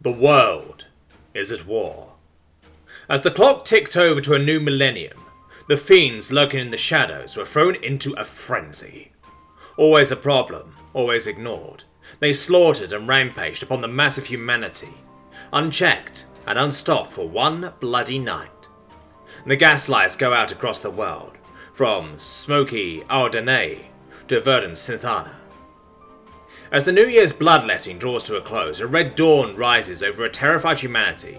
The world is at war. As the clock ticked over to a new millennium, the fiends lurking in the shadows were thrown into a frenzy. Always a problem, always ignored, they slaughtered and rampaged upon the mass of humanity, unchecked and unstopped for one bloody night. The gaslights go out across the world, from smoky Ardennes to verdant Synthana. As the New Year's bloodletting draws to a close, a red dawn rises over a terrified humanity,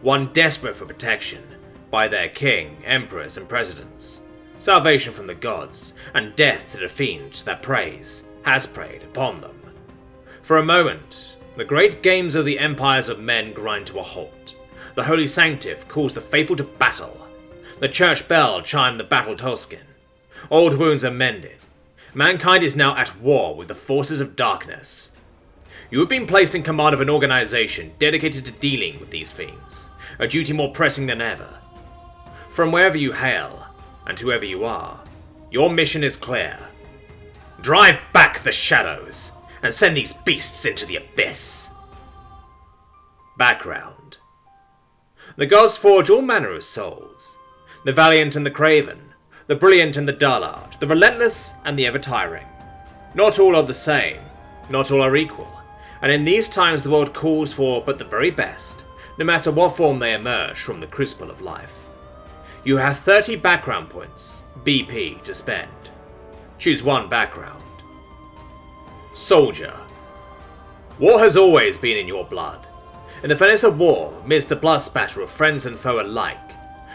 one desperate for protection by their king, emperors, and presidents, salvation from the gods, and death to the fiend that has preyed upon them. For a moment, the great games of the empires of men grind to a halt. The holy sanctif calls the faithful to battle. The church bell chimed the battle toscan. Old wounds are mended. Mankind is now at war with the forces of darkness. You have been placed in command of an organization dedicated to dealing with these fiends, a duty more pressing than ever. From wherever you hail, and whoever you are, your mission is clear. Drive back the shadows, and send these beasts into the abyss. Background. The gods forge all manner of souls, the valiant and the craven, the brilliant and the dullard, the relentless and the ever-tiring. Not all are the same, not all are equal, and in these times the world calls for but the very best, no matter what form they emerge from the crucible of life. You have 30 background points, BP, to spend. Choose one background. Soldier. War has always been in your blood. In the furnace of war, amidst the blood spatter of friends and foe alike,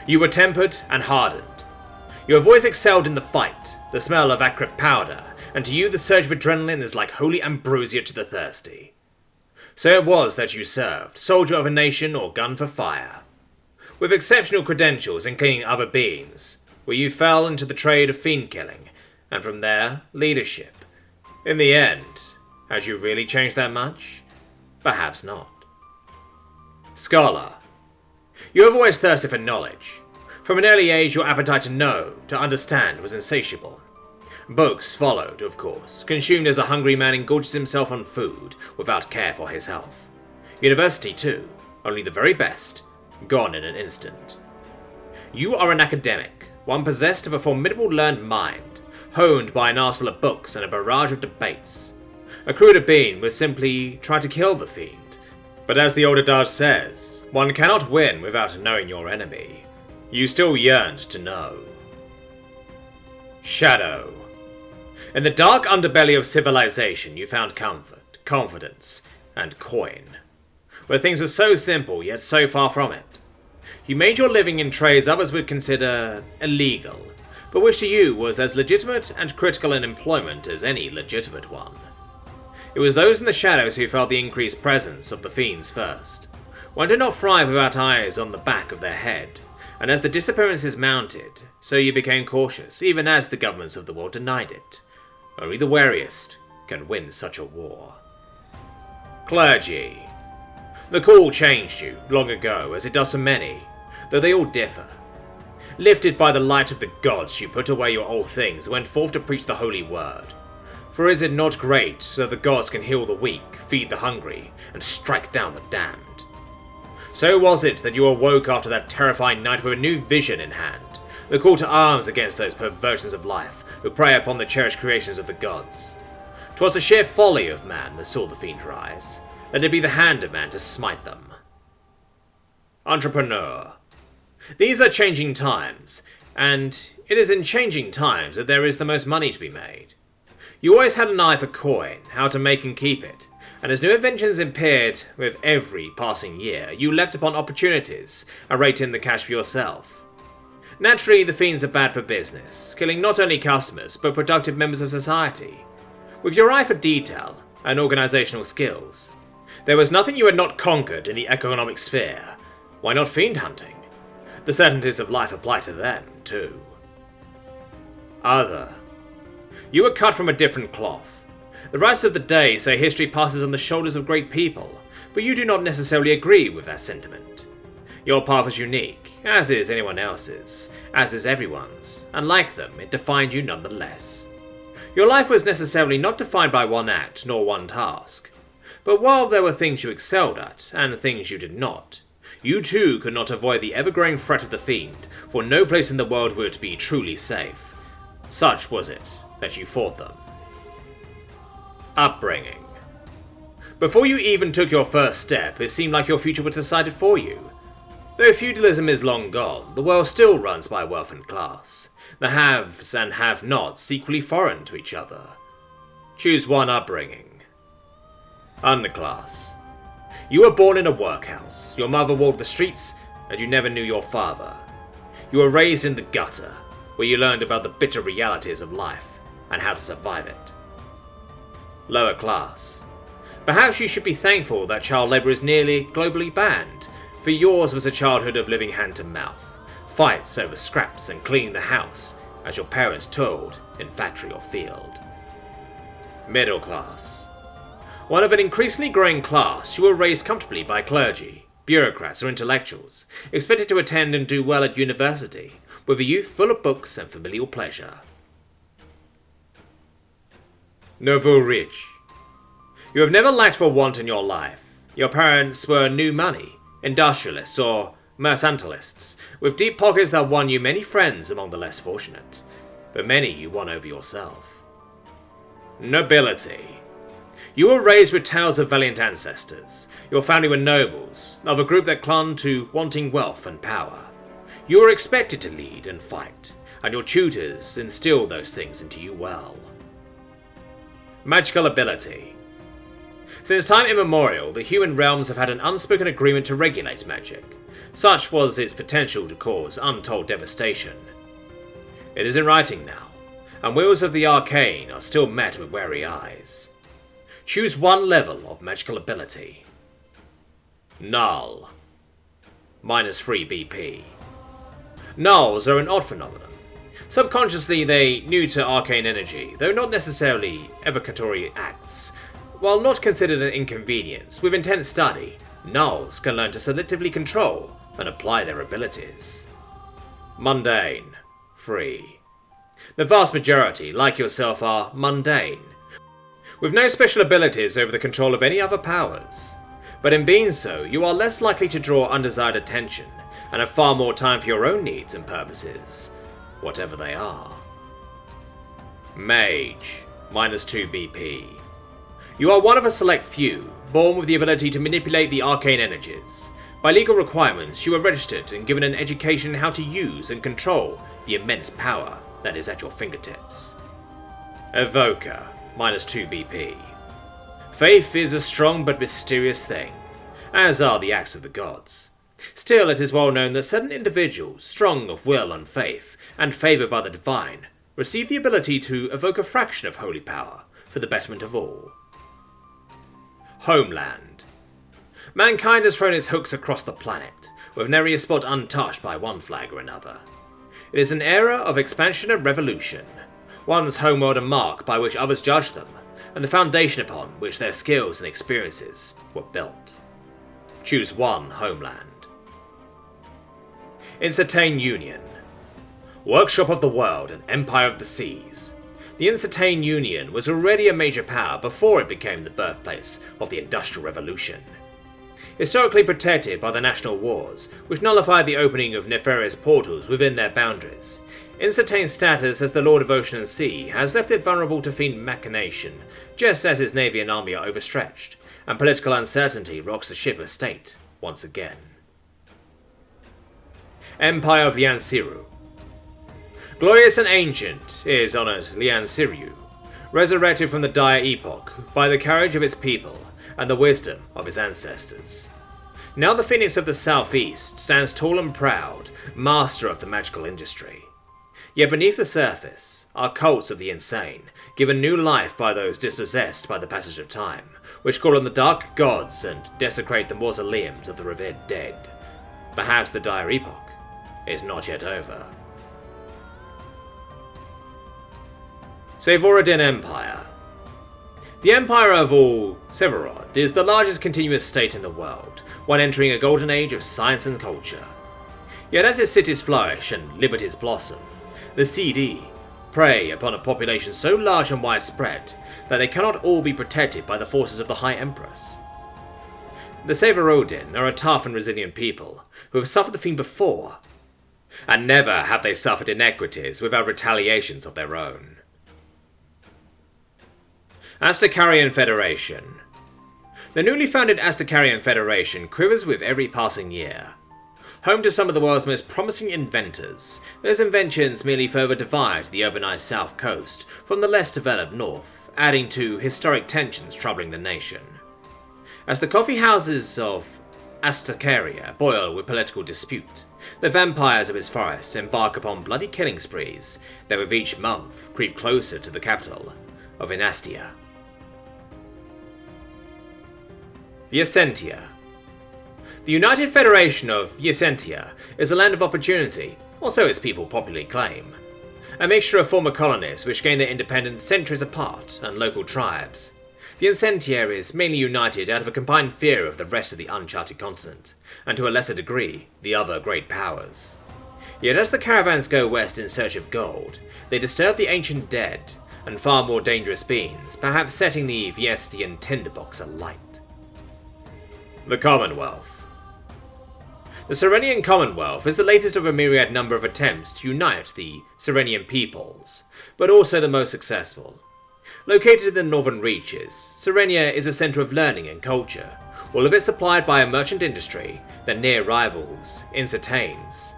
you were tempered and hardened. You have always excelled in the fight, the smell of acrid powder, and to you the surge of adrenaline is like holy ambrosia to the thirsty. So it was that you served, soldier of a nation or gun for fire. With exceptional credentials in cleaning other beings, where you fell into the trade of fiend killing, and from there, leadership. In the end, had you really changed that much? Perhaps not. Scholar. You have always thirsted for knowledge. From an early age, your appetite to know, to understand, was insatiable. Books followed, of course, consumed as a hungry man engorges himself on food without care for his health. University too, only the very best, gone in an instant. You are an academic, one possessed of a formidable learned mind, honed by an arsenal of books and a barrage of debates. A cruder being would simply try to kill the fiend, but as the old adage says, one cannot win without knowing your enemy. You still yearned to know. Shadow. In the dark underbelly of civilization you found comfort, confidence, and coin. Where things were so simple yet so far from it. You made your living in trades others would consider illegal, but which to you was as legitimate and critical in employment as any legitimate one. It was those in the shadows who felt the increased presence of the fiends first. One did not thrive without eyes on the back of their head. And as the disappearances mounted, so you became cautious, even as the governments of the world denied it. Only the wariest can win such a war. Clergy. The call changed you, long ago, as it does for many, though they all differ. Lifted by the light of the gods, you put away your old things and went forth to preach the holy word. For is it not great, so the gods can heal the weak, feed the hungry, and strike down the damned? So was it that you awoke after that terrifying night with a new vision in hand, the call to arms against those perversions of life who prey upon the cherished creations of the gods. 'Twas the sheer folly of man that saw the fiend rise. Let it be the hand of man to smite them. Entrepreneur. These are changing times, and it is in changing times that there is the most money to be made. You always had an eye for coin, how to make and keep it. And as new inventions appeared with every passing year, you leapt upon opportunities and raked in the cash for yourself. Naturally, the fiends are bad for business, killing not only customers, but productive members of society. With your eye for detail and organizational skills, there was nothing you had not conquered in the economic sphere. Why not fiend hunting? The certainties of life apply to them, too. Other. You were cut from a different cloth. The writers of the day say history passes on the shoulders of great people, but you do not necessarily agree with that sentiment. Your path is unique, as is anyone else's, as is everyone's, and like them, it defined you nonetheless. Your life was necessarily not defined by one act nor one task, But while there were things you excelled at, and things you did not, you too could not avoid the ever-growing threat of the Fiend, for no place in the world would be truly safe. Such was it that you fought them. Upbringing. Before you even took your first step, it seemed like your future was decided for you. Though feudalism is long gone, the world still runs by wealth and class. The haves and have-nots equally foreign to each other. Choose one upbringing. Underclass. You were born in a workhouse, your mother walked the streets, and you never knew your father. You were raised in the gutter, where you learned about the bitter realities of life and how to survive it. Lower class. Perhaps you should be thankful that child labour is nearly globally banned, for yours was a childhood of living hand to mouth, fights over scraps and cleaning the house as your parents toiled in factory or field. Middle class. One of an increasingly growing class, you were raised comfortably by clergy, bureaucrats or intellectuals, expected to attend and do well at university, with a youth full of books and familial pleasure. Nouveau riche. You have never lacked for want in your life. Your parents were new money, industrialists or mercantilists, with deep pockets that won you many friends among the less fortunate, but many you won over yourself. Nobility. You were raised with tales of valiant ancestors. Your family were nobles, of a group that clung to wanting wealth and power. You were expected to lead and fight, and your tutors instilled those things into you well. Magical ability. Since time immemorial, the human realms have had an unspoken agreement to regulate magic. Such was its potential to cause untold devastation. It is in writing now, and wheels of the arcane are still met with wary eyes. Choose one level of magical ability. Null. -3 BP. Nulls are an odd phenomenon. Subconsciously they neuter arcane energy, though not necessarily evocatory acts. While not considered an inconvenience, with intense study, nulls can learn to selectively control and apply their abilities. Mundane. Free. The vast majority, like yourself, are mundane, with no special abilities over the control of any other powers. But in being so, you are less likely to draw undesired attention, and have far more time for your own needs and purposes, whatever they are. Mage. -2 BP. You are one of a select few, born with the ability to manipulate the arcane energies. By legal requirements, you are registered and given an education in how to use and control the immense power that is at your fingertips. Evoker. -2 BP. Faith is a strong but mysterious thing, as are the acts of the gods. Still, it is well known that certain individuals, strong of will and faith, and favoured by the divine, receive the ability to evoke a fraction of holy power for the betterment of all. Homeland. Mankind has thrown its hooks across the planet, with nary a spot untouched by one flag or another. It is an era of expansion and revolution, one's homeworld a mark by which others judge them, and the foundation upon which their skills and experiences were built. Choose one homeland. Insitane Union. Workshop of the world and empire of the seas. The Insitane Union was already a major power before it became the birthplace of the Industrial Revolution. Historically protected by the national wars, which nullified the opening of nefarious portals within their boundaries, Insitane's status as the Lord of Ocean and Sea has left it vulnerable to fiend machination, just as its navy and army are overstretched, and political uncertainty rocks the ship of state once again. Empire of Liansiru. Glorious and ancient is honoured Liansiru, resurrected from the dire epoch by the courage of its people and the wisdom of its ancestors. Now the Phoenix of the Southeast stands tall and proud, master of the magical industry. Yet beneath the surface are cults of the insane, given new life by those dispossessed by the passage of time, which call on the dark gods and desecrate the mausoleums of the revered dead. Perhaps the dire epoch is not yet over. Savouridin Empire. The Empire of all Severod is the largest continuous state in the world, one entering a golden age of science and culture. Yet as its cities flourish and liberties blossom, the CD prey upon a population so large and widespread that they cannot all be protected by the forces of the High Empress. The Vaurigaud are a tough and resilient people who have suffered the Fiend before, and never have they suffered inequities without retaliations of their own. Astacarian Federation. The newly founded Astacarian Federation quivers with every passing year. Home to some of the world's most promising inventors, those inventions merely further divide the urbanized south coast from the less developed north, adding to historic tensions troubling the nation. As the coffee houses of Astacaria boil with political dispute, the vampires of its forests embark upon bloody killing sprees that with each month creep closer to the capital of Inastia. Vyacentia. The United Federation of Vyacentia is a land of opportunity, or so its people popularly claim. A mixture of former colonies which gained their independence centuries apart, and local tribes. Vyacentia is mainly united out of a combined fear of the rest of the uncharted continent, and to a lesser degree, the other great powers. Yet as the caravans go west in search of gold, they disturb the ancient dead, and far more dangerous beings, perhaps setting the Vyestian tinderbox alight. The Commonwealth. The Serenian Commonwealth is the latest of a myriad number of attempts to unite the Serenian peoples, but also the most successful. Located in the northern reaches, Serenia is a centre of learning and culture, all of it supplied by a merchant industry that near rivals Incertains.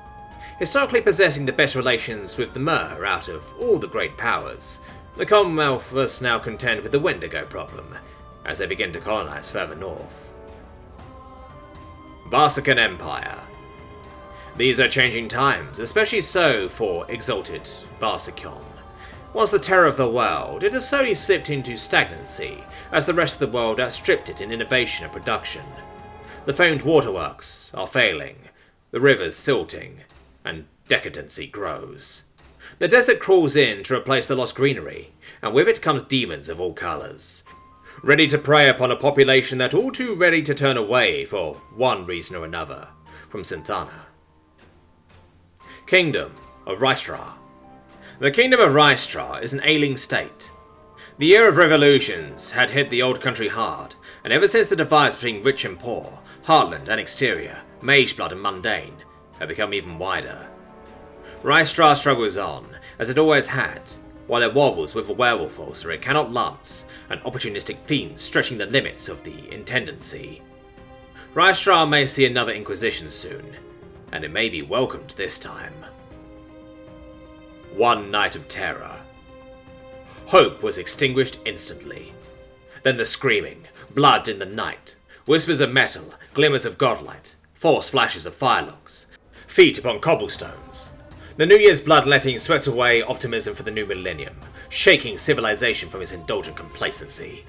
Historically possessing the best relations with the Mer out of all the great powers, the Commonwealth was now contend with the Wendigo problem, as they begin to colonise further north. Barsakan Empire. These are changing times, especially so for exalted Barsakon. Once the terror of the world, it has slowly slipped into stagnancy as the rest of the world outstripped it in innovation and production. The famed waterworks are failing, the rivers silting, and decadency grows. The desert crawls in to replace the lost greenery, and with it comes demons of all colours, ready to prey upon a population that all too ready to turn away for one reason or another from Synthana. Kingdom of Rystra. The Kingdom of Rystra is an ailing state. The year of revolutions had hit the old country hard, and ever since the divides between rich and poor, heartland and exterior, mageblood and mundane, have become even wider. Rystra struggles on, as it always had, while it wobbles with a werewolf ulcer it cannot lance, and opportunistic fiends stretching the limits of the intendancy. Rystra may see another Inquisition soon, and it may be welcomed this time. One night of terror. Hope was extinguished instantly. Then the screaming, blood in the night, whispers of metal, glimmers of godlight, false flashes of firelocks, feet upon cobblestones. The New Year's bloodletting swept away optimism for the new millennium, shaking civilization from its indulgent complacency.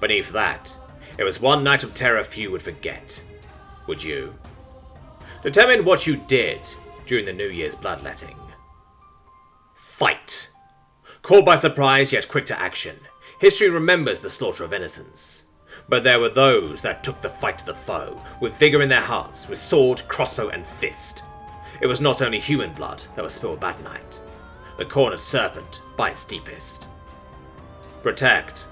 Beneath that, it was one night of terror few would forget. Would you? Determine what you did during the New Year's bloodletting. Fight! Caught by surprise yet quick to action, history remembers the slaughter of innocents. But there were those that took the fight to the foe, with vigour in their hearts, with sword, crossbow and fist. It was not only human blood that was spilled that night. The cornered serpent bites deepest. Protect.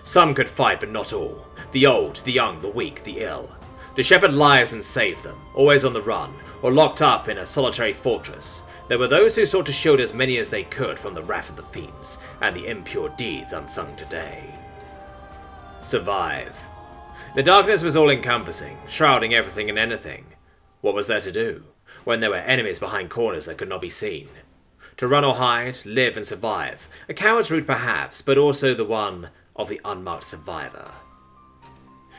Some could fight, but not all. The old, the young, the weak, the ill. To shepherd lives and save them, always on the run, or locked up in a solitary fortress, there were those who sought to shield as many as they could from the wrath of the fiends, and the impure deeds unsung today. Survive. The darkness was all-encompassing, shrouding everything and anything. What was there to do, when there were enemies behind corners that could not be seen? To run or hide, live and survive, a coward's route perhaps, but also the one of the unmarked survivor.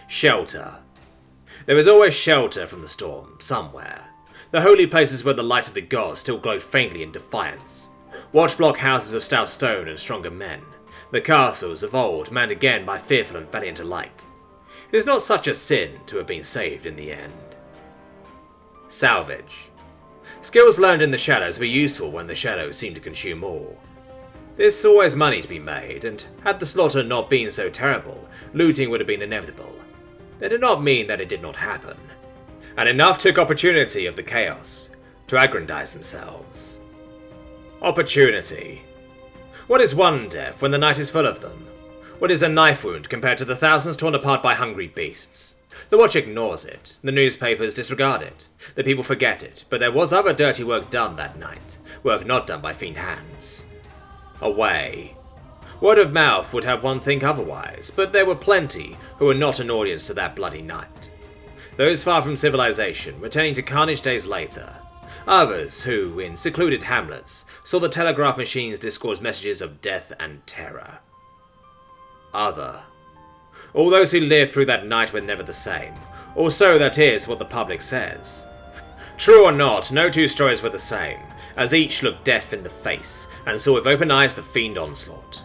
Shelter. There was always shelter from the storm, somewhere. The holy places where the light of the gods still glowed faintly in defiance. Watch-block houses of stout stone and stronger men. The castles of old manned again by fearful and valiant alike. It is not such a sin to have been saved in the end. Salvage. Skills learned in the shadows were useful when the shadows seemed to consume all. There's always money to be made, and had the slaughter not been so terrible, looting would have been inevitable. That did not mean that it did not happen. And enough took opportunity of the chaos to aggrandize themselves. Opportunity. What is one death when the night is full of them? What is a knife wound compared to the thousands torn apart by hungry beasts? The watch ignores it, the newspapers disregard it, the people forget it, but there was other dirty work done that night, work not done by fiend hands. Away. Word of mouth would have one think otherwise, but there were plenty who were not an audience to that bloody night. Those far from civilization, returning to carnage days later. Others who, in secluded hamlets, saw the telegraph machines discourse messages of death and terror. Other. All those who lived through that night were never the same, or so that is what the public says. True or not, no two stories were the same, as each looked death in the face, and saw with open eyes the fiend onslaught.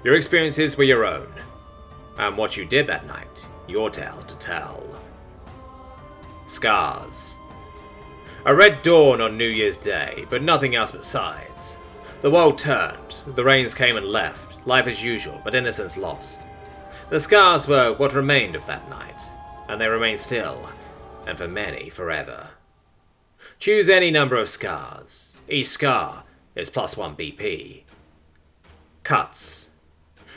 Your experiences were your own, and what you did that night, your tale to tell. Scars. A red dawn on New Year's Day, but nothing else besides. The world turned, the rains came and left, life as usual, but innocence lost. The scars were what remained of that night, and they remain still, and for many forever. Choose any number of scars. Each scar is +1 BP. Cuts.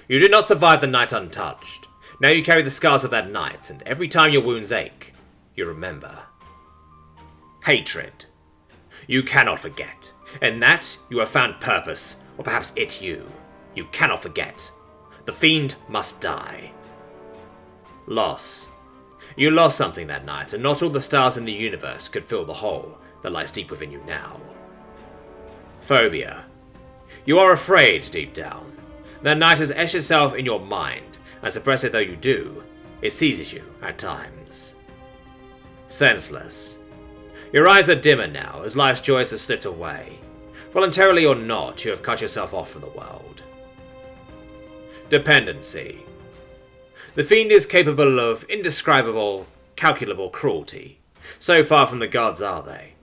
You did not survive the night untouched. Now you carry the scars of that night, and every time your wounds ache, you remember. Hatred. You cannot forget. In that, you have found purpose, or perhaps it you. You cannot forget. The fiend must die. Loss. You lost something that night, and not all the stars in the universe could fill the hole that lies deep within you now. Phobia. You are afraid deep down. That night has etched itself in your mind, and suppress it though you do, it seizes you at times. Senseless. Your eyes are dimmer now, as life's joys have slipped away. Voluntarily or not, you have cut yourself off from the world. Dependency. The fiend is capable of indescribable, calculable cruelty. So far from the gods are they.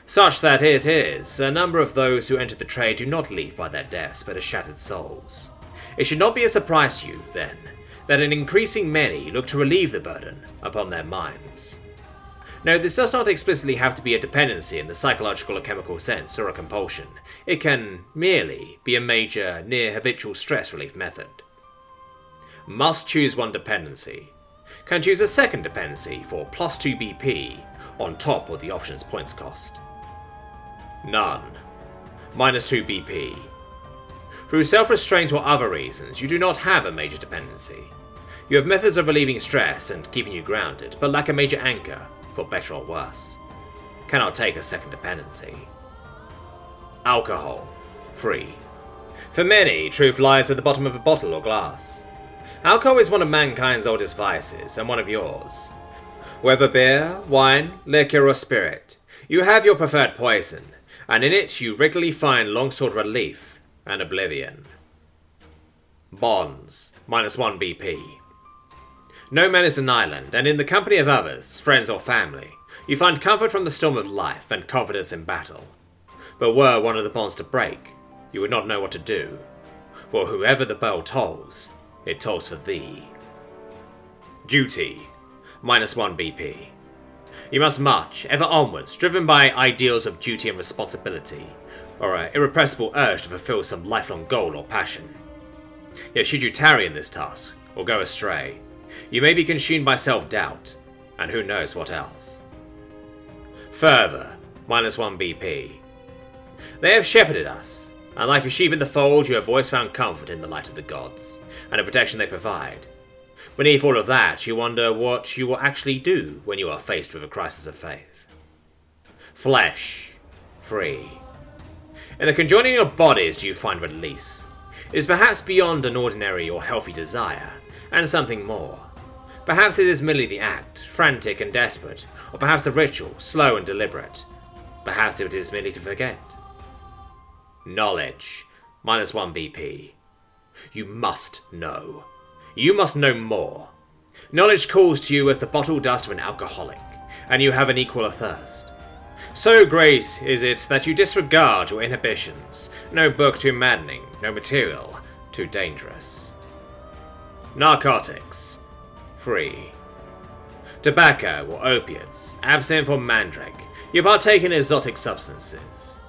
Such that it is, a number of those who enter the trade do not leave by their deaths, but as shattered souls. It should not be a surprise to you, then, that an increasing many look to relieve the burden upon their minds. Now, this does not explicitly have to be a dependency in the psychological or chemical sense, or a compulsion. It can merely be a major, near-habitual stress relief method. Must choose one dependency. Can choose a second dependency for +2 BP on top of the option's points cost. None. -2 BP. Through self-restraint or other reasons, you do not have a major dependency. You have methods of relieving stress and keeping you grounded, but lack a major anchor, for better or worse. Cannot take a second dependency. Alcohol. Free. For many, truth lies at the bottom of a bottle or glass. Alcohol is one of mankind's oldest vices, and one of yours. Whether beer, wine, liquor, or spirit, you have your preferred poison, and in it you regularly find long-sought relief and oblivion. Bonds. -1 BP. No man is an island, and in the company of others, friends or family, you find comfort from the storm of life and confidence in battle. But were one of the bonds to break, you would not know what to do, for whoever the bell tolls, it tolls for thee. Duty. -1 BP. You must march, ever onwards, driven by ideals of duty and responsibility, or an irrepressible urge to fulfill some lifelong goal or passion. Yet should you tarry in this task, or go astray, you may be consumed by self-doubt, and who knows what else. Further, -1 BP. They have shepherded us, and like a sheep in the fold, you have always found comfort in the light of the gods, and the protection they provide. Beneath all of that, you wonder what you will actually do when you are faced with a crisis of faith. Flesh. Free. In the conjoining of bodies do you find release. It is perhaps beyond an ordinary or healthy desire, and something more. Perhaps it is merely the act, frantic and desperate, or perhaps the ritual, slow and deliberate. Perhaps it is merely to forget. Knowledge. -1 BP. You must know. You must know more. Knowledge calls to you as the bottle does to an alcoholic, and you have an equal thirst. So great is it that you disregard your inhibitions. No book too maddening, no material too dangerous. Narcotics. Free. Tobacco or opiates, absinthe or mandrake, you partake in exotic substances.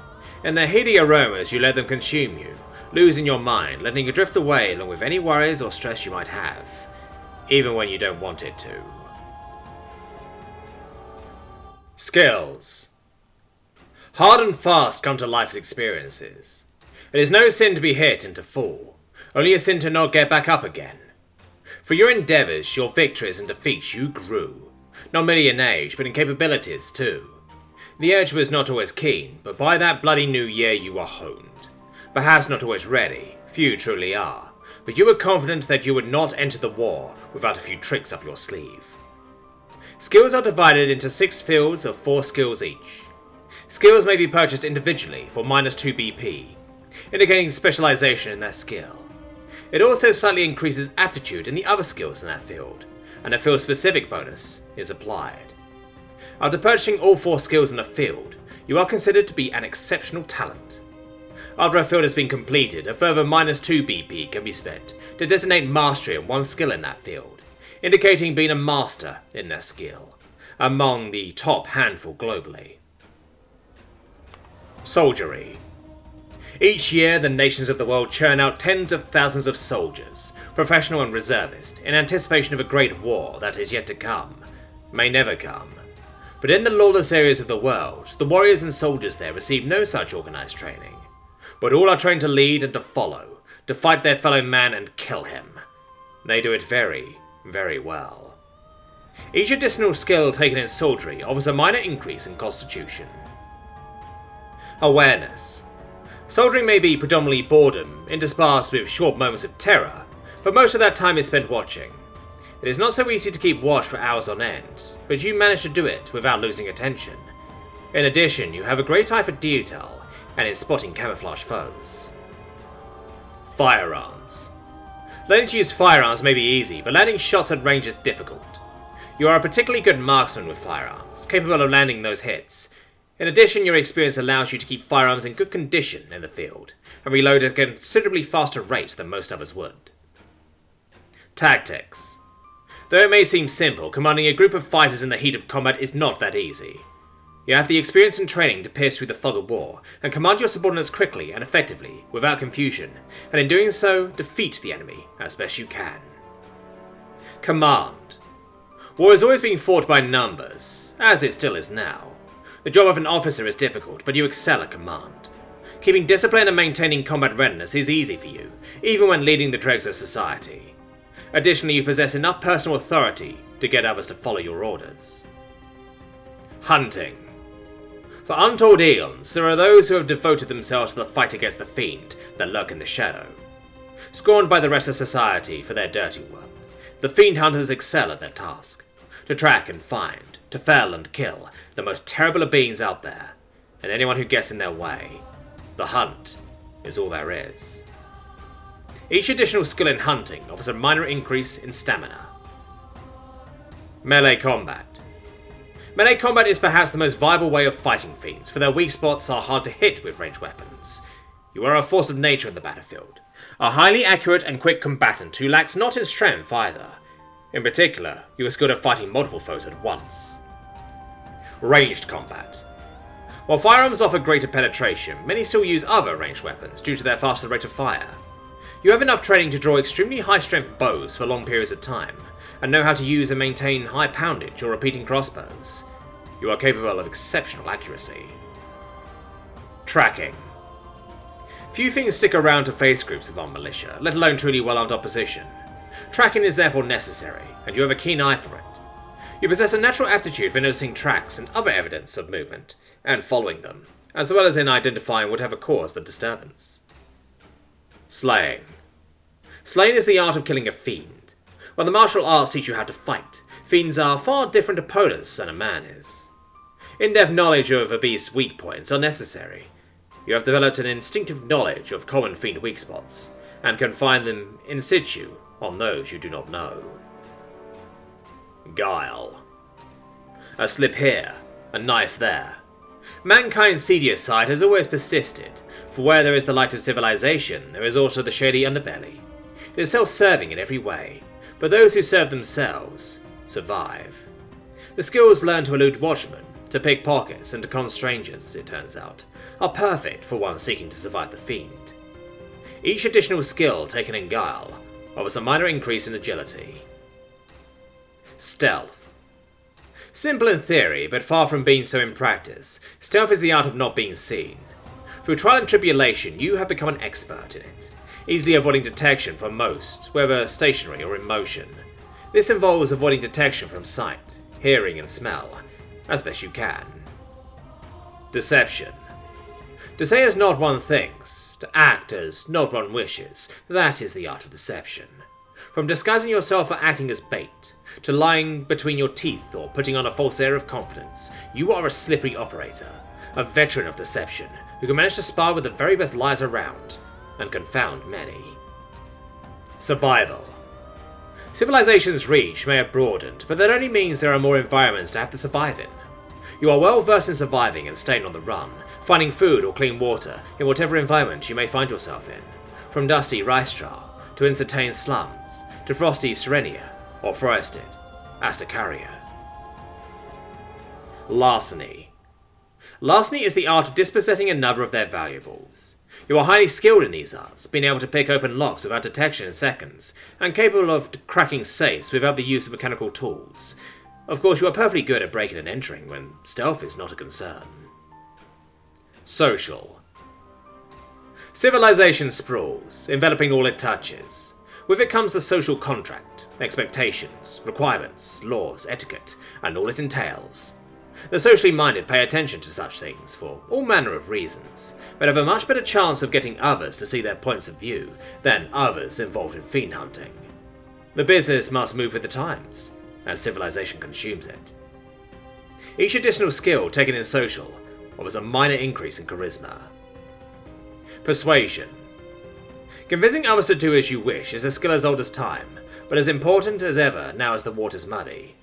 In their heady aromas you let them consume you, losing your mind, letting you drift away along with any worries or stress you might have, even when you don't want it to. Skills. Hard and fast come to life's experiences. It is no sin to be hit and to fall, only a sin to not get back up again. For your endeavours, your victories and defeats, you grew, not merely in age, but in capabilities too. The urge was not always keen, but by that bloody new year you were honed. Perhaps not always ready, few truly are, but you were confident that you would not enter the war without a few tricks up your sleeve. Skills are divided into 6 fields of 4 skills each. Skills may be purchased individually for -2 BP, indicating specialization in that skill. It also slightly increases aptitude in the other skills in that field, and a field-specific bonus is applied. After purchasing all 4 skills in a field, you are considered to be an exceptional talent. After a field has been completed, a further -2 BP can be spent to designate mastery in one skill in that field, indicating being a master in their skill, among the top handful globally. Soldiery. Each year, the nations of the world churn out tens of thousands of soldiers, professional and reservist, in anticipation of a great war that is yet to come, may never come. But in the lawless areas of the world, the warriors and soldiers there receive no such organized training, but all are trained to lead and to follow, to fight their fellow man and kill him. They do it very, very well. Each additional skill taken in soldiery offers a minor increase in constitution. Awareness. Soldiering may be predominantly boredom, interspersed with short moments of terror, but most of that time is spent watching. It is not so easy to keep watch for hours on end, but you manage to do it without losing attention. In addition, you have a great eye for detail, and in spotting camouflage foes. Firearms. Learning to use firearms may be easy, but landing shots at range is difficult. You are a particularly good marksman with firearms, capable of landing those hits. In addition, your experience allows you to keep firearms in good condition in the field, and reload at a considerably faster rate than most others would. Tactics. Though it may seem simple, commanding a group of fighters in the heat of combat is not that easy. You have the experience and training to pierce through the fog of war, and command your subordinates quickly and effectively, without confusion, and in doing so, defeat the enemy as best you can. Command. War has always been fought by numbers, as it still is now. The job of an officer is difficult, but you excel at command. Keeping discipline and maintaining combat readiness is easy for you, even when leading the dregs of society. Additionally, you possess enough personal authority to get others to follow your orders. Hunting. For untold eons, there are those who have devoted themselves to the fight against the fiend that lurk in the shadow. Scorned by the rest of society for their dirty work, the fiend hunters excel at their task. To track and find, to fell and kill the most terrible of beings out there, and anyone who gets in their way. The hunt is all there is. Each additional skill in hunting offers a minor increase in stamina. Melee combat. Melee combat is perhaps the most viable way of fighting fiends, for their weak spots are hard to hit with ranged weapons. You are a force of nature in the battlefield, a highly accurate and quick combatant who lacks not in strength either. In particular, you are skilled at fighting multiple foes at once. Ranged combat. While firearms offer greater penetration, many still use other ranged weapons due to their faster rate of fire. You have enough training to draw extremely high-strength bows for long periods of time, and know how to use and maintain high poundage or repeating crossbows. You are capable of exceptional accuracy. Tracking. Few things stick around to face groups of armed militia, let alone truly well-armed opposition. Tracking is therefore necessary, and you have a keen eye for it. You possess a natural aptitude for noticing tracks and other evidence of movement, and following them, as well as in identifying whatever caused the disturbance. Slaying. Slaying is the art of killing a fiend. While the martial arts teach you how to fight, fiends are far different opponents than a man is. In-depth knowledge of a beast's weak points are necessary. You have developed an instinctive knowledge of common fiend weak spots, and can find them in situ on those you do not know. Guile. A slip here, a knife there. Mankind's seedious side has always persisted, for where there is the light of civilization, there is also the shady underbelly. It is self-serving in every way, but those who serve themselves survive. The skills learned to elude watchmen, to pick pockets, and to con strangers, it turns out, are perfect for one seeking to survive the fiend. Each additional skill taken in Guile offers a minor increase in agility. Stealth. Simple in theory, but far from being so in practice, stealth is the art of not being seen. Through trial and tribulation, you have become an expert in it, easily avoiding detection from most, whether stationary or in motion. This involves avoiding detection from sight, hearing and smell, as best you can. Deception. To say as not one thinks, to act as not one wishes, that is the art of deception. From disguising yourself or acting as bait, to lying between your teeth or putting on a false air of confidence, you are a slippery operator, a veteran of deception, who can manage to spar with the very best liars around, and confound many. Survival. Civilization's reach may have broadened, but that only means there are more environments to have to survive in. You are well versed in surviving and staying on the run, finding food or clean water in whatever environment you may find yourself in, from dusty rice straw to insane slums, to frosty Serenia or forested Astacaria. Larceny. Larceny is the art of dispossessing another of their valuables. You are highly skilled in these arts, being able to pick open locks without detection in seconds, and capable of cracking safes without the use of mechanical tools. Of course, you are perfectly good at breaking and entering when stealth is not a concern. Social. Civilization sprawls, enveloping all it touches. With it comes the social contract, expectations, requirements, laws, etiquette, and all it entails. The socially minded pay attention to such things for all manner of reasons, but have a much better chance of getting others to see their points of view than others involved in fiend hunting. The business must move with the times, as civilization consumes it. Each additional skill taken in social offers a minor increase in charisma. Persuasion. Convincing others to do as you wish is a skill as old as time, but as important as ever now as the water's muddy.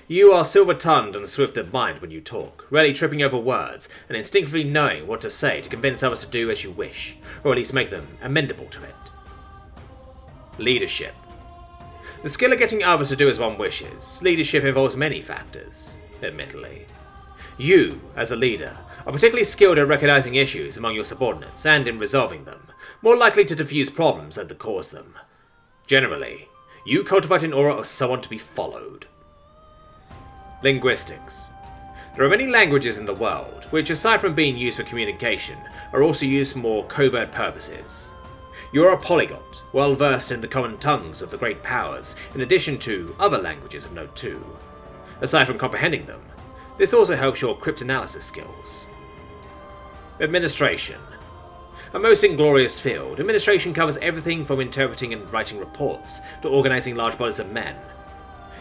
You are silver-tongued and swift of mind when you talk, rarely tripping over words and instinctively knowing what to say to convince others to do as you wish, or at least make them amenable to it. Leadership. The skill of getting others to do as one wishes. Leadership involves many factors, admittedly. You, as a leader, are particularly skilled at recognizing issues among your subordinates and in resolving them, more likely to diffuse problems than to cause them. Generally, you cultivate an aura of someone to be followed. Linguistics. There are many languages in the world, which aside from being used for communication, are also used for more covert purposes. You are a polyglot, well versed in the common tongues of the great powers, in addition to other languages of note too. Aside from comprehending them, this also helps your cryptanalysis skills. Administration. A most inglorious field, administration covers everything from interpreting and writing reports to organizing large bodies of men.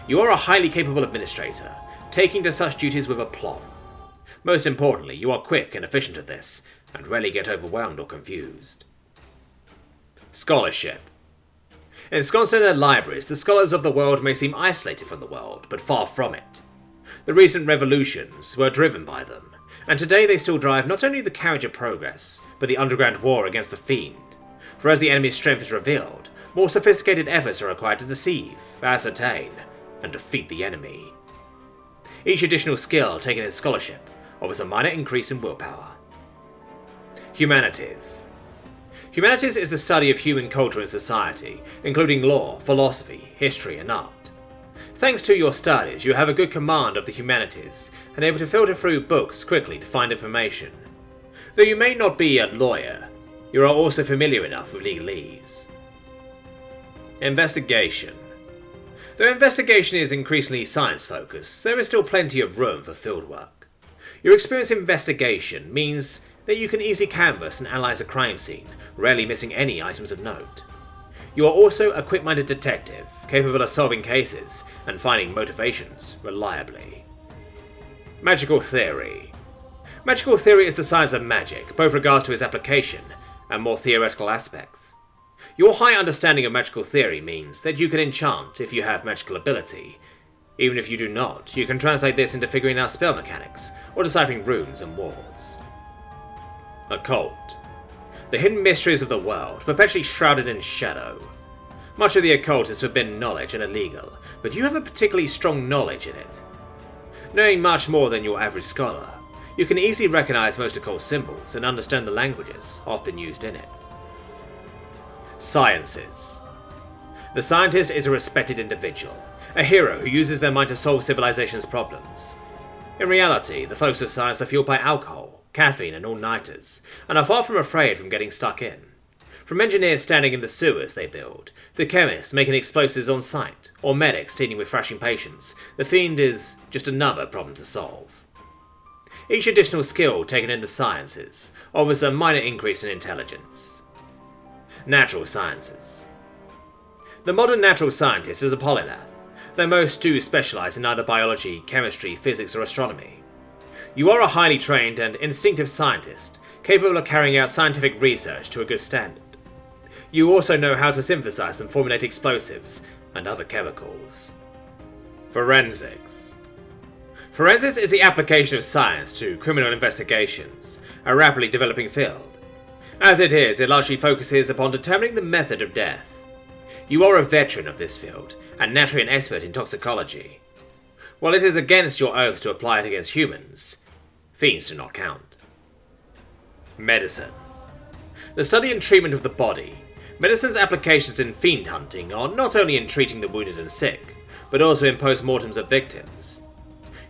You are a highly capable administrator, taking to such duties with aplomb. Most importantly, you are quick and efficient at this, and rarely get overwhelmed or confused. Scholarship. Ensconced in their libraries, the scholars of the world may seem isolated from the world, but far from it. The recent revolutions were driven by them, and today they still drive not only the carriage of progress, but the underground war against the Fiend. For as the enemy's strength is revealed, more sophisticated efforts are required to deceive, ascertain, and defeat the enemy. Each additional skill taken in scholarship offers a minor increase in willpower. Humanities. Humanities is the study of human culture and society, including law, philosophy, history, and art. Thanks to your studies, you have a good command of the humanities, and able to filter through books quickly to find information. Though you may not be a lawyer, you are also familiar enough with legalese. Investigation. Though investigation is increasingly science-focused, there is still plenty of room for fieldwork. Your experience in investigation means that you can easily canvass and analyze a crime scene, rarely missing any items of note. You are also a quick-minded detective, capable of solving cases and finding motivations reliably. Magical theory. Magical theory is the science of magic, both regards to its application and more theoretical aspects. Your high understanding of magical theory means that you can enchant if you have magical ability. Even if you do not, you can translate this into figuring out spell mechanics or deciphering runes and wards. Occult. The hidden mysteries of the world, perpetually shrouded in shadow. Much of the occult is forbidden knowledge and illegal, but you have a particularly strong knowledge in it. Knowing much more than your average scholar, you can easily recognize most occult symbols and understand the languages often used in it. Sciences. The scientist is a respected individual, a hero who uses their mind to solve civilization's problems. In reality, the folks of science are fueled by alcohol, caffeine and all-nighters, and are far from afraid from getting stuck in. From engineers standing in the sewers they build, to chemists making explosives on site, or medics dealing with thrashing patients, the Fiend is just another problem to solve. Each additional skill taken in the sciences offers a minor increase in intelligence. Natural sciences. The modern natural scientist is a polymath, though most do specialise in either biology, chemistry, physics or astronomy. You are a highly trained and instinctive scientist, capable of carrying out scientific research to a good standard. You also know how to synthesize and formulate explosives and other chemicals. Forensics. Forensics is the application of science to criminal investigations, a rapidly developing field. As it is, it largely focuses upon determining the method of death. You are a veteran of this field, and naturally an expert in toxicology. While it is against your oaths to apply it against humans, fiends do not count. Medicine. The study and treatment of the body. Medicine's applications in fiend hunting are not only in treating the wounded and sick, but also in post-mortems of victims.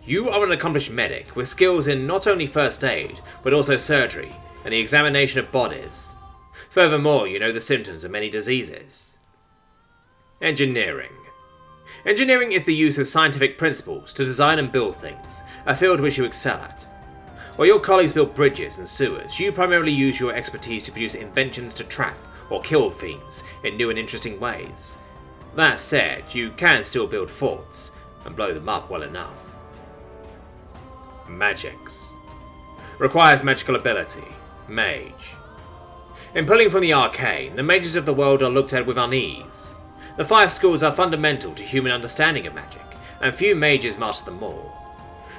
You are an accomplished medic with skills in not only first aid, but also surgery and the examination of bodies. Furthermore, you know the symptoms of many diseases. Engineering. Engineering is the use of scientific principles to design and build things, a field which you excel at. While your colleagues build bridges and sewers, you primarily use your expertise to produce inventions to trap or kill fiends in new and interesting ways. That said, you can still build forts and blow them up well enough. Magics. Requires magical ability. Mage. In pulling from the arcane, the mages of the world are looked at with unease. The 5 schools are fundamental to human understanding of magic, and few mages master them all.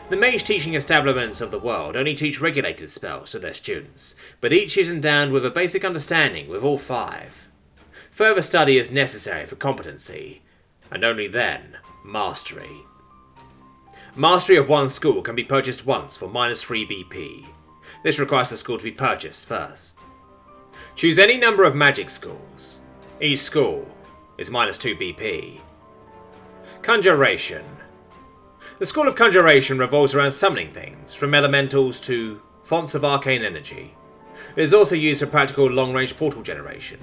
The mage teaching establishments of the world only teach regulated spells to their students, but each is endowed with a basic understanding with all 5. Further study is necessary for competency, and only then, mastery. Mastery of one school can be purchased once for -3 BP. This requires the school to be purchased first. Choose any number of magic schools. Each school is -2 BP. Conjuration. The School of Conjuration revolves around summoning things, from elementals to fonts of arcane energy. It is also used for practical long-range portal generation.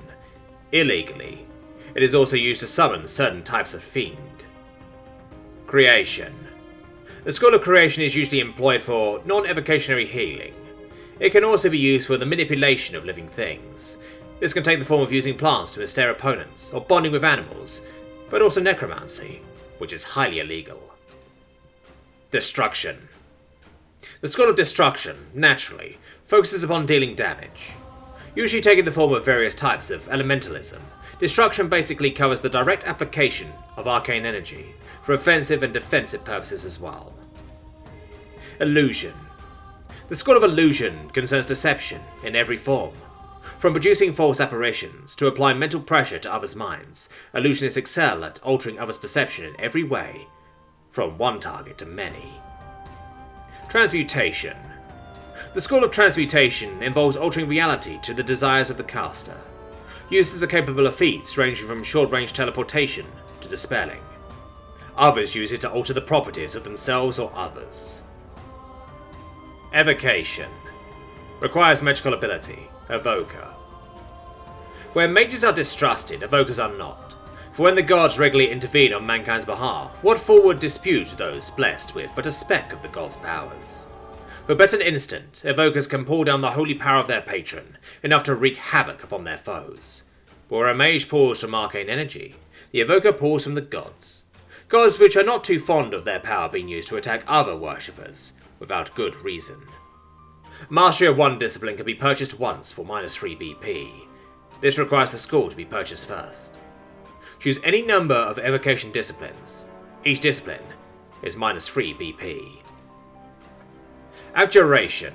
Illegally, it is also used to summon certain types of fiend. Creation. The School of Creation is usually employed for non-evocationary healing. It can also be used for the manipulation of living things. This can take the form of using plants to ensnare opponents, or bonding with animals, but also necromancy, which is highly illegal. Destruction. The School of Destruction, naturally, focuses upon dealing damage. Usually taking the form of various types of elementalism, destruction basically covers the direct application of arcane energy, for offensive and defensive purposes as well. Illusion. The School of Illusion concerns deception in every form. From producing false apparitions to applying mental pressure to others' minds, illusionists excel at altering others' perception in every way, from one target to many. Transmutation. The School of Transmutation involves altering reality to the desires of the caster. Users are capable of feats ranging from short-range teleportation to dispelling. Others use it to alter the properties of themselves or others. Evocation. Requires magical ability. Evoker. Where mages are distrusted, evokers are not. For when the gods regularly intervene on mankind's behalf, what fool would dispute those blessed with but a speck of the gods' powers? For but an instant, evokers can pull down the holy power of their patron, enough to wreak havoc upon their foes. But where a mage pulls from arcane energy, the evoker pulls from the gods. Gods which are not too fond of their power being used to attack other worshippers, without good reason. Mastery of one discipline can be purchased once for -3 BP. This requires the school to be purchased first. Choose any number of evocation disciplines. Each discipline is -3 BP. Abjuration.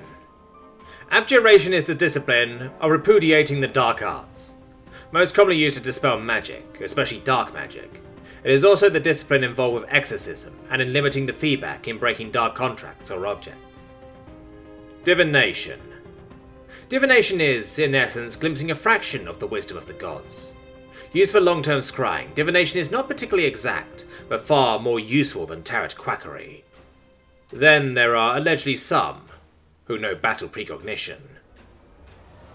Abjuration is the discipline of repudiating the dark arts. Most commonly used to dispel magic, especially dark magic. It is also the discipline involved with exorcism and in limiting the feedback in breaking dark contracts or objects. Divination. Divination is, in essence, glimpsing a fraction of the wisdom of the gods. Used for long-term scrying, divination is not particularly exact, but far more useful than tarot quackery. Then there are allegedly some who know battle precognition.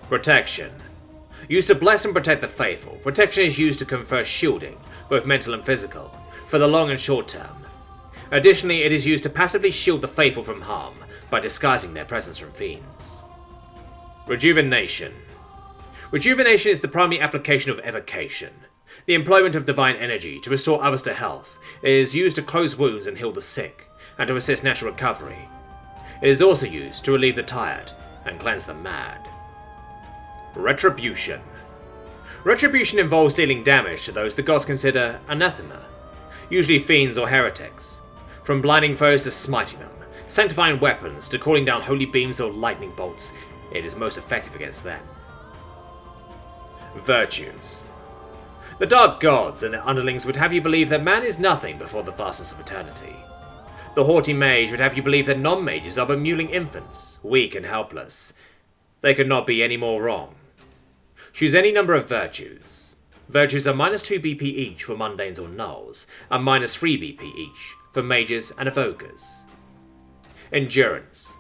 Protection. Used to bless and protect the faithful, protection is used to confer shielding, both mental and physical, for the long and short term. Additionally, it is used to passively shield the faithful from harm by disguising their presence from fiends. Rejuvenation. Rejuvenation is the primary application of evocation. The employment of divine energy to restore others to health. It is used to close wounds and heal the sick, and to assist natural recovery. It is also used to relieve the tired and cleanse the mad. Retribution. Retribution involves dealing damage to those the gods consider anathema, usually fiends or heretics, from blinding foes to smiting them, sanctifying weapons to calling down holy beams or lightning bolts. It is most effective against them. Virtues. The dark gods and their underlings would have you believe that man is nothing before the vastness of eternity. The haughty mage would have you believe that non-mages are but mewling infants, weak and helpless. They could not be any more wrong. Choose any number of virtues. Virtues are -2 BP each for mundanes or nulls, and -3 BP each for mages and evokers. Endurance.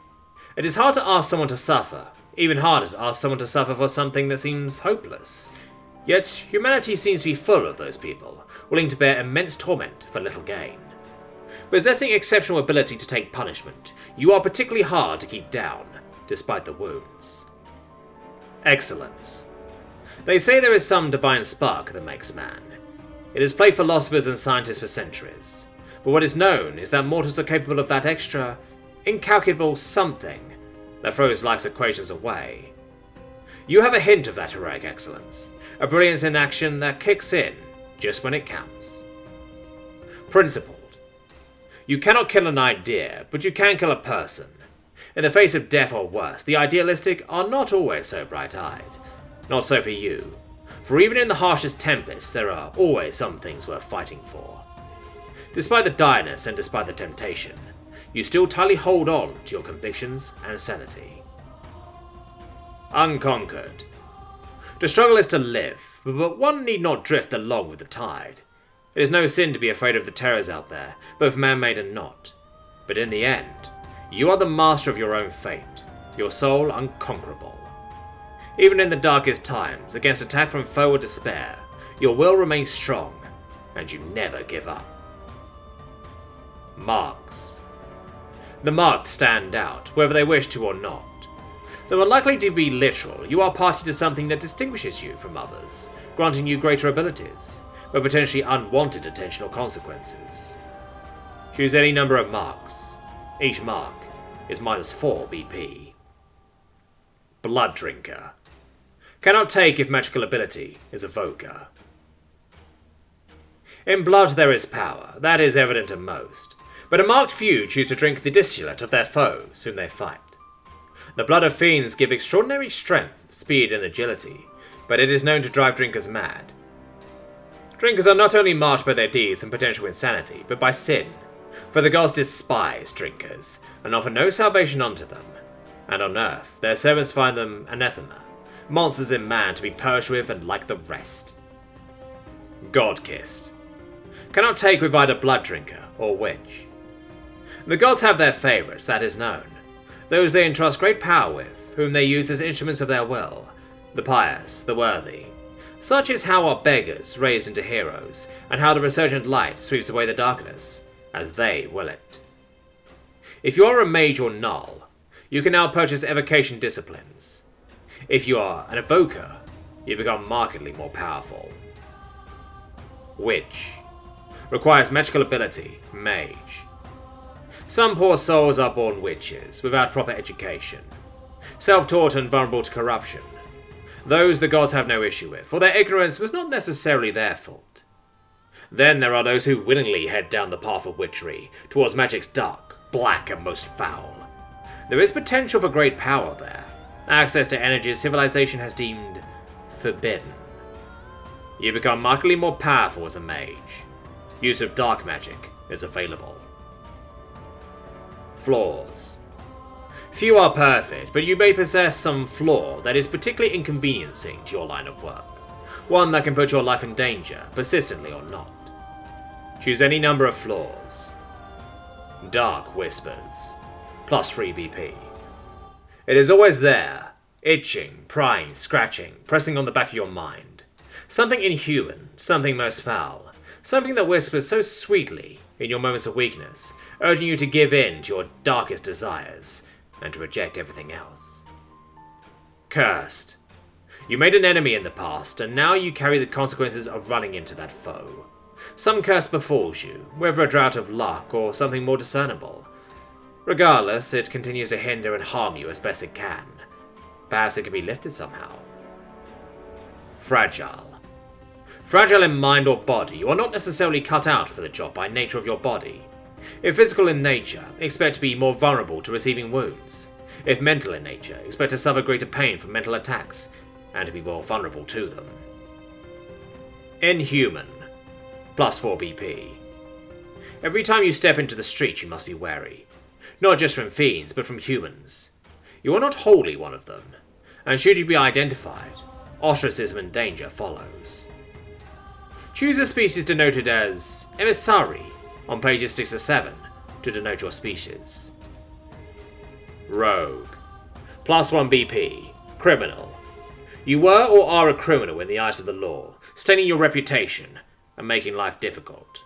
It is hard to ask someone to suffer, even harder to ask someone to suffer for something that seems hopeless. Yet humanity seems to be full of those people, willing to bear immense torment for little gain. Possessing exceptional ability to take punishment, you are particularly hard to keep down, despite the wounds. Excellence. They say there is some divine spark that makes man. It has plagued philosophers and scientists for centuries, but what is known is that mortals are capable of that extra, incalculable something that throws life's equations away. You have a hint of that heroic excellence, a brilliance in action that kicks in just when it counts. Principled. You cannot kill an idea, but you can kill a person. In the face of death or worse, the idealistic are not always so bright-eyed. Not so for you, for even in the harshest tempests there are always some things worth fighting for. Despite the direness and despite the temptation, you still tightly hold on to your convictions and sanity. Unconquered. To struggle is to live, but one need not drift along with the tide. It is no sin to be afraid of the terrors out there, both man-made and not. But in the end, you are the master of your own fate, your soul unconquerable. Even in the darkest times, against attack from foe or despair, your will remains strong, and you never give up. Marks. The marked stand out, whether they wish to or not. Though unlikely to be literal, you are party to something that distinguishes you from others, granting you greater abilities, but potentially unwanted attention or consequences. Choose any number of marks. Each mark is -4 BP. Blood Drinker. Cannot take if magical ability is evoker. In blood there is power, that is evident to most, but a marked few choose to drink the distillate of their foes whom they fight. The blood of fiends give extraordinary strength, speed and agility, but it is known to drive drinkers mad. Drinkers are not only marked by their deeds and potential insanity, but by sin, for the gods despise drinkers, and offer no salvation unto them, and on earth their servants find them anathema, monsters in man to be purged with and like the rest. God-kissed. Cannot take with either blood drinker or witch. The gods have their favourites, that is known, those they entrust great power with, whom they use as instruments of their will, the pious, the worthy. Such is how our beggars raised into heroes, and how the resurgent light sweeps away the darkness, as they will it. If you are a mage or null, you can now purchase evocation disciplines. If you are an evoker, you become markedly more powerful. Witch. Requires magical ability, mage. Some poor souls are born witches, without proper education. Self-taught and vulnerable to corruption. Those the gods have no issue with, for their ignorance was not necessarily their fault. Then there are those who willingly head down the path of witchery, towards magic's dark, black, and most foul. There is potential for great power there. Access to energies civilization has deemed forbidden. You become markedly more powerful as a mage. Use of dark magic is available. Flaws. Few are perfect, but you may possess some flaw that is particularly inconveniencing to your line of work. One that can put your life in danger, persistently or not. Choose any number of floors. Dark Whispers. +3 BP. It is always there. Itching, prying, scratching, pressing on the back of your mind. Something inhuman, something most foul. Something that whispers so sweetly in your moments of weakness, urging you to give in to your darkest desires, and to reject everything else. Cursed. You made an enemy in the past, and now you carry the consequences of running into that foe. Some curse befalls you, whether a drought of luck or something more discernible. Regardless, it continues to hinder and harm you as best it can. Perhaps it can be lifted somehow. Fragile. Fragile in mind or body, you are not necessarily cut out for the job by nature of your body. If physical in nature, expect to be more vulnerable to receiving wounds. If mental in nature, expect to suffer greater pain from mental attacks, and to be more vulnerable to them. Inhuman. +4 BP. Every time you step into the street you must be wary. Not just from fiends, but from humans. You are not wholly one of them, and should you be identified, ostracism and danger follows. Choose a species denoted as emissary on pages 6 or 7 to denote your species. Rogue. +1 BP. Criminal. You were or are a criminal in the eyes of the law, staining your reputation and making life difficult.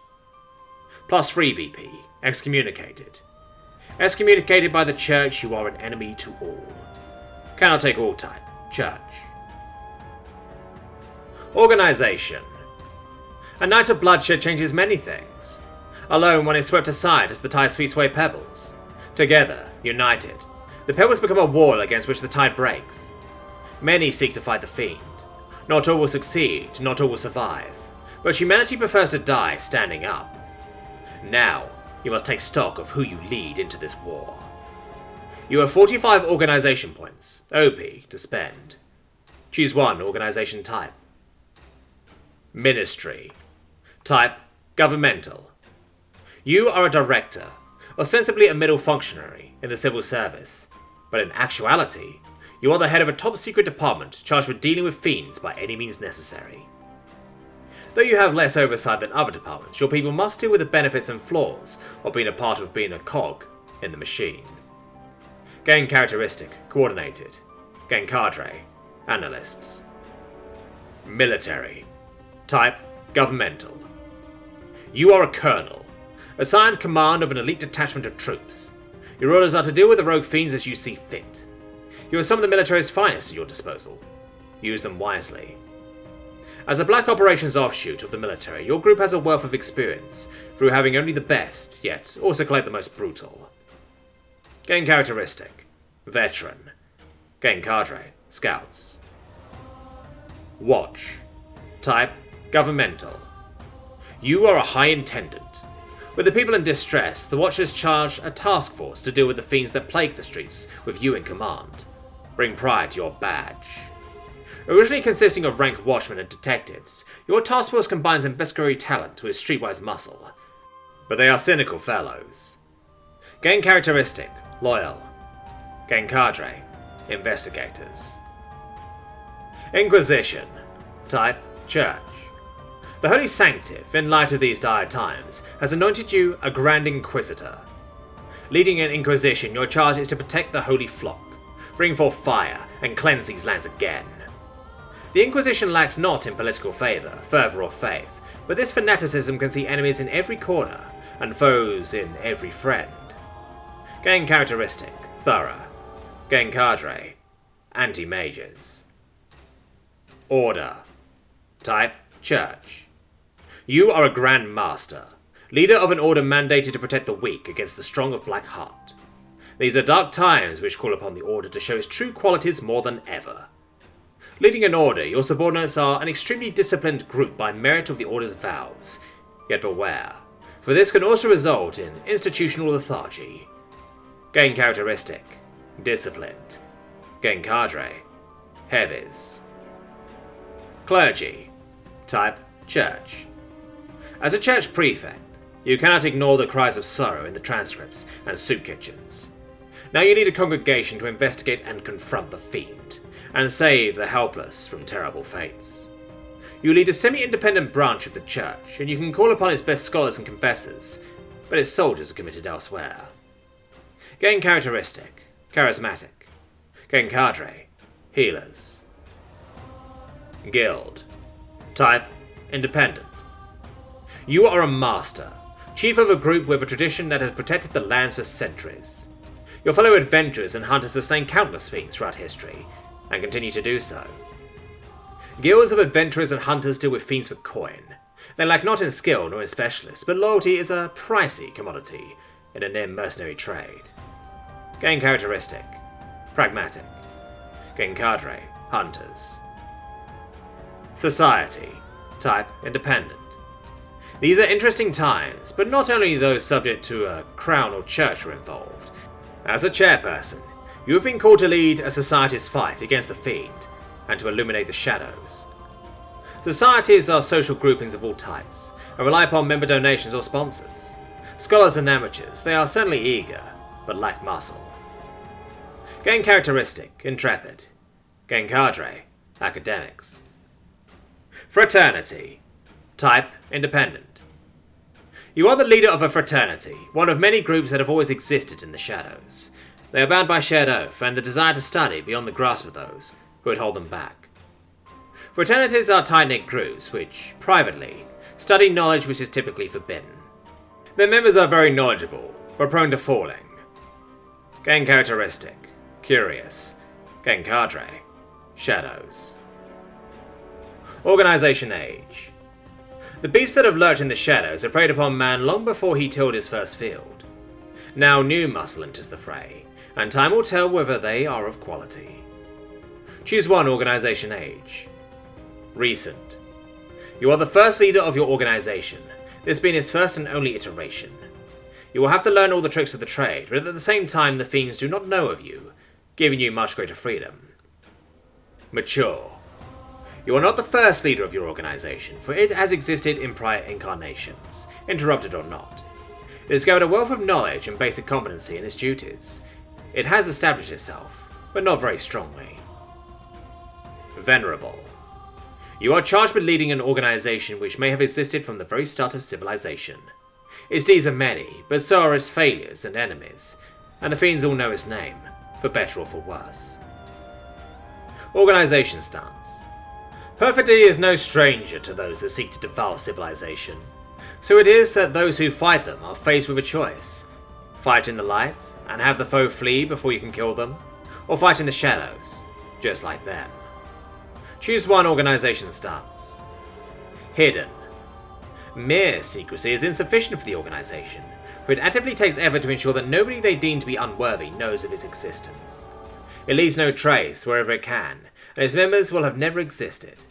+3 BP. Excommunicated. Excommunicated by the church, you are an enemy to all. Cannot take all type. Church. Organization. A night of bloodshed changes many things. Alone, one is swept aside as the tide sweeps away pebbles. Together, united, the pebbles become a wall against which the tide breaks. Many seek to fight the fiend. Not all will succeed, not all will survive, but humanity prefers to die standing up. Now, you must take stock of who you lead into this war. You have 45 organization points, OP, to spend. Choose one organization type. Ministry. Type, governmental. You are a director, ostensibly a middle functionary in the civil service, but in actuality, you are the head of a top-secret department charged with dealing with fiends by any means necessary. Though you have less oversight than other departments, your people must deal with the benefits and flaws of being a part of being a cog in the machine. Gang characteristic, coordinated. Gang cadre, analysts. Military. Type, governmental. You are a colonel, assigned command of an elite detachment of troops. Your orders are to deal with the rogue fiends as you see fit. You have some of the military's finest at your disposal. Use them wisely. As a black operations offshoot of the military, your group has a wealth of experience through having only the best, yet also collect the most brutal. Gang characteristic, veteran. Gang cadre, scouts. Watch. Type, governmental. You are a high intendant. With the people in distress, the Watchers charge a task force to deal with the fiends that plague the streets, with you in command. Bring pride to your badge. Originally consisting of rank watchmen and detectives, your task force combines investigatory talent with streetwise muscle. But they are cynical fellows. Gang characteristic, loyal. Gang cadre, investigators. Inquisition. Type, church. The Holy Sanctive, in light of these dire times, has anointed you a Grand Inquisitor. Leading an Inquisition, your charge is to protect the Holy Flock, bring forth fire, and cleanse these lands again. The Inquisition lacks not in political favour, fervour or faith, but this fanaticism can see enemies in every corner, and foes in every friend. Gang characteristic, thorough. Gang cadre, anti-mages. Order. Type, church. You are a Grand Master, leader of an order mandated to protect the weak against the strong of black heart. These are dark times which call upon the order to show its true qualities more than ever. Leading an order, your subordinates are an extremely disciplined group by merit of the order's vows. Yet beware, for this can also result in institutional lethargy. Gang characteristic, disciplined. Gang cadre, heavies. Clergy. Type, church. As a church prefect, you cannot ignore the cries of sorrow in the transcripts and soup kitchens. Now you need a congregation to investigate and confront the fiend, and save the helpless from terrible fates. You lead a semi-independent branch of the church, and you can call upon its best scholars and confessors, but its soldiers are committed elsewhere. Gain characteristic, charismatic. Gain cadre, healers. Guild. Type, independent. You are a master, chief of a group with a tradition that has protected the lands for centuries. Your fellow adventurers and hunters have slain countless fiends throughout history, and continue to do so. Guilds of adventurers and hunters deal with fiends for coin. They lack not in skill nor in specialists, but loyalty is a pricey commodity in a near mercenary trade. Gain characteristic, pragmatic. Gain cadre, hunters. Society, type independent. These are interesting times, but not only those subject to a crown or church are involved. As a chairperson, you have been called to lead a society's fight against the fiend, and to illuminate the shadows. Societies are social groupings of all types, and rely upon member donations or sponsors. Scholars and amateurs, they are certainly eager, but lack muscle. Gain characteristic, intrepid. Gain cadre, academics. Fraternity. Type, independent. You are the leader of a fraternity, one of many groups that have always existed in the shadows. They are bound by shared oath and the desire to study beyond the grasp of those who would hold them back. Fraternities are tight-knit groups which, privately, study knowledge which is typically forbidden. Their members are very knowledgeable, but prone to falling. Gain characteristic, curious. Gain cadre, shadows. Organization age. The beasts that have lurked in the shadows have preyed upon man long before he tilled his first field. Now new muscle enters the fray, and time will tell whether they are of quality. Choose one organization age. Recent. You are the first leader of your organization, this being its first and only iteration. You will have to learn all the tricks of the trade, but at the same time the fiends do not know of you, giving you much greater freedom. Mature. You are not the first leader of your organization, for it has existed in prior incarnations, interrupted or not. It has gathered a wealth of knowledge and basic competency in its duties. It has established itself, but not very strongly. Venerable. You are charged with leading an organization which may have existed from the very start of civilization. Its deeds are many, but so are its failures and enemies, and the fiends all know its name, for better or for worse. Organization stance. Perfidy is no stranger to those that seek to devour civilization, so it is that those who fight them are faced with a choice. Fight in the light, and have the foe flee before you can kill them, or fight in the shadows, just like them. Choose one organization stance. Hidden. Mere secrecy is insufficient for the organization, for it actively takes effort to ensure that nobody they deem to be unworthy knows of its existence. It leaves no trace wherever it can, and its members will have never existed.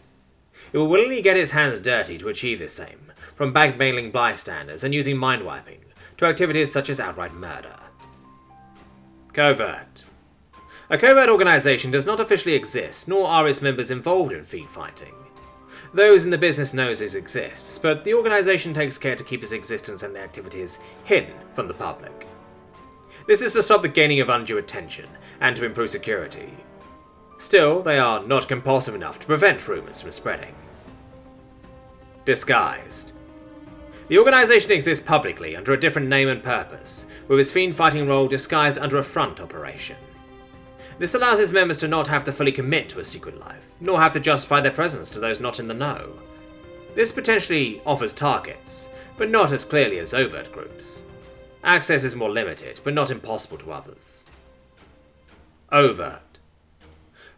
It will willingly get its hands dirty to achieve this aim, from blackmailing bystanders and using mind-wiping, to activities such as outright murder. Covert. A covert organization does not officially exist, nor are its members involved in fiend fighting. Those in the business knows it exists, but the organization takes care to keep its existence and activities hidden from the public. This is to stop the gaining of undue attention, and to improve security. Still, they are not compulsive enough to prevent rumors from spreading. Disguised. The organization exists publicly under a different name and purpose, with its fiend fighting role disguised under a front operation. This allows its members to not have to fully commit to a secret life, nor have to justify their presence to those not in the know. This potentially offers targets, but not as clearly as overt groups. Access is more limited, but not impossible to others. Overt.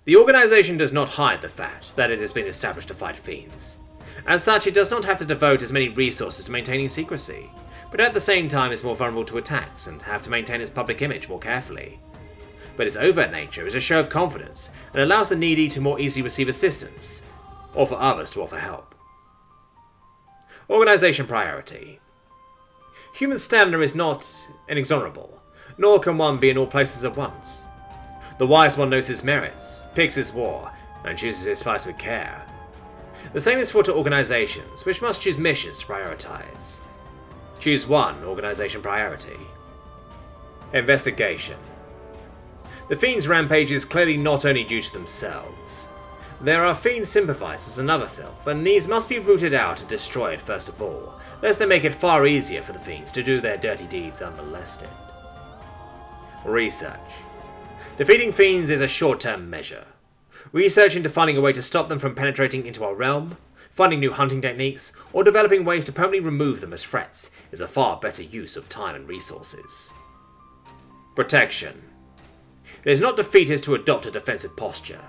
The organization does not hide the fact that it has been established to fight fiends. As such, it does not have to devote as many resources to maintaining secrecy, but at the same time is more vulnerable to attacks and have to maintain its public image more carefully. But its overt nature is a show of confidence and allows the needy to more easily receive assistance, or for others to offer help. Organization priority. Human stamina is not inexorable, nor can one be in all places at once. The wise one knows his merits, picks his war, and chooses his fights with care. The same is for to organizations, which must choose missions to prioritize. Choose one organization priority. Investigation. The Fiends' rampage is clearly not only due to themselves. There are Fiend sympathizers and other filth, and these must be rooted out and destroyed first of all, lest they make it far easier for the Fiends to do their dirty deeds unmolested. Research. Defeating Fiends is a short-term measure. Research into finding a way to stop them from penetrating into our realm, finding new hunting techniques, or developing ways to permanently remove them as threats is a far better use of time and resources. Protection. It is not defeatist to adopt a defensive posture,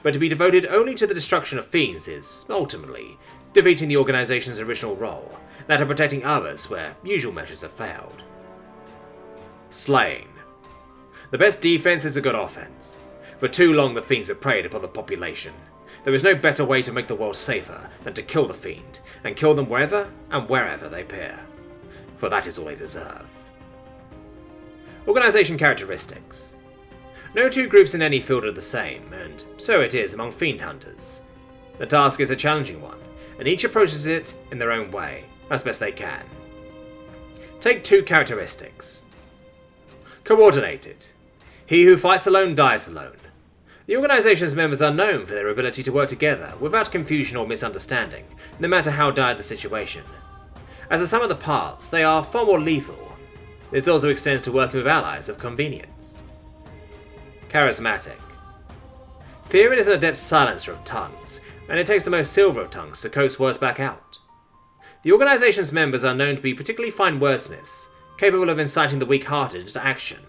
but to be devoted only to the destruction of Fiends is, ultimately, defeating the organization's original role, that of protecting others where usual measures have failed. Slaying. The best defense is a good offense. For too long the Fiends have preyed upon the population. There is no better way to make the world safer than to kill the Fiend, and kill them wherever and wherever they appear. For that is all they deserve. Organization characteristics. No two groups in any field are the same, and so it is among Fiend hunters. The task is a challenging one, and each approaches it in their own way, as best they can. Take 2 characteristics. Coordinated. He who fights alone dies alone. The organization's members are known for their ability to work together without confusion or misunderstanding, no matter how dire the situation. As a sum of the parts, they are far more lethal. This also extends to working with allies of convenience. Charismatic. Fearin is an adept silencer of tongues, and it takes the most silver of tongues to coax words back out. The organization's members are known to be particularly fine wordsmiths, capable of inciting the weak-hearted into action,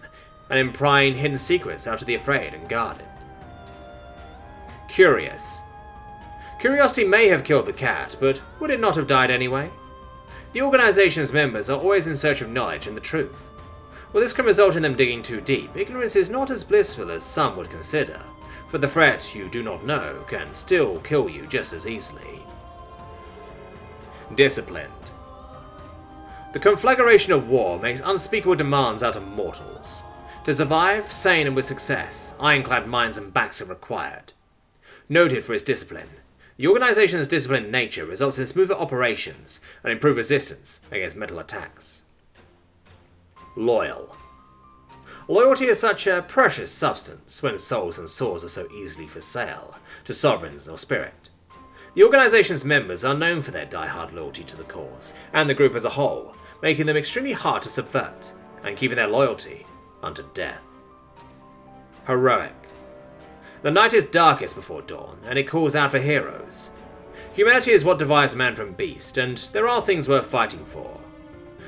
and in prying hidden secrets out of the afraid and guarded. Curious. Curiosity may have killed the cat, but would it not have died anyway? The organization's members are always in search of knowledge and the truth. While this can result in them digging too deep, ignorance is not as blissful as some would consider, for the threat you do not know can still kill you just as easily. Disciplined. The conflagration of war makes unspeakable demands out of mortals. To survive, sane and with success, ironclad minds and backs are required. Noted for its discipline, the organization's disciplined nature results in smoother operations and improved resistance against mental attacks. Loyal. Loyalty is such a precious substance when souls and swords are so easily for sale to sovereigns or spirit. The organization's members are known for their die-hard loyalty to the cause and the group as a whole, making them extremely hard to subvert and keeping their loyalty unto death. Heroic. The night is darkest before dawn, and it calls out for heroes. Humanity is what divides man from beast, and there are things worth fighting for.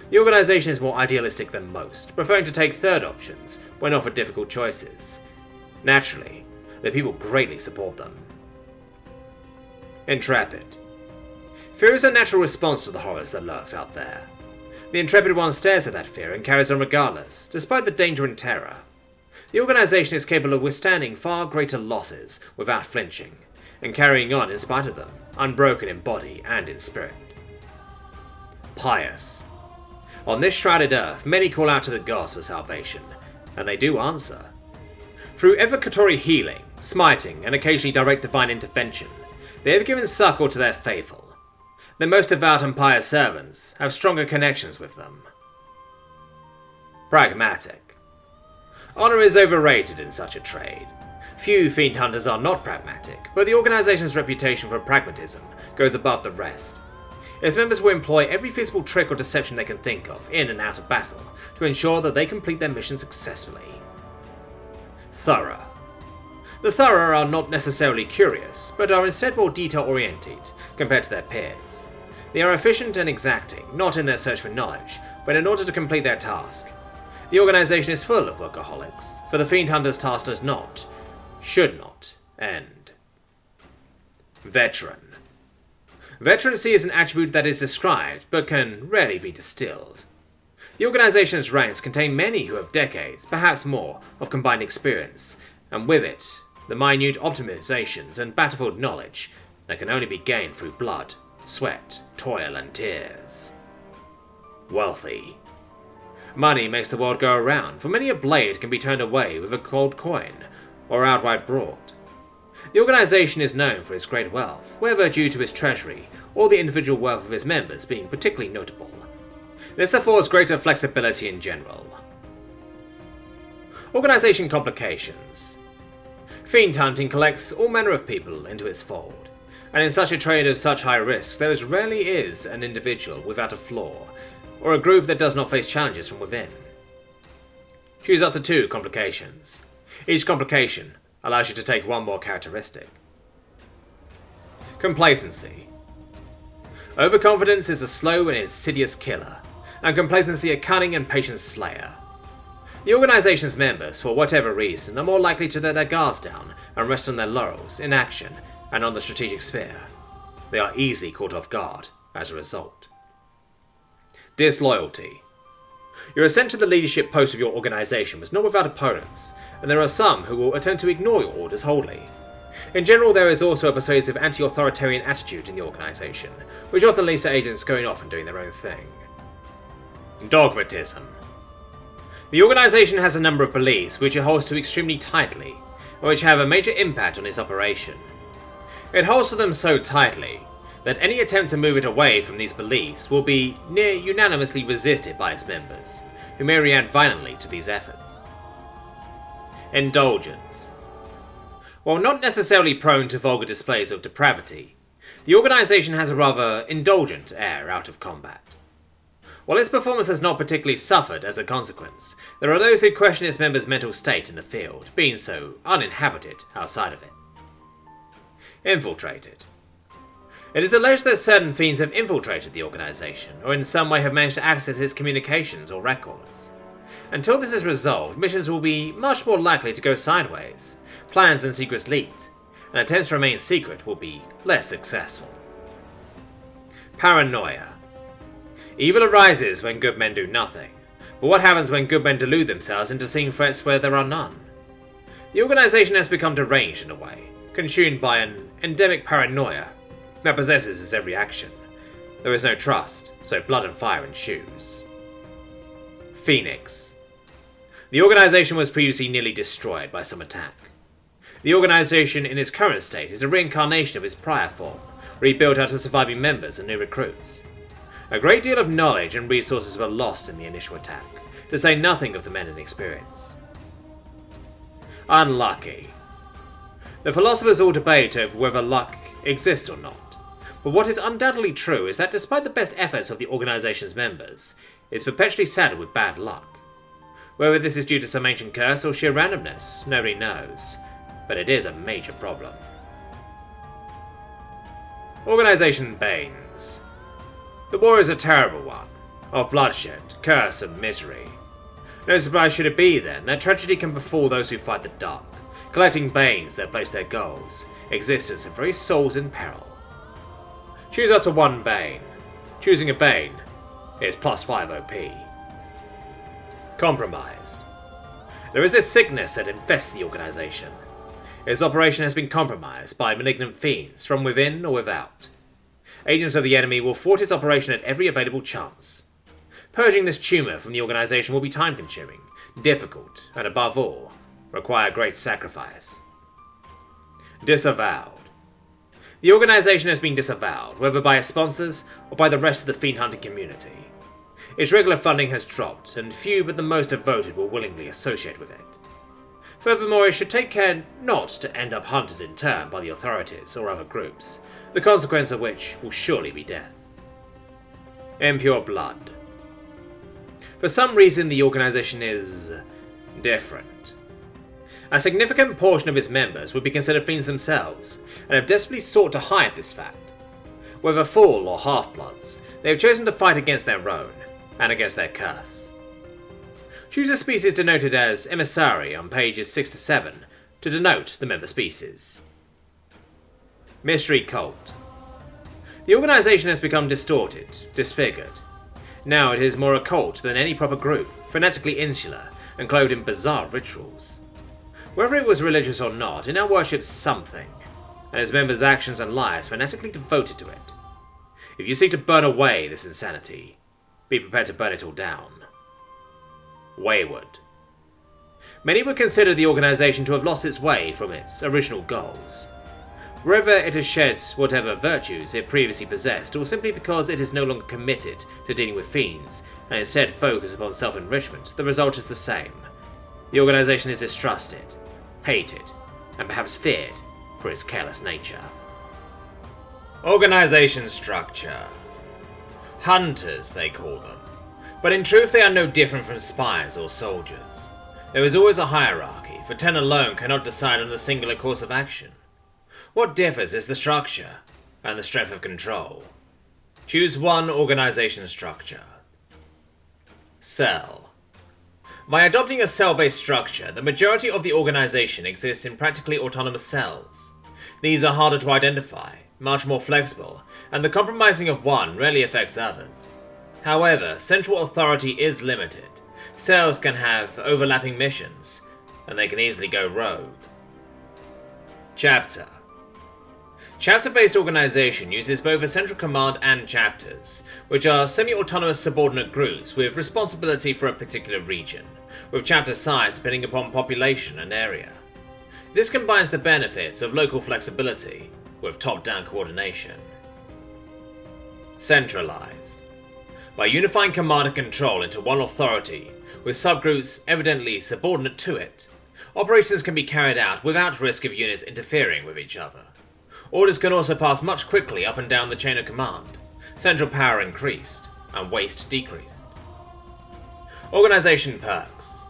The organization is more idealistic than most, preferring to take third options when offered difficult choices. Naturally, the people greatly support them. Intrepid. Fear is a natural response to the horrors that lurks out there. The intrepid one stares at that fear and carries on regardless, despite the danger and terror. The organization is capable of withstanding far greater losses without flinching, and carrying on in spite of them, unbroken in body and in spirit. Pious. On this shrouded earth, many call out to the gods for salvation, and they do answer. Through evocatory healing, smiting, and occasionally direct divine intervention, they have given succor to their faithful. Their most devout and pious servants have stronger connections with them. Pragmatic. Honor is overrated in such a trade. Few fiend hunters are not pragmatic, but the organization's reputation for pragmatism goes above the rest. Its members will employ every feasible trick or deception they can think of, in and out of battle, to ensure that they complete their mission successfully. Thorough. The thorough are not necessarily curious, but are instead more detail-oriented compared to their peers. They are efficient and exacting, not in their search for knowledge, but in order to complete their task. The organization is full of workaholics, for the fiend hunter's task does not, should not, end. Veteran. Veterancy is an attribute that is described, but can rarely be distilled. The organization's ranks contain many who have decades, perhaps more, of combined experience, and with it, the minute optimizations and battlefield knowledge that can only be gained through blood, sweat, toil, and tears. Wealthy. Money makes the world go around, for many a blade can be turned away with a cold coin, or outright brought. The organization is known for its great wealth, whether due to its treasury or the individual wealth of its members being particularly notable. This affords greater flexibility in general. Organization complications. Fiend hunting collects all manner of people into its fold, and in such a trade of such high risks, there rarely is an individual without a flaw, or a group that does not face challenges from within. Choose up to 2 complications. Each complication allows you to take 1 more characteristic. Complacency. Overconfidence is a slow and insidious killer, and complacency a cunning and patient slayer. The organization's members, for whatever reason, are more likely to let their guards down and rest on their laurels in action and on the strategic sphere. They are easily caught off guard as a result. Disloyalty. Your ascent to the leadership post of your organization was not without opponents, and there are some who will attempt to ignore your orders wholly. In general, there is also a persuasive anti-authoritarian attitude in the organization, which often leads to agents going off and doing their own thing. Dogmatism. The organization has a number of beliefs which it holds to extremely tightly, and which have a major impact on its operation. It holds to them so tightly that any attempt to move it away from these beliefs will be near unanimously resisted by its members, who may react violently to these efforts. Indulgence. While not necessarily prone to vulgar displays of depravity, the organization has a rather indulgent air out of combat. While its performance has not particularly suffered as a consequence, there are those who question its members' mental state in the field, being so uninhabited outside of it. Infiltrated. It is alleged that certain fiends have infiltrated the organization, or in some way have managed to access its communications or records. Until this is resolved, missions will be much more likely to go sideways, plans and secrets leaked, and attempts to remain secret will be less successful. Paranoia. Evil arises when good men do nothing, but what happens when good men delude themselves into seeing threats where there are none? The organization has become deranged in a way, consumed by an endemic paranoia that possesses its every action. There is no trust, so blood and fire ensues. Phoenix. The organization was previously nearly destroyed by some attack. The organization in its current state is a reincarnation of its prior form, rebuilt out of surviving members and new recruits. A great deal of knowledge and resources were lost in the initial attack, to say nothing of the men in experience. Unlucky. The philosophers all debate over whether luck exists or not, but what is undoubtedly true is that despite the best efforts of the organization's members, it's perpetually saddled with bad luck. Whether this is due to some ancient curse or sheer randomness, nobody knows, but it is a major problem. Organization Banes. The war is a terrible one, of bloodshed, curse, and misery. No surprise should it be, then, that tragedy can befall those who fight the dark, collecting banes that place their goals, existence, and very souls in peril. Choose up to 1 bane. Choosing a bane is +5 OP. Compromised. There is a sickness that infests the organization. Its operation has been compromised by malignant fiends from within or without. Agents of the enemy will thwart its operation at every available chance. Purging this tumor from the organization will be time-consuming, difficult, and above all, require great sacrifice. Disavowed. The organization has been disavowed, whether by its sponsors or by the rest of the fiend hunting community. Its regular funding has dropped, and few but the most devoted will willingly associate with it. Furthermore, it should take care not to end up hunted in turn by the authorities or other groups, the consequence of which will surely be death. Impure blood. For some reason, the organization is different. A significant portion of its members would be considered fiends themselves, and have desperately sought to hide this fact. Whether full or half-bloods, they have chosen to fight against their own, and against their curse. Choose a species denoted as emissary on pages 6 to 7 to denote the member species. Mystery Cult. The organization has become distorted, disfigured. Now it is more a cult than any proper group, fanatically insular, and clothed in bizarre rituals. Whether it was religious or not, it now worships something, and its members' actions and lives fanatically devoted to it. If you seek to burn away this insanity, be prepared to burn it all down. Wayward. Many would consider the organization to have lost its way from its original goals. Whether it has shed whatever virtues it previously possessed, or simply because it is no longer committed to dealing with fiends, and instead focused upon self-enrichment, the result is the same. The organization is distrusted, hated, and perhaps feared for his careless nature. Organization structure. Hunters, they call them. But in truth they are no different from spies or soldiers. There is always a hierarchy, for 10 alone cannot decide on a singular course of action. What differs is the structure, and the strength of control. Choose one organization structure. Cell. By adopting a cell-based structure, the majority of the organization exists in practically autonomous cells. These are harder to identify, much more flexible, and the compromising of one rarely affects others. However, central authority is limited. Cells can have overlapping missions, and they can easily go rogue. Chapter. Chapter-based organization uses both a central command and chapters, which are semi-autonomous subordinate groups with responsibility for a particular region, with chapter size depending upon population and area. This combines the benefits of local flexibility with top-down coordination. Centralized. By unifying command and control into one authority, with subgroups evidently subordinate to it, operations can be carried out without risk of units interfering with each other. Orders can also pass much quickly up and down the chain of command, central power increased, and waste decreased. Organization perks.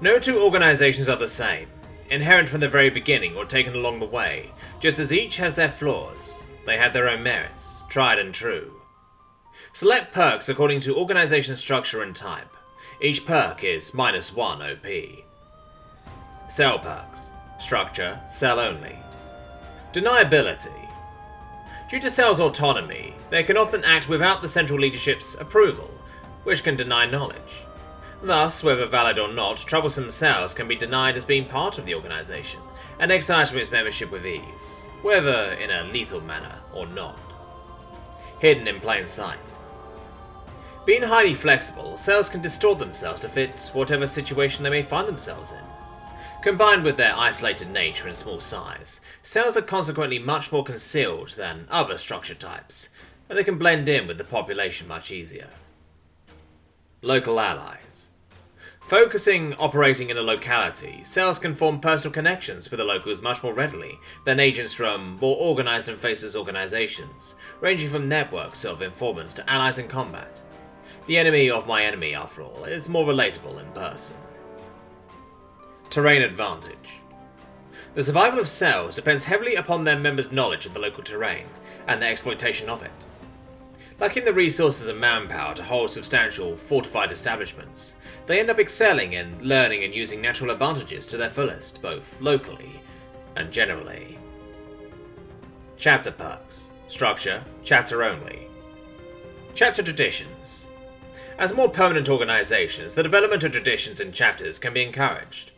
No two organizations are the same, inherent from the very beginning or taken along the way, just as each has their flaws. They have their own merits, tried and true. Select perks according to organization structure and type. Each perk is -1 OP. Cell perks. Structure, cell only. Deniability. Due to cells' autonomy, they can often act without the central leadership's approval, which can deny knowledge. Thus, whether valid or not, troublesome cells can be denied as being part of the organization, and excised from its membership with ease, whether in a lethal manner or not. Hidden in plain sight. Being highly flexible, cells can distort themselves to fit whatever situation they may find themselves in. Combined with their isolated nature and small size, cells are consequently much more concealed than other structure types, and they can blend in with the population much easier. Local allies. Focusing operating in a locality, cells can form personal connections with the locals much more readily than agents from more organized and faceless organizations, ranging from networks of informants to allies in combat. The enemy of my enemy, after all, is more relatable in person. Terrain advantage. The survival of cells depends heavily upon their members' knowledge of the local terrain, and their exploitation of it. Lacking the resources and manpower to hold substantial, fortified establishments, they end up excelling in learning and using natural advantages to their fullest, both locally and generally. Chapter perks. Structure, chapter only. Chapter traditions. As more permanent organizations, the development of traditions and chapters can be encouraged.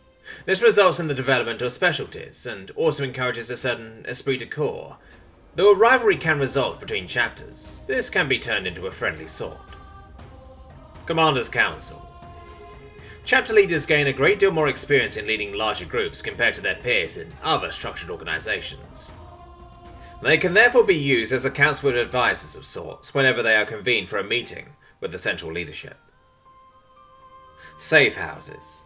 This results in the development of specialties, and also encourages a certain esprit de corps. Though a rivalry can result between chapters, this can be turned into a friendly sort. Commander's Council. Chapter leaders gain a great deal more experience in leading larger groups compared to their peers in other structured organizations. They can therefore be used as a council of advisors of sorts whenever they are convened for a meeting with the central leadership. Safe houses.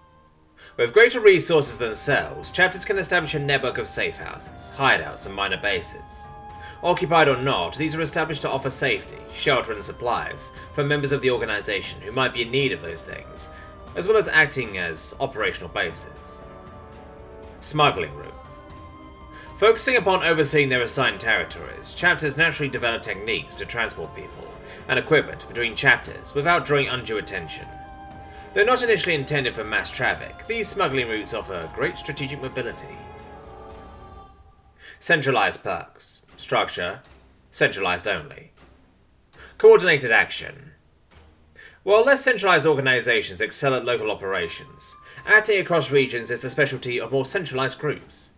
With greater resources than cells, chapters can establish a network of safe houses, hideouts, and minor bases. Occupied or not, these are established to offer safety, shelter, and supplies for members of the organization who might be in need of those things, as well as acting as operational bases. Smuggling routes. Focusing upon overseeing their assigned territories, chapters naturally develop techniques to transport people and equipment between chapters without drawing undue attention. Though not initially intended for mass traffic, these smuggling routes offer great strategic mobility. Centralized perks. Structure, centralized only. Coordinated action. While less centralized organizations excel at local operations, acting across regions is the specialty of more centralized groups.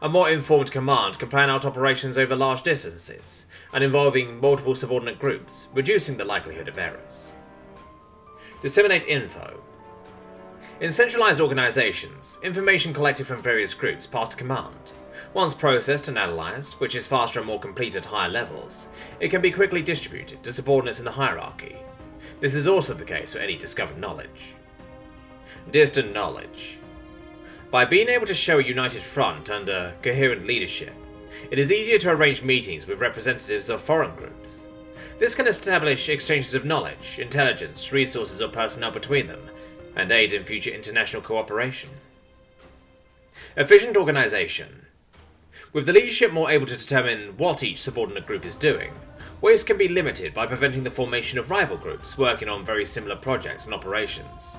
A more informed command can plan out operations over large distances, and involving multiple subordinate groups, reducing the likelihood of errors. Disseminate info. In centralized organizations, information collected from various groups passed to command. Once processed and analyzed, which is faster and more complete at higher levels, it can be quickly distributed to subordinates in the hierarchy. This is also the case for any discovered knowledge. Distant knowledge. By being able to show a united front under coherent leadership, it is easier to arrange meetings with representatives of foreign groups. This can establish exchanges of knowledge, intelligence, resources or personnel between them, and aid in future international cooperation. Efficient organisation. With the leadership more able to determine what each subordinate group is doing, waste can be limited by preventing the formation of rival groups working on very similar projects and operations.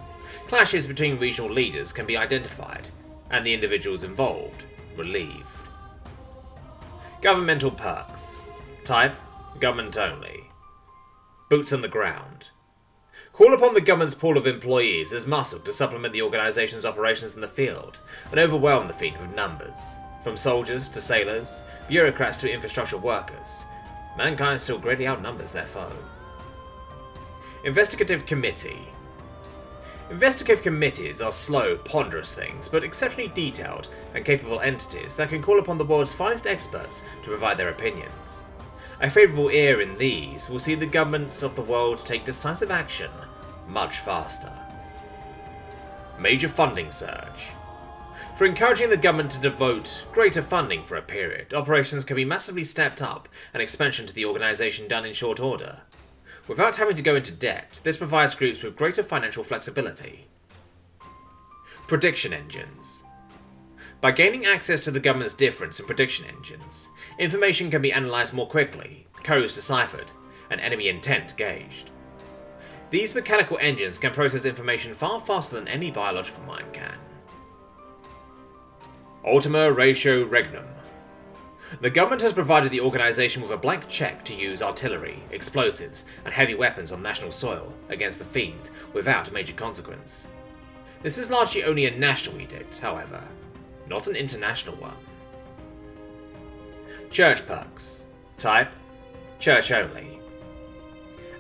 Clashes between regional leaders can be identified, and the individuals involved relieved. Governmental perks. Type: government only. Boots on the ground. Call upon the government's pool of employees as muscle to supplement the organisation's operations in the field, and overwhelm the Fiend with numbers. From soldiers to sailors, bureaucrats to infrastructure workers, mankind still greatly outnumbers their foe. Investigative Committee. Investigative committees are slow, ponderous things, but exceptionally detailed and capable entities that can call upon the world's finest experts to provide their opinions. A favourable ear in these will see the governments of the world take decisive action much faster. Major funding surge. For encouraging the government to devote greater funding for a period, operations can be massively stepped up and expansion to the organisation done in short order. Without having to go into debt, this provides groups with greater financial flexibility. Prediction engines. By gaining access to the government's difference in prediction engines, information can be analysed more quickly, codes deciphered, and enemy intent gauged. These mechanical engines can process information far faster than any biological mind can. Ultima Ratio Regnum. The government has provided the organisation with a blank cheque to use artillery, explosives, and heavy weapons on national soil against the Fiend without major consequence. This is largely only a national edict, however, not an international one. Church perks. Type: church only.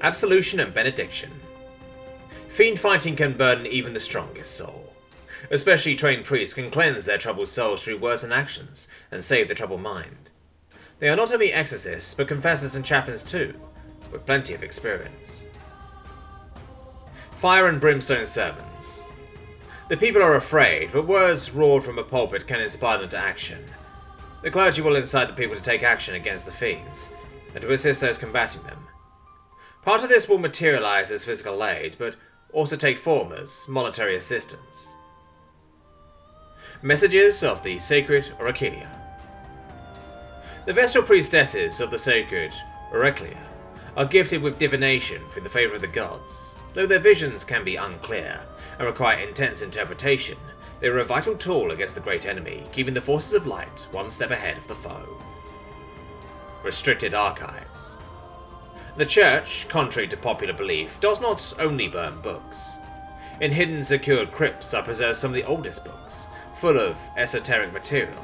Absolution and benediction. Fiend fighting can burden even the strongest soul. Especially trained priests can cleanse their troubled souls through words and actions, and save the troubled mind. They are not only exorcists, but confessors and chaplains too, with plenty of experience. Fire and brimstone sermons. The people are afraid, but words roared from a pulpit can inspire them to action. The clergy will incite the people to take action against the fiends, and to assist those combating them. Part of this will materialize as physical aid, but also take form as monetary assistance. Messages of the Sacred Oraculia. The Vestal Priestesses of the Sacred Oraculia are gifted with divination through the favour of the gods. Though their visions can be unclear and require intense interpretation, they are a vital tool against the great enemy, keeping the forces of light one step ahead of the foe. Restricted archives. The Church, contrary to popular belief, does not only burn books. In hidden, secured crypts are preserved some of the oldest books, full of esoteric material.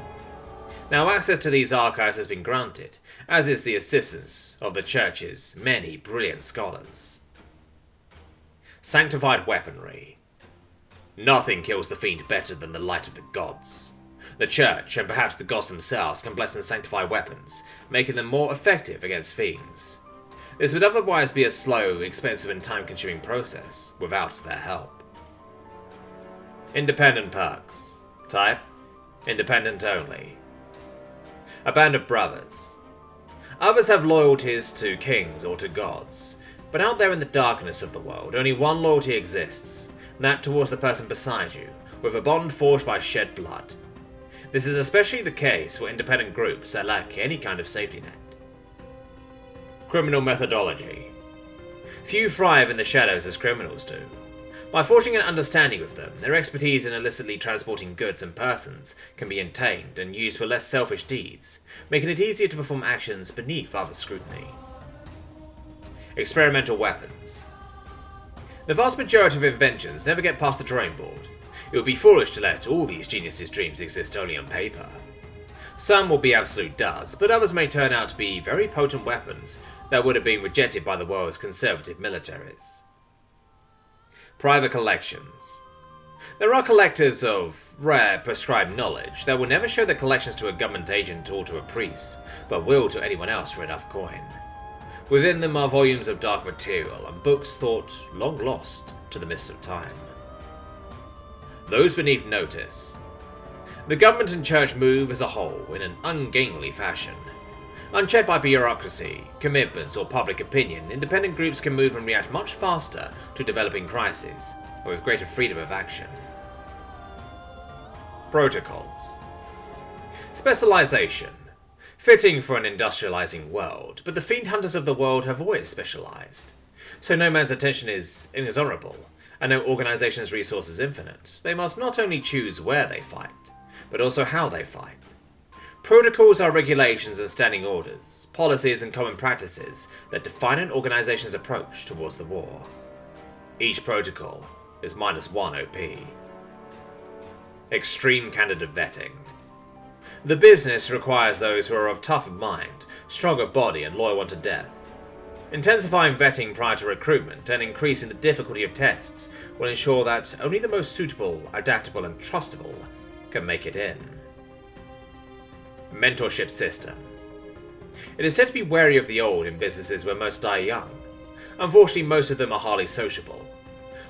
Now access to these archives has been granted, as is the assistance of the Church's many brilliant scholars. Sanctified weaponry. Nothing kills the Fiend better than the light of the gods. The Church, and perhaps the gods themselves, can bless and sanctify weapons, making them more effective against fiends. This would otherwise be a slow, expensive and time-consuming process without their help. Independent perks. Type: independent only. A band of brothers. Others have loyalties to kings or to gods, but out there in the darkness of the world, only one loyalty exists, and that towards the person beside you, with a bond forged by shed blood. This is especially the case for independent groups that lack any kind of safety net. Criminal methodology. Few thrive in the shadows as criminals do. By forging an understanding with them, their expertise in illicitly transporting goods and persons can be obtained and used for less selfish deeds, making it easier to perform actions beneath other scrutiny. Experimental weapons. The vast majority of inventions never get past the drawing board. It would be foolish to let all these geniuses' dreams exist only on paper. Some will be absolute duds, but others may turn out to be very potent weapons that would have been rejected by the world's conservative militaries. Private collections. There are collectors of rare, prescribed knowledge that will never show their collections to a government agent or to a priest, but will to anyone else for enough coin. Within them are volumes of dark material and books thought long lost to the mists of time. Those beneath notice. The government and church move as a whole in an ungainly fashion. Unchecked by bureaucracy, commitments, or public opinion, independent groups can move and react much faster to developing crises, and with greater freedom of action. Protocols. Specialization. Fitting for an industrializing world, but the fiend hunters of the world have always specialized. So no man's attention is inexorable, and no organization's resources infinite. They must not only choose where they fight, but also how they fight. Protocols are regulations and standing orders, policies and common practices that define an organization's approach towards the war. Each protocol is -1 OP. Extreme candidate vetting. The business requires those who are of tough mind, strong of body, and loyal unto death. Intensifying vetting prior to recruitment and increasing the difficulty of tests will ensure that only the most suitable, adaptable, and trustable can make it in. Mentorship system. It is said to be wary of the old in businesses where most die young. Unfortunately, most of them are highly sociable.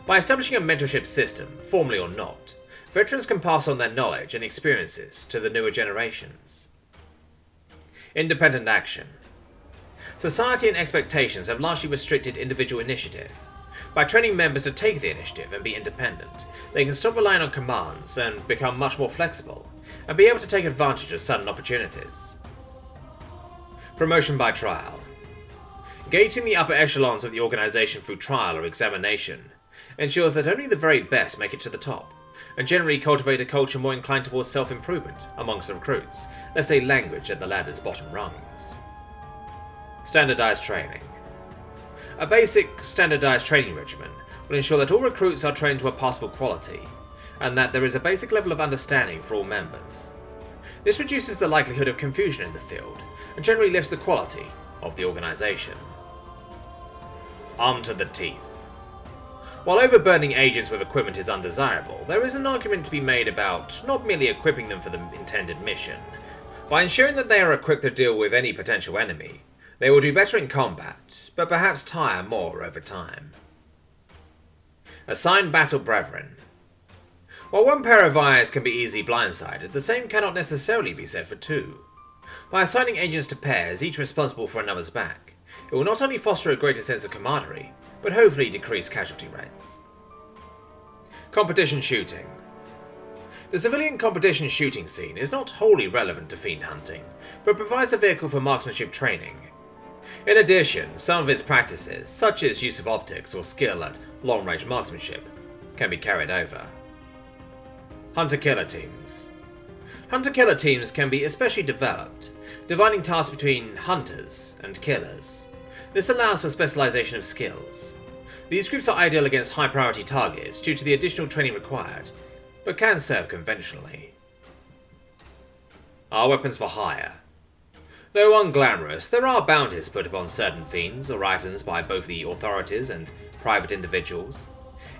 By establishing a mentorship system, formally or not, veterans can pass on their knowledge and experiences to the newer generations. Independent action. Society and expectations have largely restricted individual initiative. By training members to take the initiative and be independent, they can stop relying on commands and become much more flexible, and be able to take advantage of sudden opportunities. Promotion by trial. Gauging the upper echelons of the organization through trial or examination ensures that only the very best make it to the top, and generally cultivate a culture more inclined towards self-improvement amongst the recruits, lest they languish at the ladder's bottom rungs. Standardized training. A basic, standardized training regimen will ensure that all recruits are trained to a passable quality, and that there is a basic level of understanding for all members. This reduces the likelihood of confusion in the field, and generally lifts the quality of the organization. Armed to the teeth. While overburdening agents with equipment is undesirable, there is an argument to be made about not merely equipping them for the intended mission. By ensuring that they are equipped to deal with any potential enemy, they will do better in combat, but perhaps tire more over time. Assigned battle brethren. While one pair of eyes can be easily blindsided, the same cannot necessarily be said for two. By assigning agents to pairs, each responsible for another's back, it will not only foster a greater sense of camaraderie, but hopefully decrease casualty rates. Competition shooting. The civilian competition shooting scene is not wholly relevant to fiend hunting, but provides a vehicle for marksmanship training. In addition, some of its practices, such as use of optics or skill at long-range marksmanship, can be carried over. Hunter-killer teams. Hunter-killer teams can be especially developed, dividing tasks between hunters and killers. This allows for specialization of skills. These groups are ideal against high-priority targets due to the additional training required, but can serve conventionally. Are weapons for hire. Though unglamorous, there are bounties put upon certain fiends or items by both the authorities and private individuals.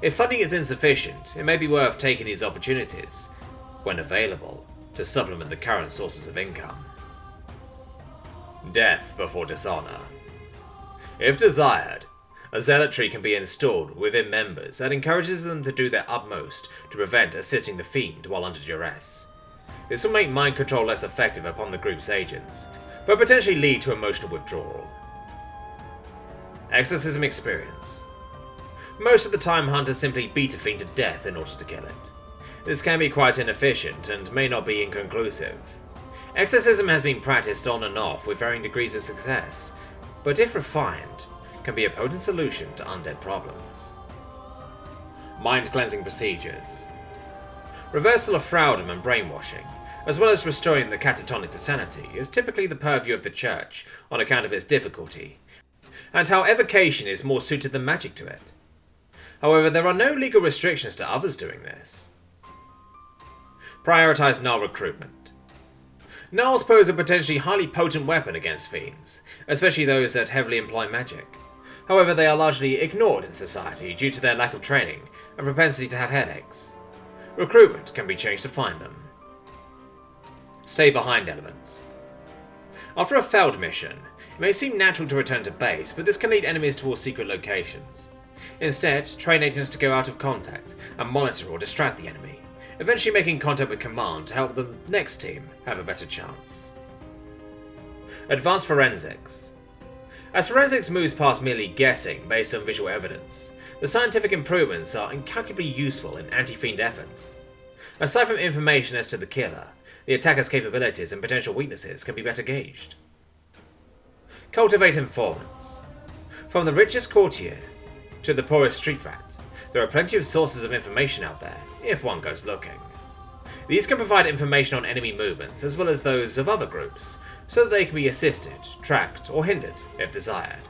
If funding is insufficient, it may be worth taking these opportunities, when available, to supplement the current sources of income. Death before dishonor. If desired, a zealotry can be installed within members that encourages them to do their utmost to prevent assisting the fiend while under duress. This will make mind control less effective upon the group's agents, but potentially lead to emotional withdrawal. Exorcism experience. Most of the time, hunters simply beat a fiend to death in order to kill it. This can be quite inefficient and may not be inconclusive. Exorcism has been practiced on and off with varying degrees of success, but if refined, can be a potent solution to undead problems. Mind-cleansing procedures. Reversal of thraldom and brainwashing, as well as restoring the catatonic to sanity, is typically the purview of the Church on account of its difficulty, and how evocation is more suited than magic to it. However, there are no legal restrictions to others doing this. Prioritize null recruitment. Nulls pose a potentially highly potent weapon against fiends, especially those that heavily employ magic. However, they are largely ignored in society due to their lack of training and propensity to have headaches. Recruitment can be changed to find them. Stay behind elements. After a failed mission, it may seem natural to return to base, but this can lead enemies towards secret locations. Instead, train agents to go out of contact and monitor or distract the enemy, eventually making contact with Command to help the next team have a better chance. Advanced Forensics. As forensics moves past merely guessing based on visual evidence, the scientific improvements are incalculably useful in anti-fiend efforts. Aside from information as to the killer, the attacker's capabilities and potential weaknesses can be better gauged. Cultivate informants. From the richest courtier to the poorest street rat, there are plenty of sources of information out there, if one goes looking. These can provide information on enemy movements as well as those of other groups, so that they can be assisted, tracked, or hindered if desired.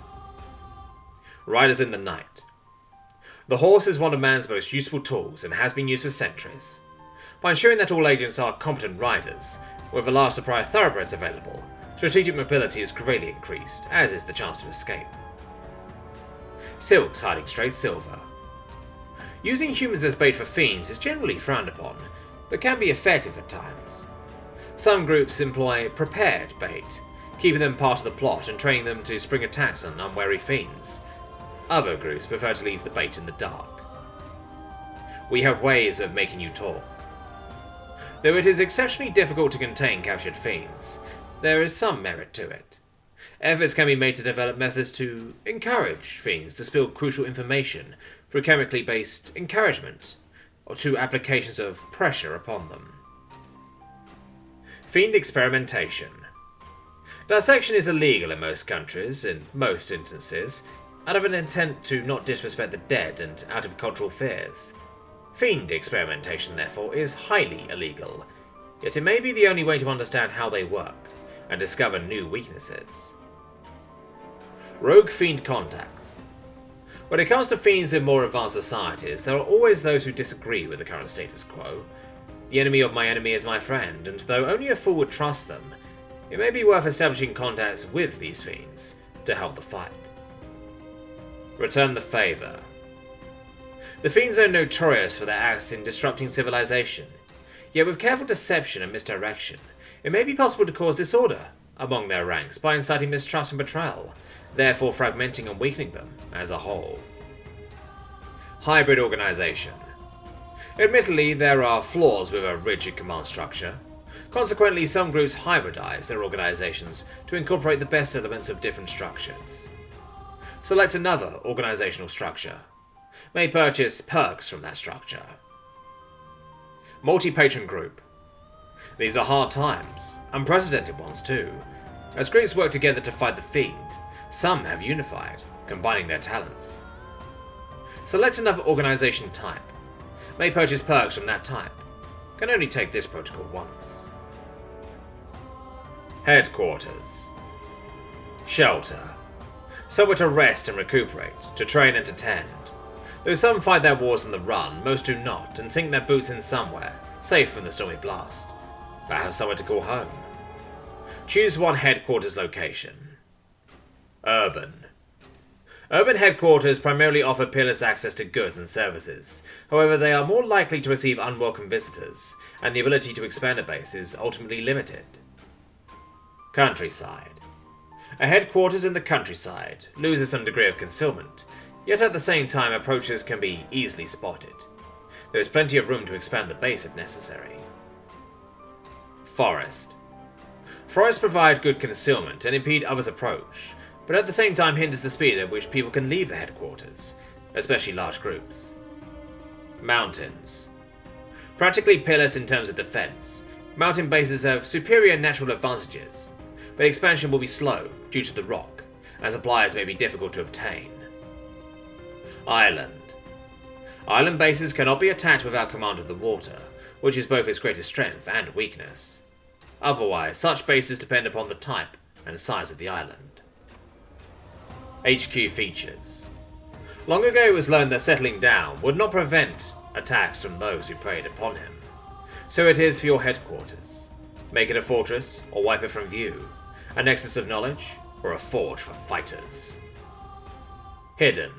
Riders in the night. The horse is one of man's most useful tools and has been used for centuries. By ensuring that all agents are competent riders, with a large supply of thoroughbreds available, strategic mobility is greatly increased, as is the chance to escape. Silks hiding straight silver. Using humans as bait for fiends is generally frowned upon, but can be effective at times. Some groups employ prepared bait, keeping them part of the plot and training them to spring attacks on unwary fiends. Other groups prefer to leave the bait in the dark. We have ways of making you talk. Though it is exceptionally difficult to contain captured fiends, there is some merit to it. Efforts can be made to develop methods to encourage fiends to spill crucial information through chemically based encouragement, or to applications of pressure upon them. Fiend experimentation. Dissection is illegal in most countries, in most instances, out of an intent to not disrespect the dead and out of cultural fears. Fiend experimentation, therefore, is highly illegal, yet it may be the only way to understand how they work and discover new weaknesses. Rogue fiend contacts. When it comes to fiends in more advanced societies, there are always those who disagree with the current status quo. The enemy of my enemy is my friend, and though only a fool would trust them, it may be worth establishing contacts with these fiends to help the fight. Return the favour. The fiends are notorious for their acts in disrupting civilization, yet with careful deception and misdirection, it may be possible to cause disorder among their ranks by inciting mistrust and betrayal, therefore fragmenting and weakening them as a whole. Hybrid organisation. Admittedly, there are flaws with a rigid command structure. Consequently, some groups hybridize their organizations to incorporate the best elements of different structures. Select another organizational structure. May purchase perks from that structure. Multi-patron group. These are hard times, unprecedented ones too. As groups work together to fight the Fiend, some have unified, combining their talents. Select another organization type. May purchase perks from that type. Can only take this protocol once. Headquarters. Shelter. Somewhere to rest and recuperate, to train and to tend. Though some fight their wars on the run, most do not, and sink their boots in somewhere, safe from the stormy blast. Perhaps somewhere to call home. Choose one headquarters location. Urban. Urban headquarters primarily offer peerless access to goods and services. However, they are more likely to receive unwelcome visitors, and the ability to expand a base is ultimately limited. Countryside. A headquarters in the countryside loses some degree of concealment, yet at the same time approaches can be easily spotted. There is plenty of room to expand the base if necessary. Forest. Forests provide good concealment and impede others' approach, but at the same time hinders the speed at which people can leave the headquarters, especially large groups. Mountains. Practically peerless in terms of defense, mountain bases have superior natural advantages, but expansion will be slow due to the rock, and supplies may be difficult to obtain. Island. Island bases cannot be attacked without command of the water, which is both its greatest strength and weakness. Otherwise, such bases depend upon the type and size of the island. HQ features. Long ago it was learned that settling down would not prevent attacks from those who preyed upon him. So it is for your headquarters. Make it a fortress or wipe it from view, a nexus of knowledge or a forge for fighters. Hidden.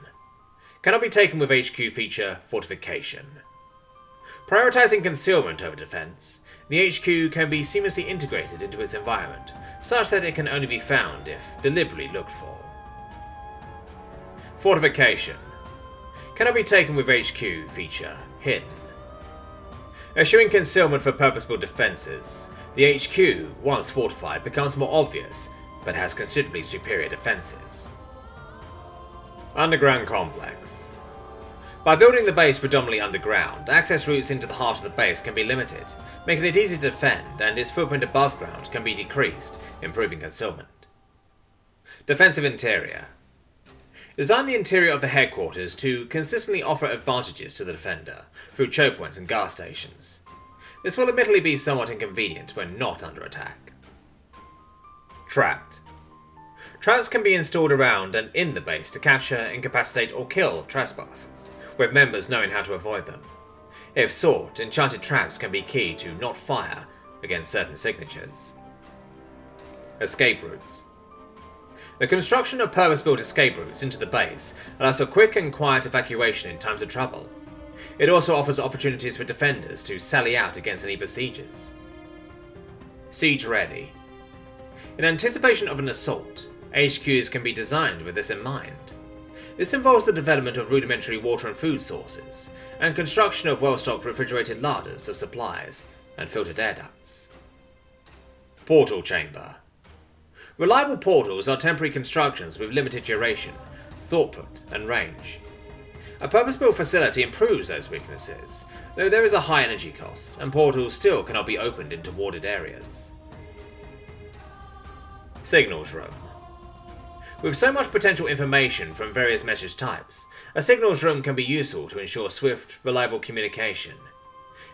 Cannot be taken with HQ feature Fortification. Prioritizing concealment over defense, the HQ can be seamlessly integrated into its environment, such that it can only be found if deliberately looked for. Fortification. Cannot be taken with HQ feature Hidden. Eschewing concealment for purposeful defences, the HQ, once fortified, becomes more obvious, but has considerably superior defences. Underground Complex. By building the base predominantly underground, access routes into the heart of the base can be limited, making it easy to defend, and its footprint above ground can be decreased, improving concealment. Defensive Interior. Design the interior of the headquarters to consistently offer advantages to the defender through choke points and gas stations. This will admittedly be somewhat inconvenient when not under attack. Trapped. Traps can be installed around and in the base to capture, incapacitate, or kill trespassers, with members knowing how to avoid them. If sought, enchanted traps can be key to not fire against certain signatures. Escape routes. The construction of purpose-built escape routes into the base allows for quick and quiet evacuation in times of trouble. It also offers opportunities for defenders to sally out against any besiegers. Siege ready. In anticipation of an assault, HQs can be designed with this in mind. This involves the development of rudimentary water and food sources, and construction of well-stocked refrigerated larders of supplies and filtered air ducts. Portal chamber. Reliable portals are temporary constructions with limited duration, throughput, and range. A purpose-built facility improves those weaknesses, though there is a high energy cost, and portals still cannot be opened into warded areas. Signals room. With so much potential information from various message types, a signals room can be useful to ensure swift, reliable communication.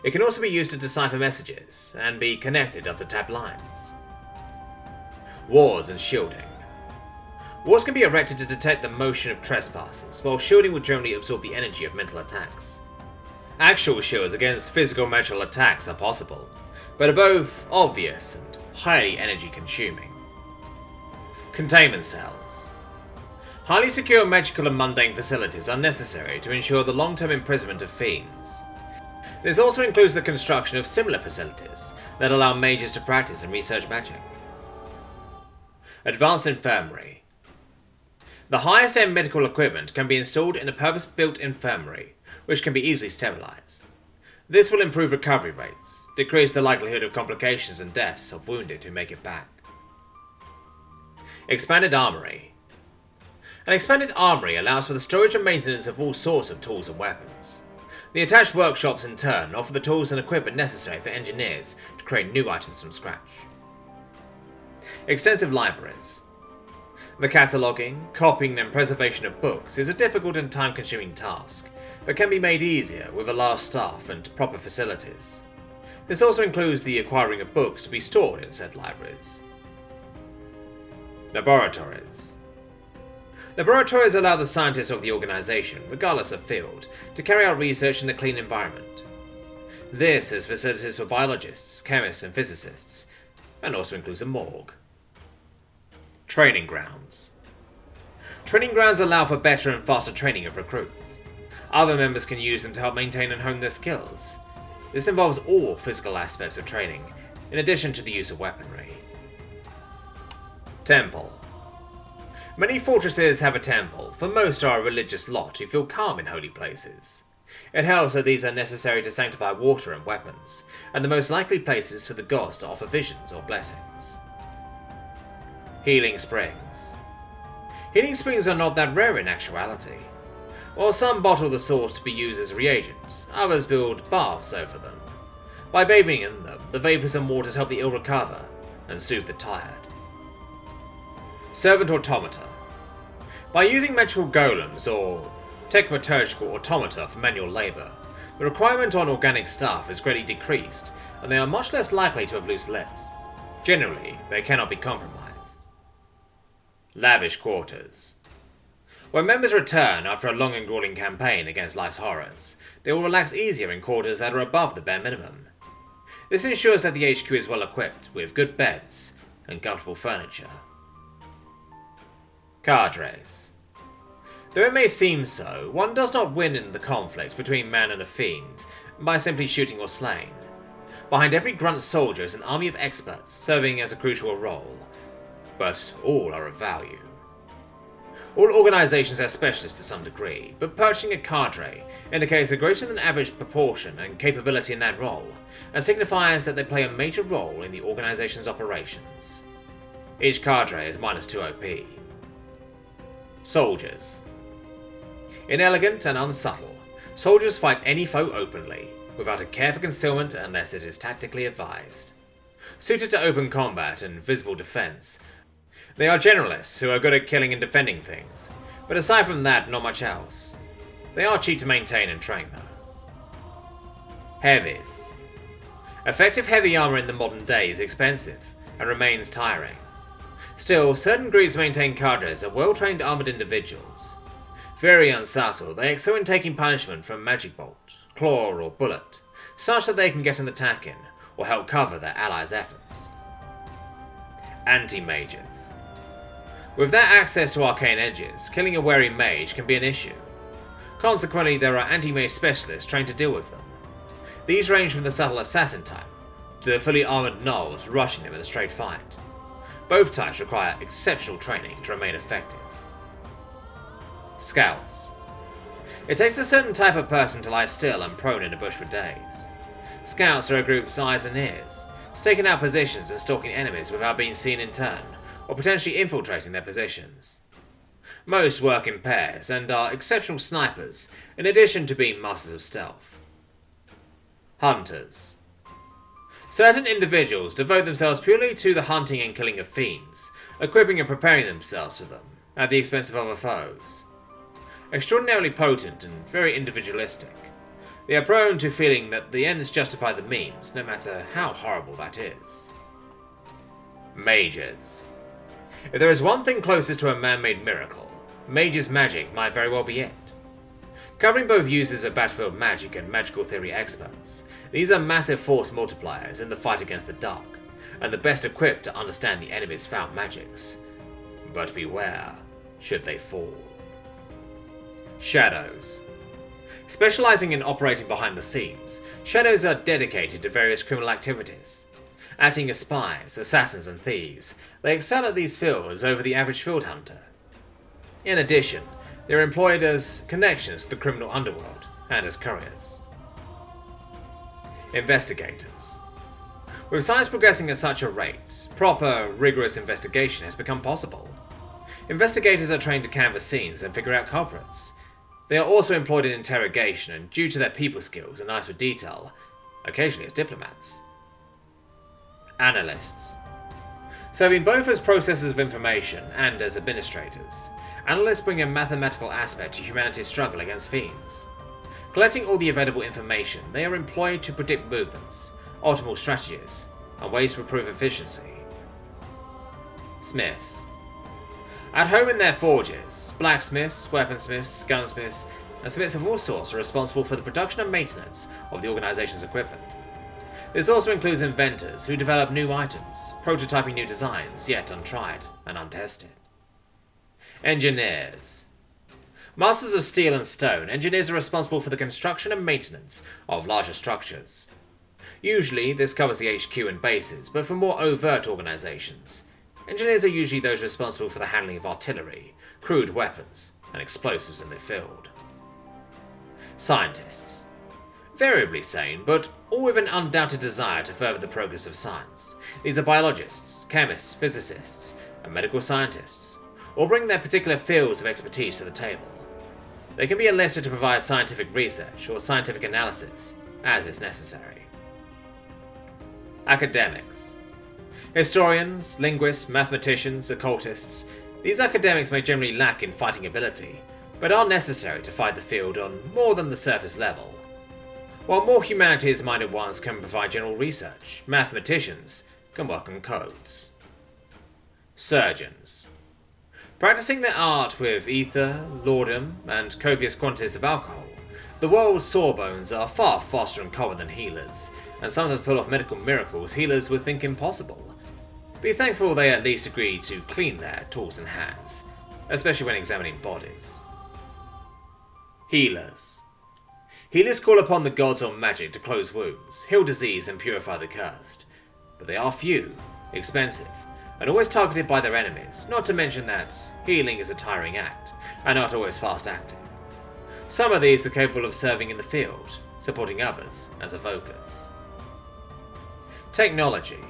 It can also be used to decipher messages and be connected up to tapped lines. Wars and shielding. Wars can be erected to detect the motion of trespassers, while shielding would generally absorb the energy of mental attacks. Actual shields against physical magical attacks are possible, but are both obvious and highly energy consuming. Containment cells. Highly secure magical and mundane facilities are necessary to ensure the long-term imprisonment of fiends. This also includes the construction of similar facilities that allow mages to practice and research magic. Advanced Infirmary. The highest end medical equipment can be installed in a purpose-built infirmary, which can be easily sterilized. This will improve recovery rates, decrease the likelihood of complications and deaths of wounded who make it back. Expanded Armory. An expanded armory allows for the storage and maintenance of all sorts of tools and weapons. The attached workshops in turn offer the tools and equipment necessary for engineers to create new items from scratch. Extensive libraries. The cataloguing, copying and preservation of books is a difficult and time-consuming task, but can be made easier with a large staff and proper facilities. This also includes the acquiring of books to be stored in said libraries. Laboratories. Laboratories allow the scientists of the organization, regardless of field, to carry out research in a clean environment. This is facilities for biologists, chemists and physicists, and also includes a morgue. Training grounds. Training grounds allow for better and faster training of recruits. Other members can use them to help maintain and hone their skills. This involves all physical aspects of training, in addition to the use of weaponry. Temple. Many fortresses have a temple, for most are a religious lot who feel calm in holy places. It helps that these are necessary to sanctify water and weapons, and the most likely places for the gods to offer visions or blessings. Healing springs. Healing springs are not that rare in actuality. While some bottle the source to be used as a reagent, others build baths over them. By bathing in them, the vapors and waters help the ill recover and soothe the tired. Servant automata. By using magical golems or technological automata for manual labour, the requirement on organic staff is greatly decreased, and they are much less likely to have loose lips. Generally, they cannot be compromised. Lavish quarters. When members return after a long and grueling campaign against life's horrors, they will relax easier in quarters that are above the bare minimum. This ensures that the HQ is well equipped with good beds and comfortable furniture. Cadres. Though it may seem so, one does not win in the conflict between man and a fiend by simply shooting or slaying. Behind every grunt soldier is an army of experts serving as a crucial role, but all are of value. All organisations are specialists to some degree, but purchasing a cadre indicates a greater than average proportion and capability in that role, and signifies that they play a major role in the organisation's operations. Each cadre is -2 OP. Soldiers. Inelegant and unsubtle, soldiers fight any foe openly, without a care for concealment unless it is tactically advised. Suited to open combat and visible defence, they are generalists who are good at killing and defending things, but aside from that, not much else. They are cheap to maintain and train though. Heavies. Effective heavy armour in the modern day is expensive, and remains tiring. Still, certain groups maintain cadres of well-trained armoured individuals. Very unsubtle, they excel in taking punishment from magic bolt, claw or bullet, such that they can get an attack in, or help cover their allies' efforts. Anti-mages. With their access to arcane edges, killing a wary mage can be an issue. Consequently, there are anti-mage specialists trained to deal with them. These range from the subtle assassin type, to the fully armoured gnolls rushing them in a straight fight. Both types require exceptional training to remain effective. Scouts. It takes a certain type of person to lie still and prone in a bush for days. Scouts are a group's eyes and ears, staking out positions and stalking enemies without being seen in turn, or potentially infiltrating their positions. Most work in pairs and are exceptional snipers, in addition to being masters of stealth. Hunters. Certain individuals devote themselves purely to the hunting and killing of fiends, equipping and preparing themselves for them, at the expense of other foes. Extraordinarily potent and very individualistic, they are prone to feeling that the ends justify the means, no matter how horrible that is. Mages. If there is one thing closest to a man-made miracle, mage's magic might very well be it. Covering both users of battlefield magic and magical theory experts, these are massive force multipliers in the fight against the dark, and the best equipped to understand the enemy's foul magics. But beware, should they fall. Shadows. Specializing in operating behind the scenes, shadows are dedicated to various criminal activities. Acting as spies, assassins and thieves, they excel at these fields over the average field hunter. In addition, they are employed as connections to the criminal underworld and as couriers. Investigators. With science progressing at such a rate, proper, rigorous investigation has become possible. Investigators are trained to canvass scenes and figure out culprits. They are also employed in interrogation and, due to their people skills and eyes for detail, occasionally as diplomats. Analysts. Serving both as processors of information and as administrators, analysts bring a mathematical aspect to humanity's struggle against fiends. Collecting all the available information, they are employed to predict movements, optimal strategies, and ways to improve efficiency. Smiths. At home in their forges, blacksmiths, weaponsmiths, gunsmiths, and smiths of all sorts are responsible for the production and maintenance of the organization's equipment. This also includes inventors who develop new items, prototyping new designs yet untried and untested. Engineers. Masters of steel and stone, engineers are responsible for the construction and maintenance of larger structures. Usually, this covers the HQ and bases, but for more overt organizations, engineers are usually those responsible for the handling of artillery, crude weapons, and explosives in the field. Scientists. Variably sane, but all with an undoubted desire to further the progress of science. These are biologists, chemists, physicists, and medical scientists, all bring their particular fields of expertise to the table. They can be enlisted to provide scientific research or scientific analysis, as is necessary. Academics. Historians, linguists, mathematicians, occultists, these academics may generally lack in fighting ability, but are necessary to fight the field on more than the surface level. While more humanities-minded ones can provide general research, mathematicians can work on codes. Surgeons. Practicing their art with ether, laudanum, and copious quantities of alcohol, the world's sawbones are far faster and common than healers, and sometimes pull off medical miracles healers would think impossible. Be thankful they at least agree to clean their tools and hands, especially when examining bodies. Healers. Healers call upon the gods or magic to close wounds, heal disease, and purify the cursed. But they are few, expensive, and always targeted by their enemies, not to mention that healing is a tiring act, and not always fast acting. Some of these are capable of serving in the field, supporting others as evokers. Technology.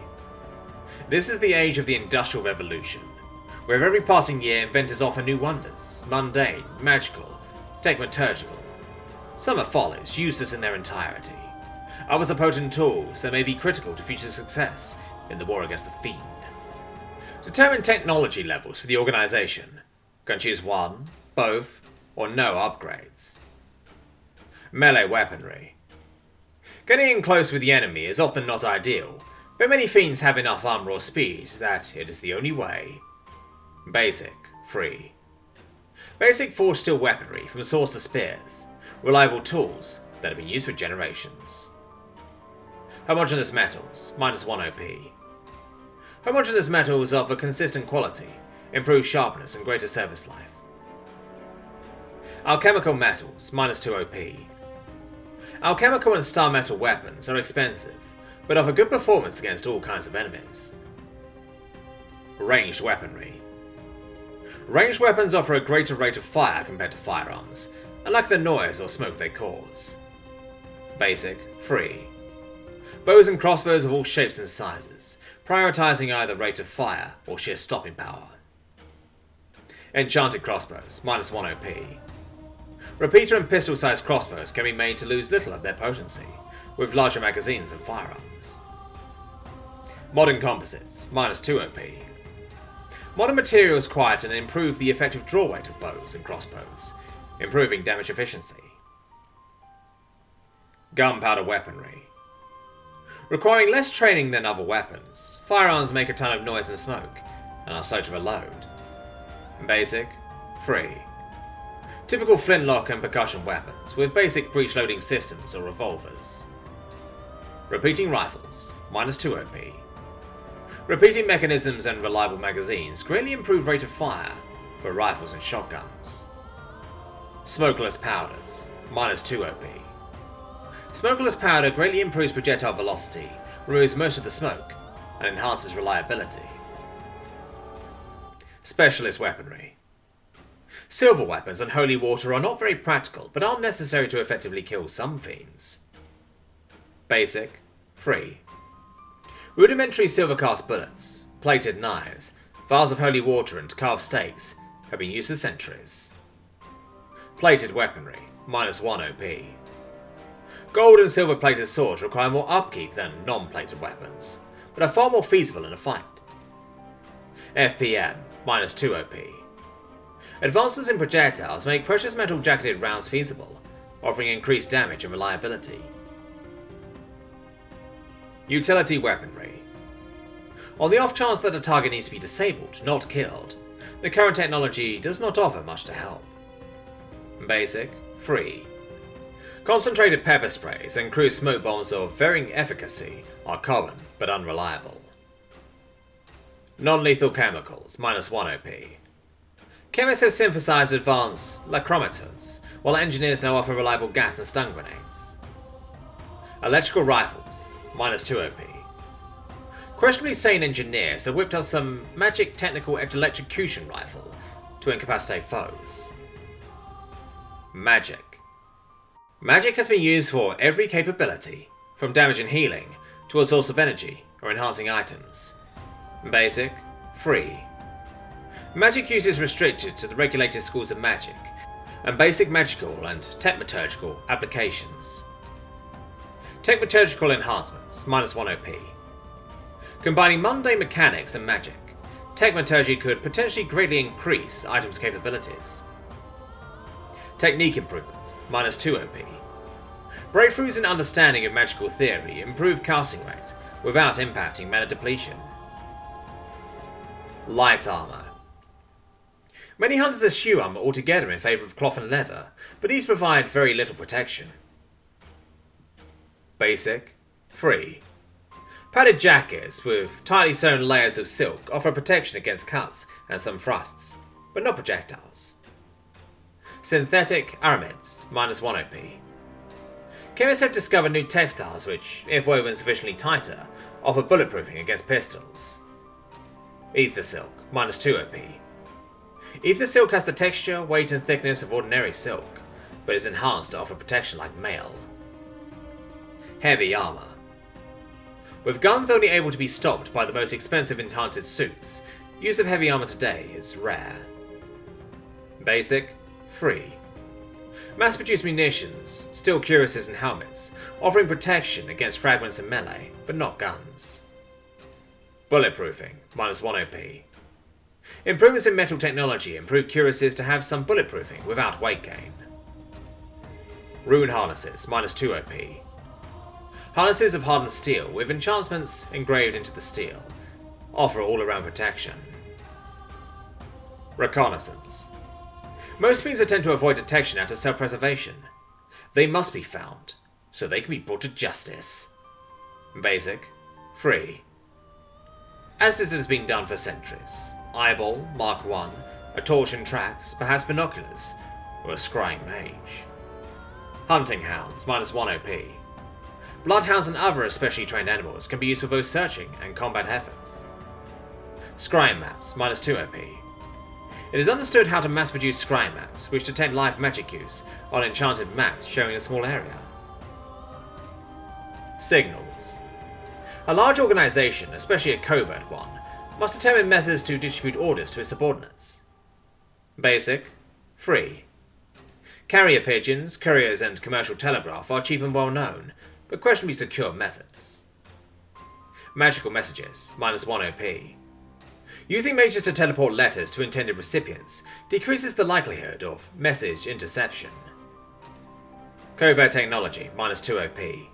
This is the age of the Industrial Revolution, where every passing year inventors offer new wonders, mundane, magical, techmaturgical. Some are follies, useless in their entirety. Others are potent tools that may be critical to future success in the war against the Fiend. Determine technology levels for the organization. Can choose one, both, or no upgrades. Melee weaponry. Getting in close with the enemy is often not ideal, but many Fiends have enough armor or speed that it is the only way. Basic, free. Basic forged steel weaponry from swords to spears. Reliable tools that have been used for generations. Homogeneous metals, -1 OP. Homogeneous metals offer consistent quality, improved sharpness, and greater service life. Alchemical metals, -2 OP. Alchemical and star metal weapons are expensive, but offer good performance against all kinds of enemies. Ranged weaponry. Ranged weapons offer a greater rate of fire compared to firearms, and lack the noise or smoke they cause. Basic, free. Bows and crossbows of all shapes and sizes, prioritizing either rate of fire or sheer stopping power. Enchanted crossbows, -1 OP. Repeater and pistol-sized crossbows can be made to lose little of their potency, with larger magazines than firearms. Modern composites, -2 OP. Modern materials quieten and improve the effective draw weight of bows and crossbows, improving damage efficiency. Gunpowder weaponry. Requiring less training than other weapons, firearms make a ton of noise and smoke, and are slow to reload. Basic, free. Typical flintlock and percussion weapons, with basic breech-loading systems or revolvers. Repeating rifles, -2 OP. Repeating mechanisms and reliable magazines greatly improve rate of fire for rifles and shotguns. Smokeless powders, -2 OP. Smokeless powder greatly improves projectile velocity, removes most of the smoke, and enhances reliability. Specialist weaponry. Silver weapons and holy water are not very practical, but are necessary to effectively kill some fiends. Basic, free. Rudimentary silver cast bullets, plated knives, vials of holy water and carved stakes have been used for centuries. Plated weaponry, -1 OP. Gold and silver plated swords require more upkeep than non-plated weapons, but are far more feasible in a fight. FPM, -2 OP. Advancements in projectiles make precious metal jacketed rounds feasible, offering increased damage and reliability. Utility weaponry. On the off chance that a target needs to be disabled, not killed, the current technology does not offer much to help. Basic, free. Concentrated pepper sprays and cruise smoke bombs of varying efficacy are common but unreliable. Non-lethal chemicals, -1 OP. Chemists have synthesized advanced lachrometers, while engineers now offer reliable gas and stun grenades. Electrical rifles, -2 OP. Questionably sane engineers have whipped up some magic technical electrocution rifle to incapacitate foes. Magic. Magic has been used for every capability, from damage and healing to a source of energy or enhancing items. Basic, free. Magic use is restricted to the regulated schools of magic, and basic magical and techmaturgical applications. Techmaturgical enhancements, -1 OP. Combining mundane mechanics and magic, techmaturgy could potentially greatly increase items' capabilities. Technique improvements, -2 OP. Breakthroughs in understanding of magical theory improve casting rate without impacting mana depletion. Light armor. Many hunters eschew armor altogether in favour of cloth and leather, but these provide very little protection. Basic, free. Padded jackets with tightly sewn layers of silk offer protection against cuts and some thrusts, but not projectiles. Synthetic aramids, -1 OP. Chemists have discovered new textiles which, if woven sufficiently tighter, offer bulletproofing against pistols. Ether Silk, -2 OP. Ether Silk has the texture, weight and thickness of ordinary silk, but is enhanced to offer protection like mail. Heavy Armor. With guns only able to be stopped by the most expensive enchanted suits, use of heavy armor today is rare. Basic, free. Mass-produced munitions, steel cuirasses and helmets, offering protection against fragments and melee, but not guns. Bulletproofing, -1 OP. Improvements in metal technology improve cuirasses to have some bulletproofing without weight gain. Rune Harnesses, -2 OP. Harnesses of hardened steel with enchantments engraved into the steel, offer all-around protection. Reconnaissance. Most fiends tend to avoid detection out of self-preservation. They must be found, so they can be brought to justice. Basic, free. As it has been done for centuries. Eyeball, Mark 1, a torch and tracks, perhaps binoculars, or a scrying mage. Hunting Hounds, -1 OP. Bloodhounds and other especially trained animals can be used for both searching and combat efforts. Scrying Maps, -2 OP. It is understood how to mass-produce scrying maps, which detect live magic use on enchanted maps showing a small area. Signals. A large organization, especially a covert one, must determine methods to distribute orders to its subordinates. Basic, free. Carrier pigeons, couriers and commercial telegraph are cheap and well known, but questionably secure methods. Magical messages, -1 OP. Using mages to teleport letters to intended recipients decreases the likelihood of message interception. Covert technology, -2 OP.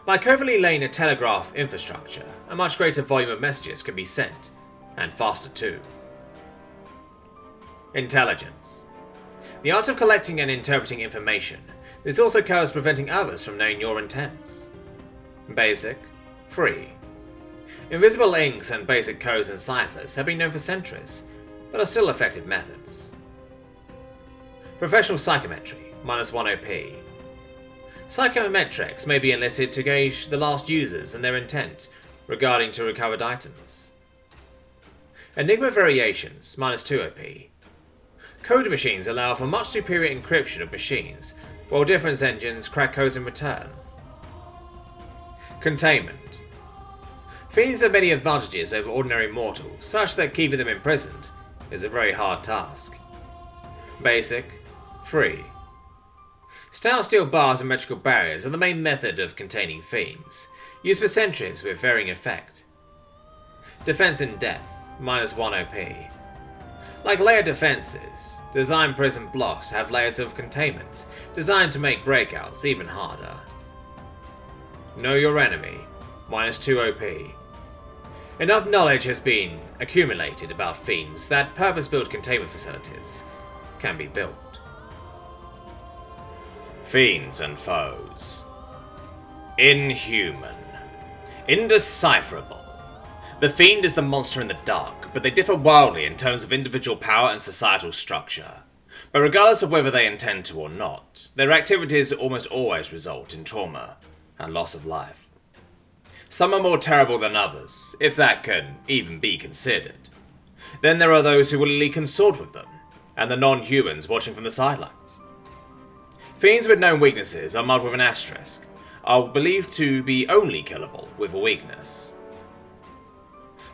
By covertly laying a telegraph infrastructure, a much greater volume of messages can be sent, and faster too. Intelligence. The art of collecting and interpreting information. This also covers preventing others from knowing your intents. Basic, free. Invisible inks and basic codes and ciphers have been known for centuries, but are still effective methods. Professional psychometry, -1 OP. Psychometrics may be enlisted to gauge the last users and their intent regarding to recovered items. Enigma variations, -2 OP. Code machines allow for much superior encryption of machines, while difference engines crack codes in return. Containment. Fiends have many advantages over ordinary mortals, such that keeping them imprisoned is a very hard task. Basic, free. Stout steel bars and metrical barriers are the main method of containing fiends, used for centuries with varying effect. Defense in depth, -1 OP. Like layered defenses, design prison blocks have layers of containment, designed to make breakouts even harder. Know your enemy, -2 OP. Enough knowledge has been accumulated about fiends that purpose-built containment facilities can be built. Fiends and foes. Inhuman. Indecipherable. The fiend is the monster in the dark, but they differ wildly in terms of individual power and societal structure. But regardless of whether they intend to or not, their activities almost always result in trauma and loss of life. Some are more terrible than others, if that can even be considered. Then there are those who willingly consort with them, and the non-humans watching from the sidelines. Fiends with known weaknesses are marked with an asterisk, are believed to be only killable with a weakness.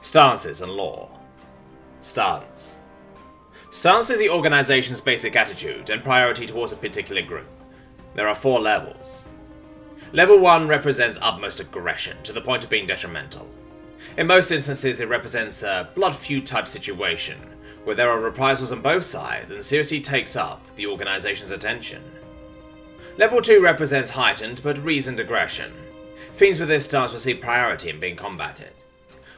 Stances and lore. Stance. Stance is the organization's basic attitude and priority towards a particular group. There are 4 levels. Level 1 represents utmost aggression, to the point of being detrimental. In most instances it represents a blood feud type situation, where there are reprisals on both sides and seriously takes up the organization's attention. Level 2 represents heightened but reasoned aggression. Fiends with this stance receive priority in being combated.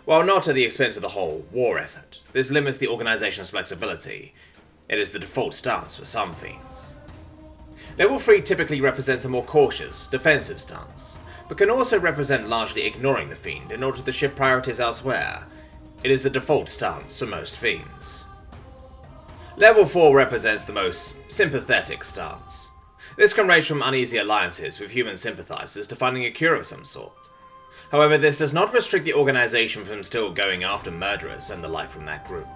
While not at the expense of the whole war effort, this limits the organization's flexibility. It is the default stance for some fiends. Level 3 typically represents a more cautious, defensive stance, but can also represent largely ignoring the fiend in order to shift priorities elsewhere. It is the default stance for most fiends. Level 4 represents the most sympathetic stance. This can range from uneasy alliances with human sympathizers to finding a cure of some sort. However, this does not restrict the organization from still going after murderers and the like from that group.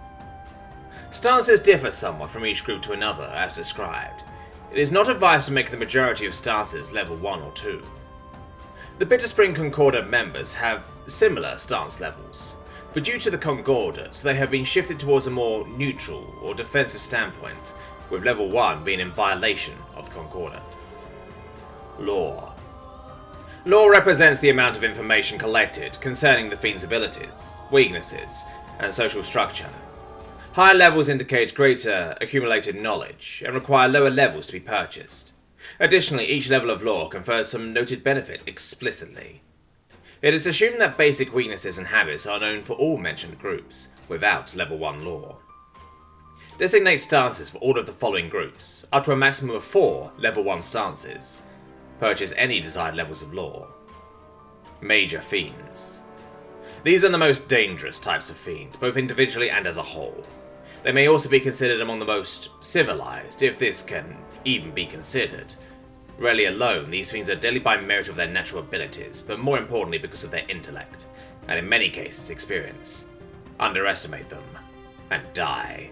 Stances differ somewhat from each group to another, as described. It is not advised to make the majority of stances level 1 or 2. The Bitterspring Concordant members have similar stance levels, but due to the Concordants, they have been shifted towards a more neutral or defensive standpoint, with level 1 being in violation of the Concordant. Lore. Lore represents the amount of information collected concerning the Fiend's abilities, weaknesses, and social structure. Higher levels indicate greater accumulated knowledge, and require lower levels to be purchased. Additionally, each level of lore confers some noted benefit explicitly. It is assumed that basic weaknesses and habits are known for all mentioned groups, without level 1 lore. Designate stances for all of the following groups, up to a maximum of 4 level 1 stances. Purchase any desired levels of lore. Major Fiends. These are the most dangerous types of fiend, both individually and as a whole. They may also be considered among the most civilized, if this can even be considered. Rarely alone, these fiends are deadly by merit of their natural abilities, but more importantly because of their intellect, and in many cases experience. Underestimate them, and die.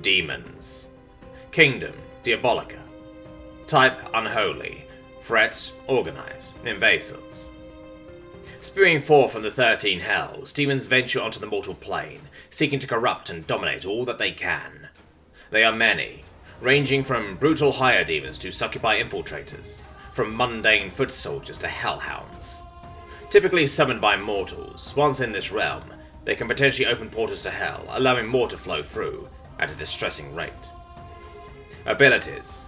Demons. Kingdom, Diabolica. Type, Unholy. Threat, Organized. Invasors. Spewing forth from the 13 hells, demons venture onto the mortal plane, seeking to corrupt and dominate all that they can. They are many, ranging from brutal higher demons to succubi infiltrators, from mundane foot soldiers to hellhounds. Typically summoned by mortals, once in this realm, they can potentially open portals to hell, allowing more to flow through at a distressing rate. Abilities.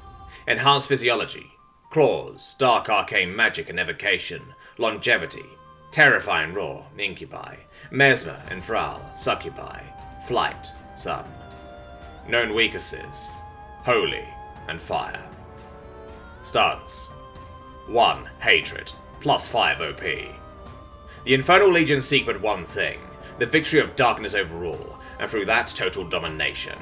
Enhanced Physiology, Claws, Dark Arcane Magic and Evocation, Longevity, Terrifying Roar, Incubi, Mesmer, Enthrall, Succubi, Flight, Sun. Known weaknesses, Holy, and Fire. Stance. 1. Hatred, plus 5 OP. The Infernal Legion seek but one thing, the victory of darkness overall, and through that total domination.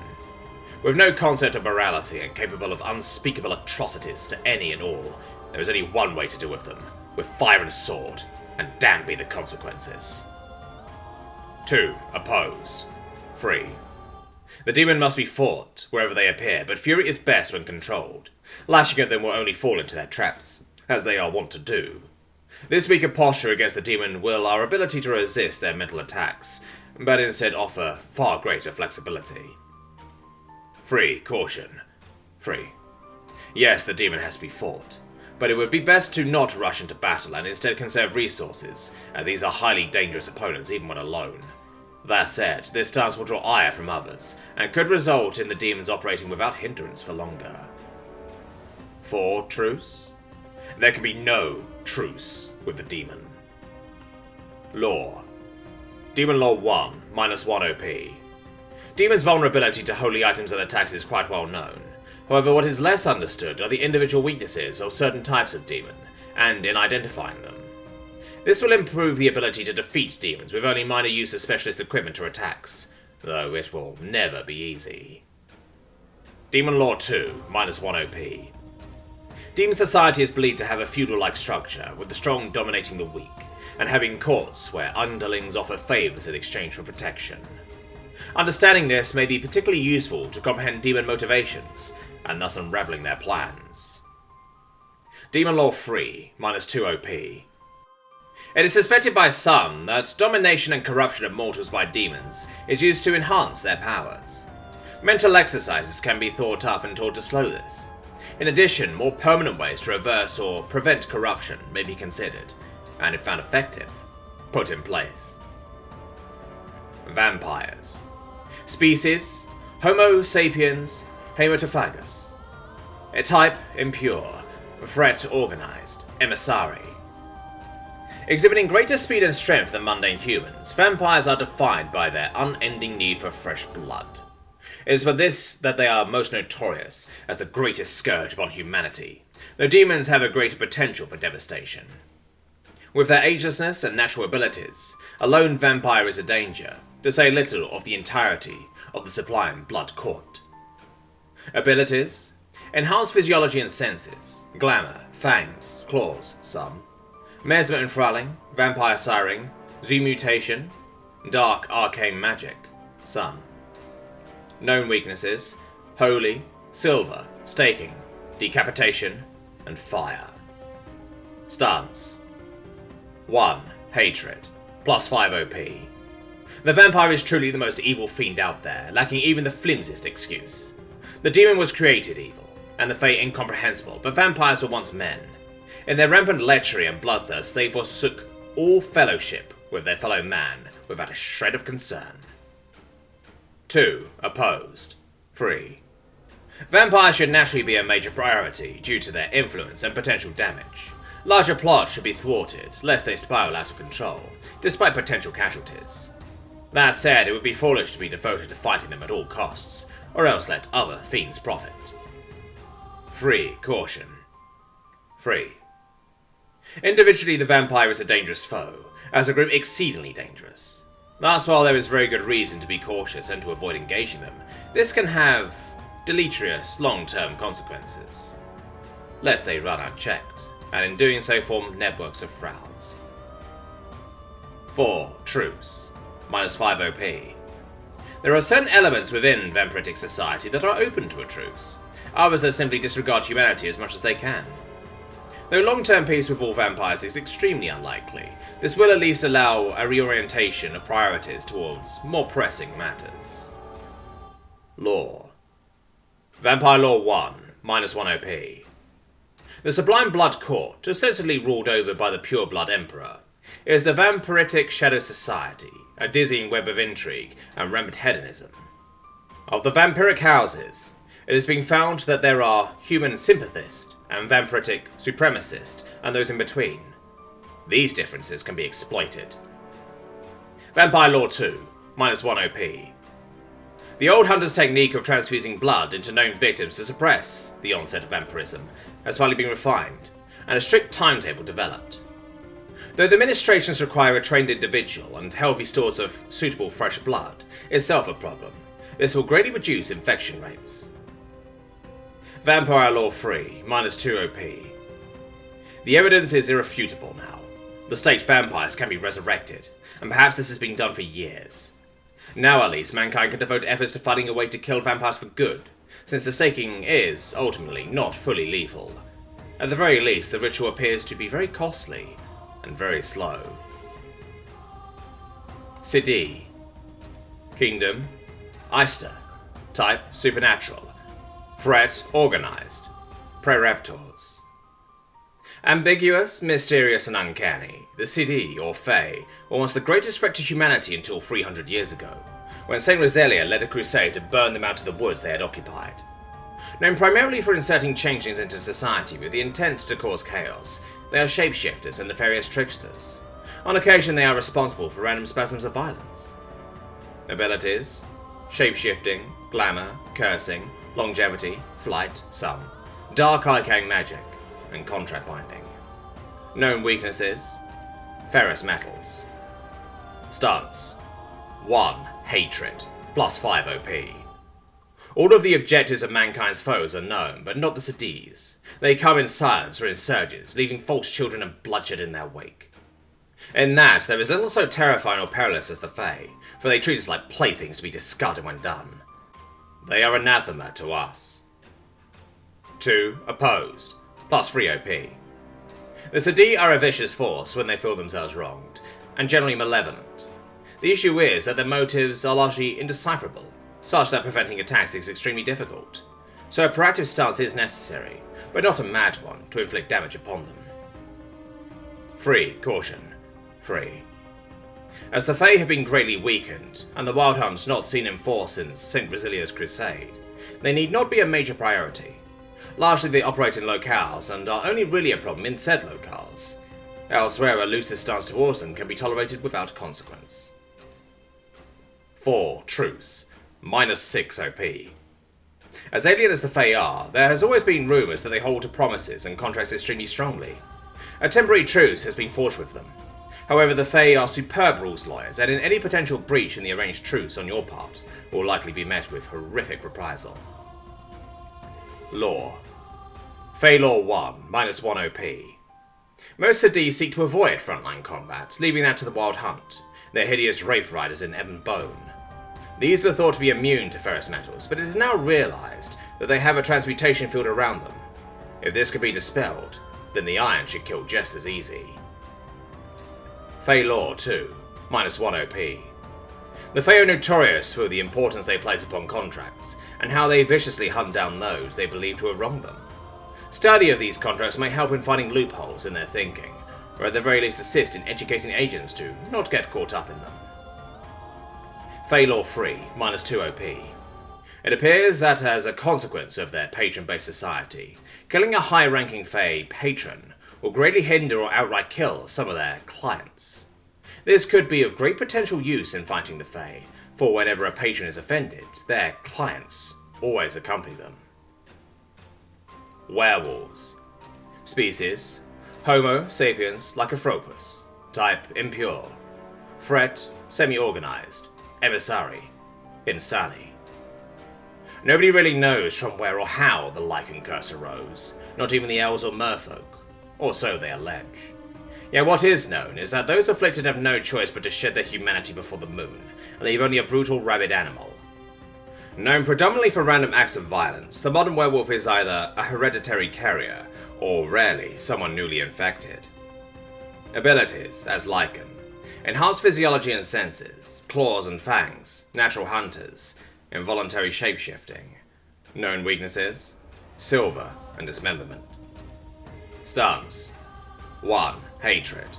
With no concept of morality and capable of unspeakable atrocities to any and all, there is only one way to deal with them, with fire and sword, and damn be the consequences. 2. Oppose. 3. The demon must be fought wherever they appear, but fury is best when controlled. Lashing at them will only fall into their traps, as they are wont to do. This weaker posture against the demon will our ability to resist their mental attacks, but instead offer far greater flexibility. 3. Caution. 3. Yes, the demon has to be fought, but it would be best to not rush into battle and instead conserve resources, as these are highly dangerous opponents even when alone. That said, this stance will draw ire from others, and could result in the demons operating without hindrance for longer. 4. Truce. There can be no truce with the demon. Lore. Demon Lore 1, minus 1 OP. Demon's vulnerability to holy items and attacks is quite well known. However, what is less understood are the individual weaknesses of certain types of demon, and in identifying them. This will improve the ability to defeat demons with only minor use of specialist equipment or attacks, though it will never be easy. Demon Lore 2, minus 1 OP. Demon society is believed to have a feudal-like structure, with the strong dominating the weak, and having courts where underlings offer favors in exchange for protection. Understanding this may be particularly useful to comprehend demon motivations, and thus unraveling their plans. Demon Lore 3, minus 2 OP. It is suspected by some that domination and corruption of mortals by demons is used to enhance their powers. Mental exercises can be thought up and taught to slow this. In addition, more permanent ways to reverse or prevent corruption may be considered, and if found effective, put in place. Vampires. Species, Homo sapiens haematophagus. A type, impure. Threat, organized. Emissary. Exhibiting greater speed and strength than mundane humans, vampires are defined by their unending need for fresh blood. It is for this that they are most notorious as the greatest scourge upon humanity, though demons have a greater potential for devastation. With their agelessness and natural abilities, a lone vampire is a danger, to say little of the entirety of the sublime blood court. Abilities: enhanced physiology and senses, glamour, fangs, claws, some. Mesmer Enthralling, Vampire Siring, Zoo Mutation, Dark Arcane Magic, Sun. Known weaknesses: Holy, Silver, Staking, Decapitation, and Fire. Stance: 1. Hatred, +5 OP. The vampire is truly the most evil fiend out there, lacking even the flimsiest excuse. The demon was created evil, and the fate incomprehensible, but vampires were once men. In their rampant lechery and bloodthirst, they forsook all fellowship with their fellow man without a shred of concern. 2. Opposed. 3. Vampires should naturally be a major priority due to their influence and potential damage. Larger plots should be thwarted, lest they spiral out of control, despite potential casualties. That said, it would be foolish to be devoted to fighting them at all costs, or else let other fiends profit. 3. Caution. 3. Individually, the vampire is a dangerous foe, as a group exceedingly dangerous. Thus, while there is very good reason to be cautious and to avoid engaging them, this can have deleterious long-term consequences, lest they run unchecked, and in doing so form networks of thralls. 4. Truce, -5 OP. There are certain elements within vampiric society that are open to a truce, others that simply disregard humanity as much as they can. Though long-term peace with all vampires is extremely unlikely, this will at least allow a reorientation of priorities towards more pressing matters. Lore. Vampire Lore 1, -1 OP. The Sublime Blood Court, ostensibly ruled over by the Pure Blood Emperor, is the vampiric shadow society, a dizzying web of intrigue and rampant hedonism. Of the vampiric houses, it has been found that there are human sympathist and vampiric supremacist, and those in between. These differences can be exploited. Vampire Lore 2, -1 OP. The old hunter's technique of transfusing blood into known victims to suppress the onset of vampirism has finally been refined, and a strict timetable developed. Though the ministrations require a trained individual and healthy stores of suitable fresh blood, itself a problem, this will greatly reduce infection rates. Vampire Lore 3, -2 OP. The evidence is irrefutable now. The staked vampires can be resurrected, and perhaps this has been done for years. Now at least, mankind can devote efforts to finding a way to kill vampires for good, since the staking is, ultimately, not fully lethal. At the very least, the ritual appears to be very costly, and very slow. Siddhi. Kingdom, Easter. Type, Supernatural. Threat, Organized. Prereptors. Ambiguous, mysterious, and uncanny, the Siddhi, or Fae, were once the greatest threat to humanity until 300 years ago, when Saint Rosalia led a crusade to burn them out of the woods they had occupied. Known primarily for inserting changelings into society with the intent to cause chaos, they are shapeshifters and nefarious tricksters. On occasion, they are responsible for random spasms of violence. Abilities: shapeshifting, glamour, cursing, longevity, flight, some, dark arcane magic, and contract binding. Known weaknesses: ferrous metals. Stance: 1. Hatred, +5 OP. All of the objectives of mankind's foes are known, but not the Siddhis. They come in silence or in surges, leaving false children and bloodshed in their wake. In that, there is little so terrifying or perilous as the Fae, for they treat us like playthings to be discarded when done. They are anathema to us. 2. Opposed, +3 OP. The Siddhi are a vicious force when they feel themselves wronged, and generally malevolent. The issue is that their motives are largely indecipherable, such that preventing attacks is extremely difficult. So a proactive stance is necessary, but not a mad one, to inflict damage upon them. 3. Caution. 3. As the Fae have been greatly weakened, and the Wild Hunt not seen in force since St. Basilia's crusade, they need not be a major priority. Largely they operate in locales, and are only really a problem in said locales. Elsewhere, a looser stance towards them can be tolerated without consequence. 4. Truce, -6 OP. As alien as the Fae are, there has always been rumours that they hold to promises and contracts extremely strongly. A temporary truce has been forged with them. However, the Fae are superb rules lawyers, and in any potential breach in the arranged truce on your part will likely be met with horrific reprisal. Lore. Fae Lore 1, -1 OP. Most Sadi seek to avoid frontline combat, leaving that to the Wild Hunt, their hideous Wraith Riders in ebon bone. These were thought to be immune to ferrous metals, but it is now realised that they have a transmutation field around them. If this could be dispelled, then the iron should kill just as easy. Fey Lore 2, -1 OP. The Fey are notorious for the importance they place upon contracts, and how they viciously hunt down those they believe to have wronged them. Study of these contracts may help in finding loopholes in their thinking, or at the very least assist in educating agents to not get caught up in them. Fey Lore 3, -2 OP. It appears that as a consequence of their patron-based society, killing a high-ranking Fey patron will greatly hinder or outright kill some of their clients. This could be of great potential use in fighting the Fey, for whenever a patron is offended, their clients always accompany them. Werewolves. Species: Homo sapiens lycanthropus. Type: impure. Threat: semi-organized. Emissary: insani. Nobody really knows from where or how the Lycan curse arose, not even the elves or merfolk, or so they allege. Yet what is known is that those afflicted have no choice but to shed their humanity before the moon, and leave only a brutal rabid animal. Known predominantly for random acts of violence, the modern werewolf is either a hereditary carrier, or rarely someone newly infected. Abilities, as Lycan: enhanced physiology and senses, claws and fangs, natural hunters, involuntary shapeshifting. Known weaknesses: silver and dismemberment. Stance: 1. Hatred.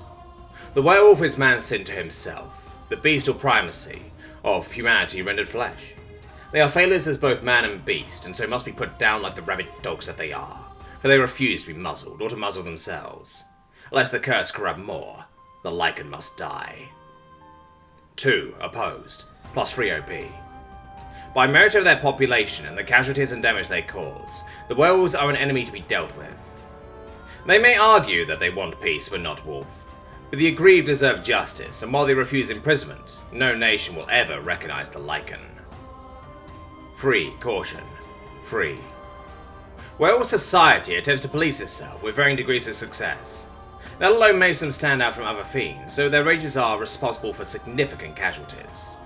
The werewolf is man's sin to himself, the bestial primacy of humanity rendered flesh. They are failures as both man and beast, and so must be put down like the rabid dogs that they are, for they refuse to be muzzled or to muzzle themselves. Lest the curse corrupt more, the Lycan must die. 2. Opposed, +3 OP. By merit of their population and the casualties and damage they cause, the werewolves are an enemy to be dealt with. They may argue that they want peace but not wolf, but the aggrieved deserve justice, and while they refuse imprisonment, no nation will ever recognize the Lycan. 3. Caution. Free. Werewolf society attempts to police itself with varying degrees of success. That alone makes them stand out from other fiends, so their rages are responsible for significant casualties.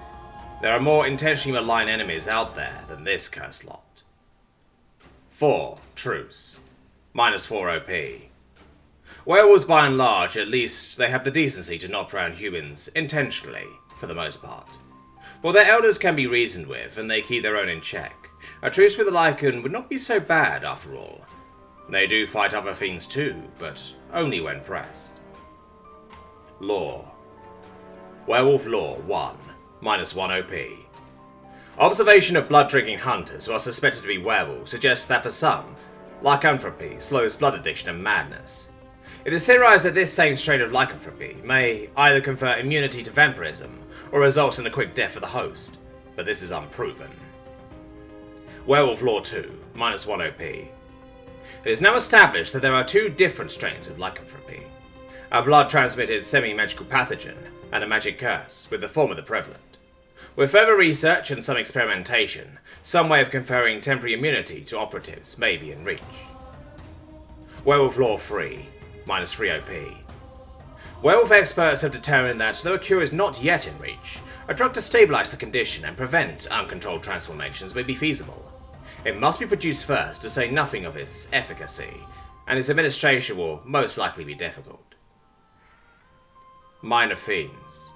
There are more intentionally malign enemies out there than this cursed lot. 4. Truce. -4 OP. Werewolves by and large, at least, they have the decency to not prey on humans intentionally, for the most part. While their elders can be reasoned with, and they keep their own in check, a truce with the Lycan would not be so bad after all. They do fight other fiends too, but only when pressed. Lore. Werewolf Lore 1, -1 OP. Observation of blood-drinking hunters who are suspected to be werewolves suggests that for some, lycanthropy slows blood addiction and madness. It is theorized that this same strain of lycanthropy may either confer immunity to vampirism or results in a quick death for the host, but this is unproven. Werewolf Lore 2, -1 OP. It is now established that there are two different strains of lycanthropy: a blood-transmitted semi-magical pathogen and a magic curse, with the former the prevalent. With further research and some experimentation, some way of conferring temporary immunity to operatives may be in reach. Werewolf Lore 3, -3 OP. Werewolf experts have determined that, though a cure is not yet in reach, a drug to stabilize the condition and prevent uncontrolled transformations may be feasible. It must be produced first, to say nothing of its efficacy, and its administration will most likely be difficult. Minor Fiends.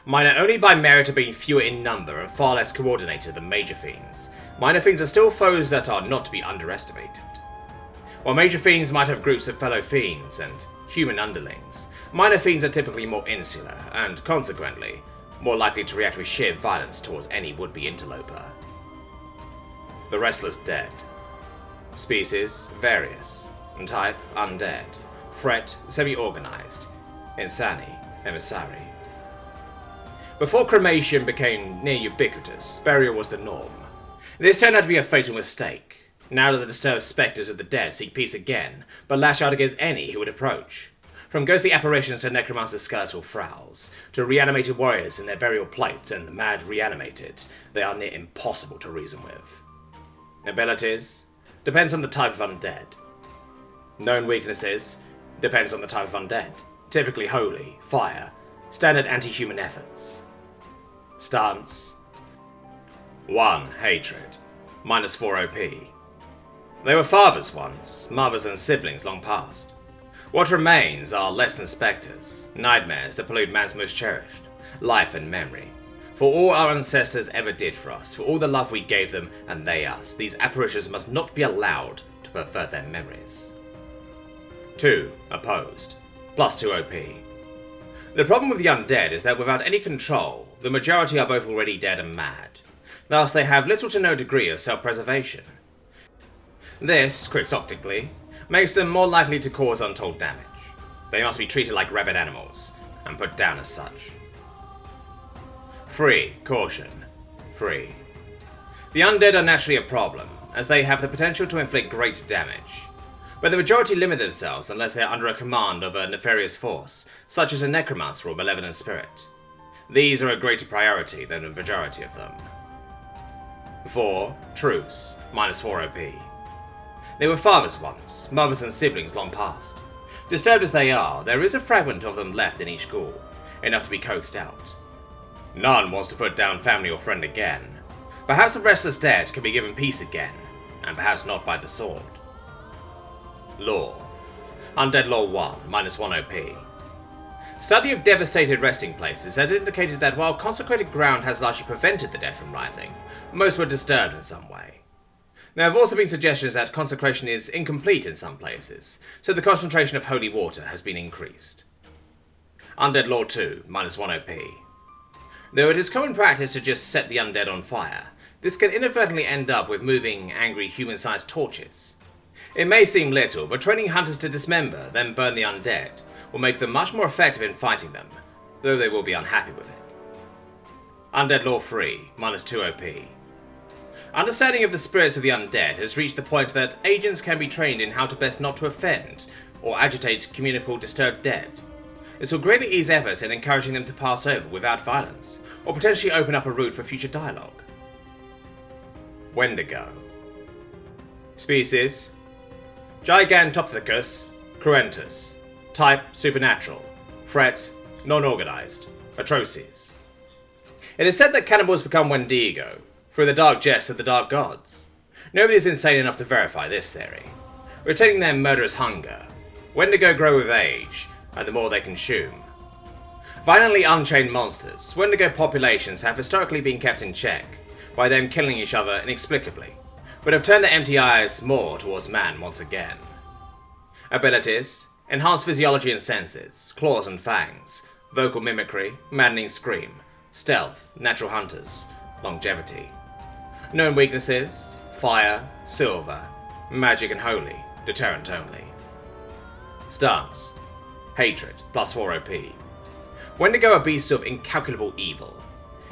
Minor only by merit of being fewer in number and far less coordinated than major fiends, minor fiends are still foes that are not to be underestimated. While major fiends might have groups of fellow fiends and human underlings, minor fiends are typically more insular, and consequently, more likely to react with sheer violence towards any would-be interloper. The Restless Dead. Species: various. Type: undead. Threat: semi-organized. Insani: emissary. Before cremation became near ubiquitous, burial was the norm. This turned out to be a fatal mistake. Now that the disturbed spectres of the dead seek peace again, but lash out against any who would approach. From ghostly apparitions to necromancer's skeletal frowls, to reanimated warriors in their burial plight and the mad reanimated, they are near impossible to reason with. Abilities: depends on the type of undead. Known weaknesses: Depends on the type of undead. Typically holy, fire, standard anti-human efforts. Stance 1. Hatred. -4 OP. They were fathers once, mothers and siblings long past. What remains are less than spectres, nightmares that pollute man's most cherished, life and memory. For all our ancestors ever did for us, for all the love we gave them and they us, these apparitions must not be allowed to pervert their memories. 2. Opposed. +2 OP. The problem with the undead is that without any control, the majority are both already dead and mad. Thus they have little to no degree of self-preservation. This, quixotically, makes them more likely to cause untold damage. They must be treated like rabid animals, and put down as such. 3. Caution. Free. The undead are naturally a problem, as they have the potential to inflict great damage. But the majority limit themselves unless they are under a command of a nefarious force, such as a necromancer or malevolent spirit. These are a greater priority than the majority of them. 4. Truce. -4 OP. They were fathers once, mothers and siblings long past. Disturbed as they are, there is a fragment of them left in each ghoul, enough to be coaxed out. None wants to put down family or friend again. Perhaps the restless dead can be given peace again, and perhaps not by the sword. Lore. Undead Lore 1, -1 OP. Study of devastated resting places has indicated that while consecrated ground has largely prevented the dead from rising, most were disturbed in some way. There have also been suggestions that consecration is incomplete in some places, so the concentration of holy water has been increased. Undead Lore 2, -1 OP. Though it is common practice to just set the undead on fire, this can inadvertently end up with moving, angry, human-sized torches. It may seem little, but training hunters to dismember, then burn the undead, will make them much more effective in fighting them, though they will be unhappy with it. Undead Lore 3, -2 OP. Understanding of the spirits of the undead has reached the point that agents can be trained in how to best not to offend or agitate communicable disturbed dead. This will greatly ease efforts in encouraging them to pass over without violence, or potentially open up a route for future dialogue. Wendigo. Species: Gigantopithecus cruentus. Type: supernatural. Threat: non-organized. Atrocities. It is said that cannibals become Wendigo through the dark jests of the dark gods. Nobody is insane enough to verify this theory. Retaining their murderous hunger, Wendigo grow with age, and the more they consume. Violently unchained monsters, Wendigo populations have historically been kept in check by them killing each other inexplicably, but have turned their empty eyes more towards man once again. Abilities: enhanced physiology and senses, claws and fangs, vocal mimicry, maddening scream, stealth, natural hunters, longevity. Known weaknesses: fire, silver, magic and holy, deterrent only. Stance: hatred, +4 OP. Wendigo are beasts of incalculable evil.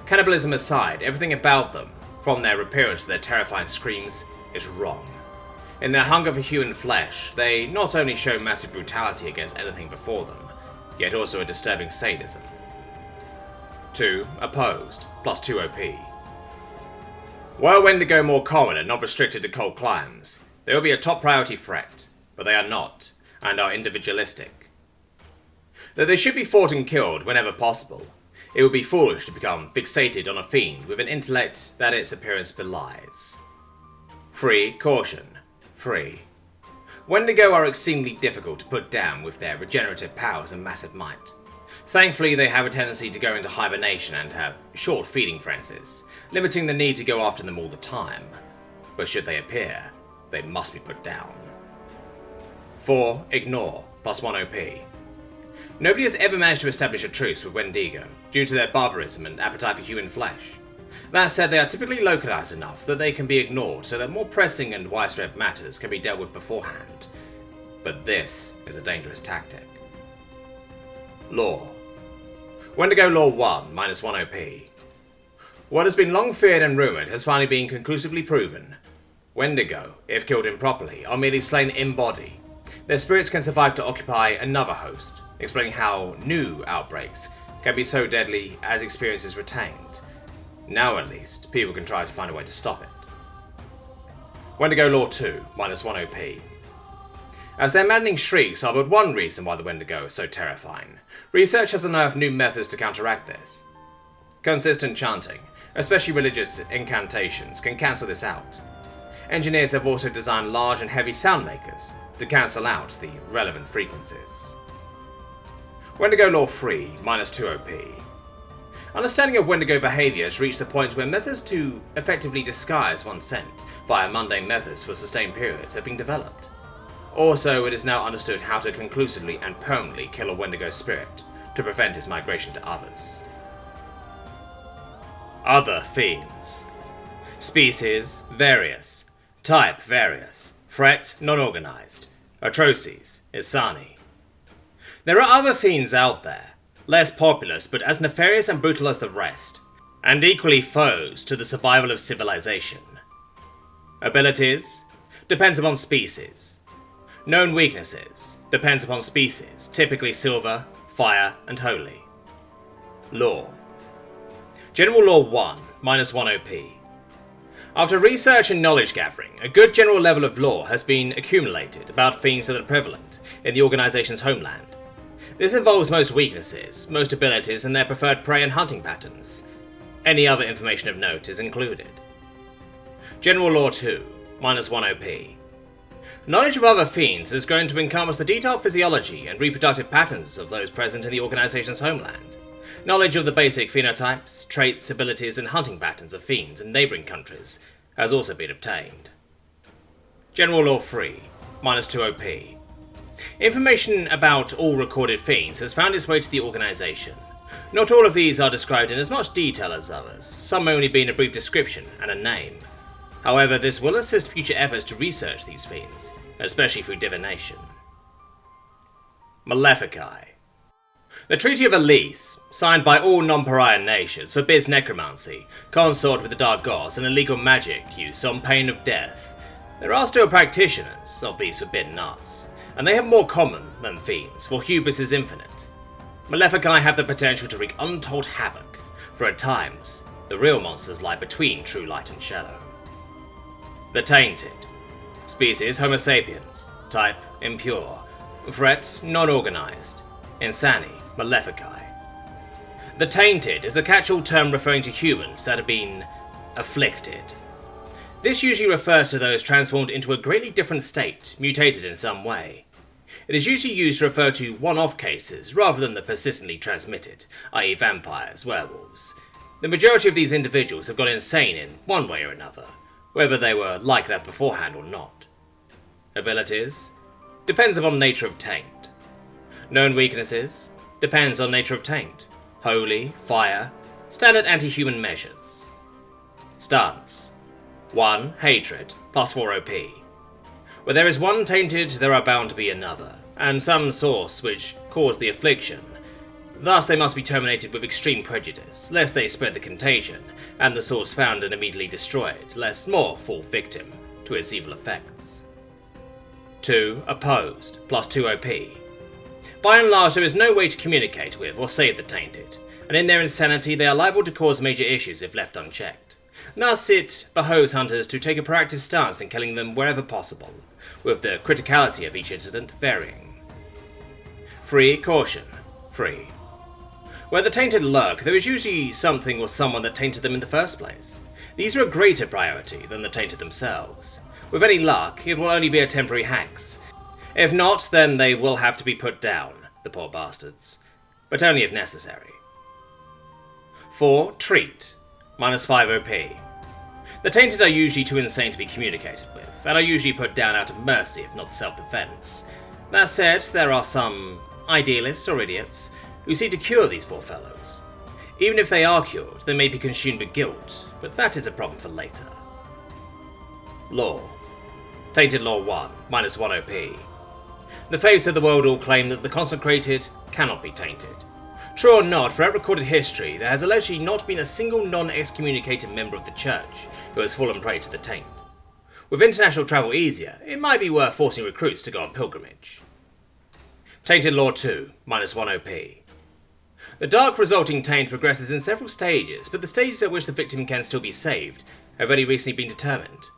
Cannibalism aside, everything about them, from their appearance to their terrifying screams, is wrong. In their hunger for human flesh, they not only show massive brutality against anything before them, yet also a disturbing sadism. 2. Opposed, +2 OP. Were Wendigo more common and not restricted to cold climes, they would be a top priority threat, but they are not, and are individualistic. Though they should be fought and killed whenever possible, it would be foolish to become fixated on a fiend with an intellect that its appearance belies. 3. Caution. Free. Wendigo are exceedingly difficult to put down with their regenerative powers and massive might. Thankfully, they have a tendency to go into hibernation and have short feeding frenzies, limiting the need to go after them all the time. But should they appear, they must be put down. 4. Ignore, +1 OP. Nobody has ever managed to establish a truce with Wendigo, due to their barbarism and appetite for human flesh. That said, they are typically localized enough that they can be ignored so that more pressing and widespread matters can be dealt with beforehand. But this is a dangerous tactic. Lore. Wendigo Lore 1, -1 OP. What has been long feared and rumoured has finally been conclusively proven. Wendigo, if killed improperly, are merely slain in body. Their spirits can survive to occupy another host, explaining how new outbreaks can be so deadly as experiences retained. Now at least, people can try to find a way to stop it. Wendigo Lore 2, -1 OP. As their maddening shrieks are but one reason why the Wendigo is so terrifying, research has unearthed new methods to counteract this. Consistent chanting, especially religious incantations, can cancel this out. Engineers have also designed large and heavy sound makers to cancel out the relevant frequencies. Wendigo Lore 3, -2 OP. Understanding of Wendigo behaviour has reached the point where methods to effectively disguise one's scent via mundane methods for sustained periods have been developed. Also, it is now understood how to conclusively and permanently kill a Wendigo spirit to prevent its migration to others. Other Fiends. Species, various. Type, various. Threat, non-organized. Atrocities, Isani. There are other Fiends out there, less populous but as nefarious and brutal as the rest, and equally foes to the survival of civilization. Abilities, depends upon species. Known weaknesses, depends upon species, typically silver, fire, and holy. Lore. General Lore 1, -1 OP. After research and knowledge gathering, a good general level of lore has been accumulated about Fiends that are prevalent in the organization's homeland. This involves most weaknesses, most abilities, and their preferred prey and hunting patterns. Any other information of note is included. General Lore 2, -1 OP. Knowledge of other Fiends is going to encompass the detailed physiology and reproductive patterns of those present in the organization's homeland. Knowledge of the basic phenotypes, traits, abilities, and hunting patterns of Fiends in neighbouring countries has also been obtained. General Lore 3, -2 OP. Information about all recorded Fiends has found its way to the organisation. Not all of these are described in as much detail as others, some only being a brief description and a name. However, this will assist future efforts to research these Fiends, especially through divination. Mrfaye. The Treaty of Elise, signed by all non-pariah nations, forbids necromancy, consort with the dark gods, and illegal magic use on pain of death. There are still practitioners of these forbidden arts, and they have more common than Fiends, for hubris is infinite. Mrfaye have the potential to wreak untold havoc, for at times, the real monsters lie between true light and shadow. The Tainted. Species Homo sapiens. Type impure. Threat non-organized. Insani Mrfaye. The Tainted is a catch-all term referring to humans that have been afflicted. This usually refers to those transformed into a greatly different state, mutated in some way. It is usually used to refer to one-off cases rather than the persistently transmitted, i.e. vampires, werewolves. The majority of these individuals have gone insane in one way or another, whether they were like that beforehand or not. Abilities? Depends upon nature of taint. Known weaknesses? Depends on nature of taint. Holy, fire, standard anti-human measures. Stuns. 1. Hatred, +4 OP. Where there is one tainted, there are bound to be another, and some source which caused the affliction. Thus they must be terminated with extreme prejudice, lest they spread the contagion, and the source found and immediately destroyed, lest more fall victim to its evil effects. 2. Opposed, +2 OP. By and large, there is no way to communicate with or save the tainted, and in their insanity they are liable to cause major issues if left unchecked. Thus it behoves hunters to take a proactive stance in killing them wherever possible, with the criticality of each incident varying. 3. Caution, 3. Where the tainted lurk, there is usually something or someone that tainted them in the first place. These are a greater priority than the tainted themselves. With any luck, it will only be a temporary hex. If not, then they will have to be put down, the poor bastards. But only if necessary. 4. Treat, -5 OP. The tainted are usually too insane to be communicated with, and are usually put down out of mercy if not self-defense. That said, there are some idealists or idiots who seek to cure these poor fellows. Even if they are cured, they may be consumed with guilt, but that is a problem for later. Lore. Tainted Lore 1, -1 OP. The faiths of the world all claim that the consecrated cannot be tainted. True or not, throughout recorded history, there has allegedly not been a single non-excommunicated member of the Church who has fallen prey to the taint. With international travel easier, it might be worth forcing recruits to go on pilgrimage. Tainted Lore 2, -1 OP. The dark resulting taint progresses in several stages, but the stages at which the victim can still be saved have only recently been determined.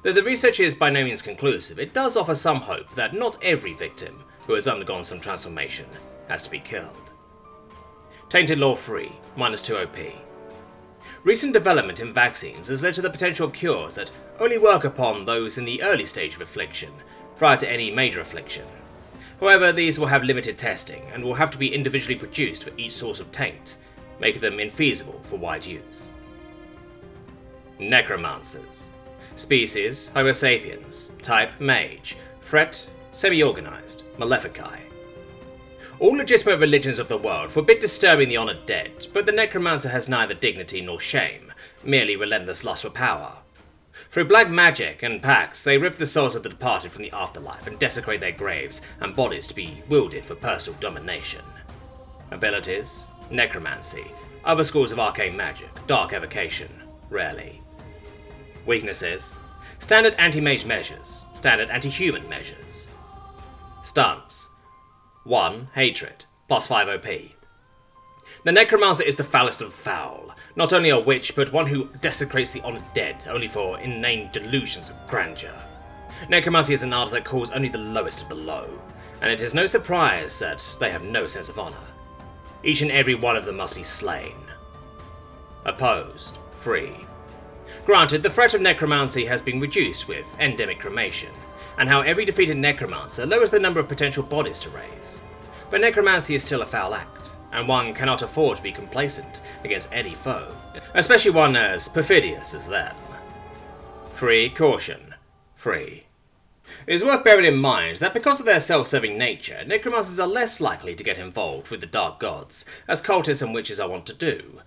Though the research is by no means conclusive, it does offer some hope that not every victim who has undergone some transformation has to be killed. Tainted Law 3, -2 OP. Recent development in vaccines has led to the potential of cures that only work upon those in the early stage of affliction, prior to any major affliction. However, these will have limited testing and will have to be individually produced for each source of taint, making them infeasible for wide use. Necromancers. Species, Homo sapiens. Type, mage. Threat, semi-organized, Mrfaye. All legitimate religions of the world forbid disturbing the honoured dead, but the necromancer has neither dignity nor shame, merely relentless lust for power. Through black magic and pacts, they rip the souls of the departed from the afterlife and desecrate their graves and bodies to be wielded for personal domination. Abilities, necromancy, other schools of arcane magic, dark evocation, rarely. Weaknesses, standard anti-mage measures, standard anti-human measures. Stunts, 1. Hatred, +5 OP. The necromancer is the foulest of foul, not only a witch but one who desecrates the honoured dead only for inane delusions of grandeur. Necromancy is an art that calls only the lowest of the low, and it is no surprise that they have no sense of honour. Each and every one of them must be slain. Opposed, free. Granted, the threat of necromancy has been reduced with endemic cremation, and how every defeated necromancer lowers the number of potential bodies to raise. But necromancy is still a foul act, and one cannot afford to be complacent against any foe, especially one as perfidious as them. Free caution. Free. It is worth bearing in mind that because of their self-serving nature, necromancers are less likely to get involved with the dark gods, as cultists and witches are wont to do.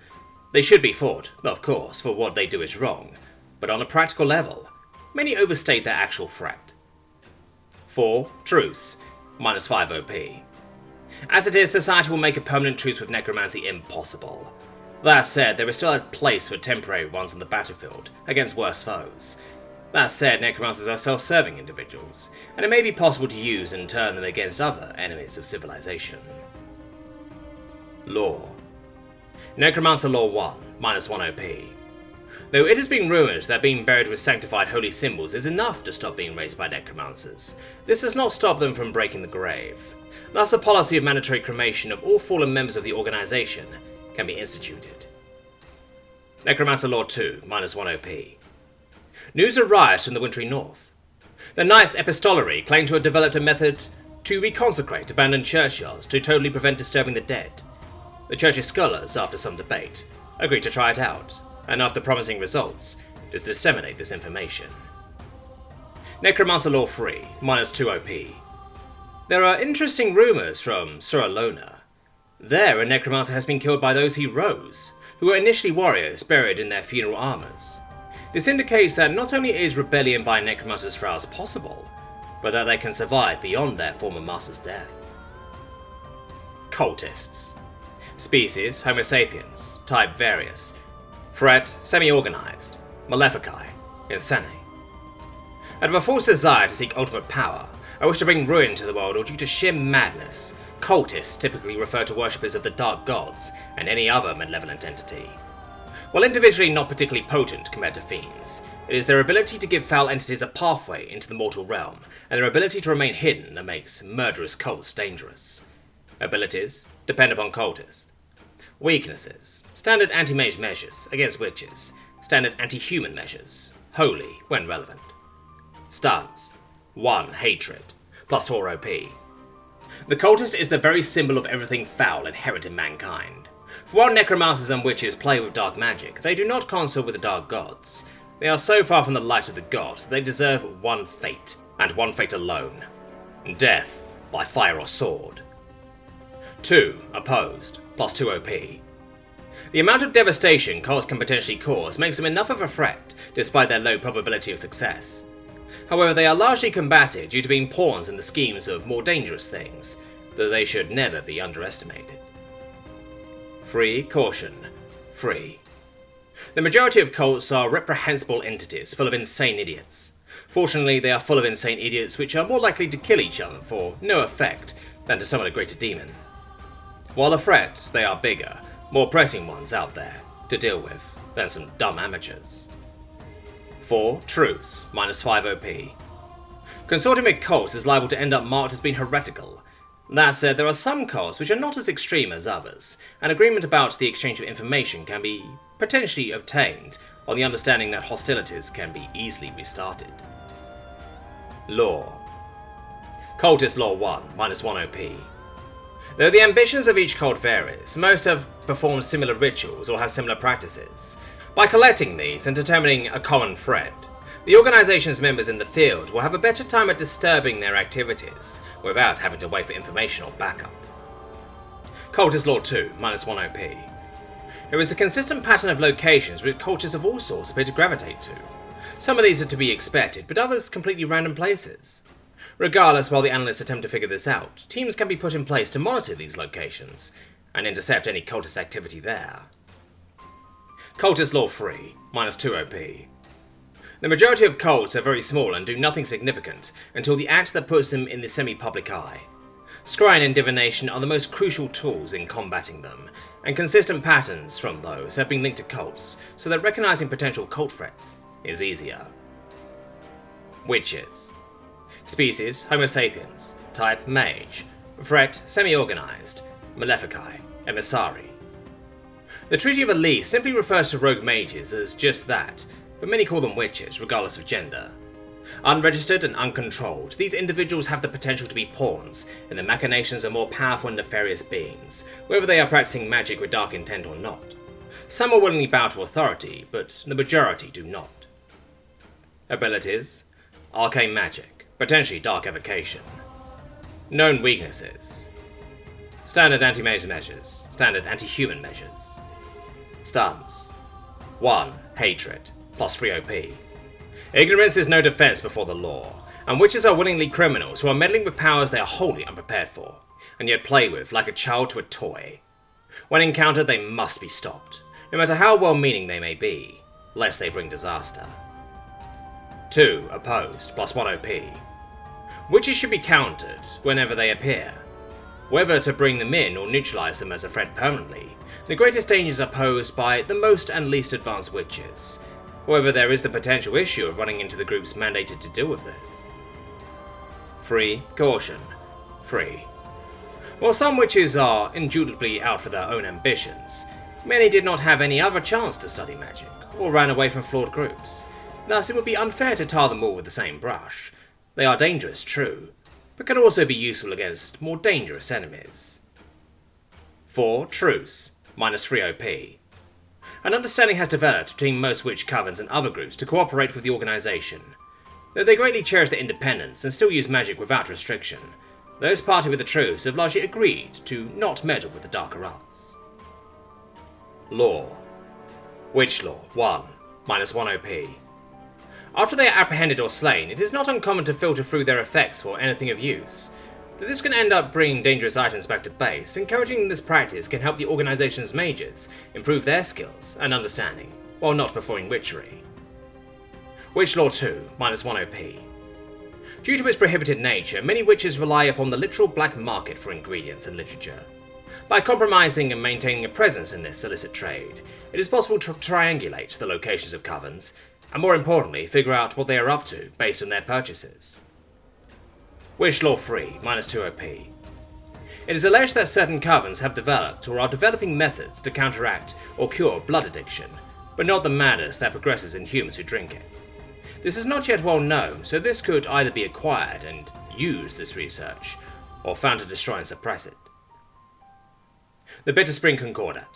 They should be fought, of course, for what they do is wrong, but on a practical level, many overstate their actual threat. 4. Truce, -5 OP. As it is, society will make a permanent truce with necromancy impossible. That said, there is still a place for temporary ones on the battlefield, against worse foes. That said, necromancers are self-serving individuals, and it may be possible to use and turn them against other enemies of civilization. Law. Necromancer Law 1, -1 OP. Though it has been rumoured that being buried with sanctified holy symbols is enough to stop being raised by necromancers, this does not stop them from breaking the grave. Thus, a policy of mandatory cremation of all fallen members of the organisation can be instituted. Necromancer Law 2, -1 OP. News of riots in the wintry north. The Knights Epistolary claim to have developed a method to reconsecrate abandoned churchyards to totally prevent disturbing the dead. The church's scholars, after some debate, agreed to try it out, and after promising results, to disseminate this information. Necromancer Law 3, -2 OP. There are interesting rumours from Suralona. There, a necromancer has been killed by those he rose, who were initially warriors buried in their funeral armours. This indicates that not only is rebellion by necromancer's thralls possible, but that they can survive beyond their former master's death. Cultists. Species, Homo sapiens. Type, various. Threat, semi-organized. Mrfaye, insane. Out of a false desire to seek ultimate power, a wish to bring ruin to the world, or due to sheer madness, cultists typically refer to worshippers of the dark gods and any other malevolent entity. While individually not particularly potent compared to fiends, it is their ability to give foul entities a pathway into the mortal realm, and their ability to remain hidden that makes murderous cults dangerous. Abilities depend upon cultists. Weaknesses: standard anti-mage measures against witches, standard anti-human measures, holy when relevant. Stance: 1. Hatred, +4 OP. The cultist is the very symbol of everything foul inherent in mankind. For while necromancers and witches play with dark magic, they do not consort with the dark gods. They are so far from the light of the gods that they deserve one fate, and one fate alone: death by fire or sword. 2. Opposed, +2 OP. The amount of devastation cults can potentially cause makes them enough of a threat, despite their low probability of success. However, they are largely combated due to being pawns in the schemes of more dangerous things, though they should never be underestimated. Free caution. Free. The majority of cults are reprehensible entities full of insane idiots. Fortunately, they are full of insane idiots which are more likely to kill each other for no effect than to summon a greater demon. While a threat, they are bigger, more pressing ones out there to deal with than some dumb amateurs. 4. Truce, -5 OP. Consorting with cults is liable to end up marked as being heretical. That said, there are some cults which are not as extreme as others, and agreement about the exchange of information can be potentially obtained on the understanding that hostilities can be easily restarted. Lore. Cultist Lore 1, -1 OP. Though the ambitions of each cult varies, most have performed similar rituals or have similar practices. By collecting these and determining a common thread, the organization's members in the field will have a better time at disturbing their activities without having to wait for information or backup. Cultist Lore 2, -1 OP. There is a consistent pattern of locations which cultists of all sorts appear to gravitate to. Some of these are to be expected, but others completely random places. Regardless, while the analysts attempt to figure this out, teams can be put in place to monitor these locations and intercept any cultist activity there. Cultist Lore 3, -2 OP. The majority of cults are very small and do nothing significant until the act that puts them in the semi-public eye. Scrying and divination are the most crucial tools in combating them, and consistent patterns from those have been linked to cults, so that recognizing potential cult threats is easier. Witches. Species, Homo sapiens. Type, mage. Threat, semi-organized. Mrfaye, emissary. The Treaty of Elise simply refers to rogue mages as just that, but many call them witches, regardless of gender. Unregistered and uncontrolled, these individuals have the potential to be pawns in the machinations of more powerful and nefarious beings, whether they are practicing magic with dark intent or not. Some will willingly bow to authority, but the majority do not. Abilities: arcane magic, potentially dark evocation. Known weaknesses: standard anti-mage measures, standard anti-human measures. Stuns: 1. Hatred, +3 OP. Ignorance is no defense before the law, and witches are willingly criminals who are meddling with powers they are wholly unprepared for, and yet play with like a child to a toy. When encountered, they must be stopped, no matter how well-meaning they may be, lest they bring disaster. 2. Opposed, +1 OP. Witches should be countered whenever they appear. Whether to bring them in or neutralize them as a threat permanently, the greatest dangers are posed by the most and least advanced witches. However, there is the potential issue of running into the groups mandated to deal with this. 3. Caution. 3. While some witches are indubitably out for their own ambitions, many did not have any other chance to study magic, or ran away from flawed groups. Thus, it would be unfair to tar them all with the same brush. They are dangerous, true, but can also be useful against more dangerous enemies. 4. Truce, -3 OP. An understanding has developed between most witch covens and other groups to cooperate with the organization. Though they greatly cherish their independence and still use magic without restriction, those party with the truce have largely agreed to not meddle with the darker arts. Lore. Witch Lore 1, -1 OP. After they are apprehended or slain, it is not uncommon to filter through their effects for anything of use. This can end up bringing dangerous items back to base. Encouraging this practice can help the organization's mages improve their skills and understanding, while not performing witchery. Witch Lore 2, -1 OP. Due to its prohibited nature, many witches rely upon the literal black market for ingredients and literature. By compromising and maintaining a presence in this illicit trade, it is possible to triangulate the locations of covens, and more importantly, figure out what they are up to based on their purchases. Witch Lore 3, -2 OP. It is alleged that certain covens have developed or are developing methods to counteract or cure blood addiction, but not the madness that progresses in humans who drink it. This is not yet well known, so this could either be acquired and use this research, or found to destroy and suppress it. The Bitter Spring Concordat.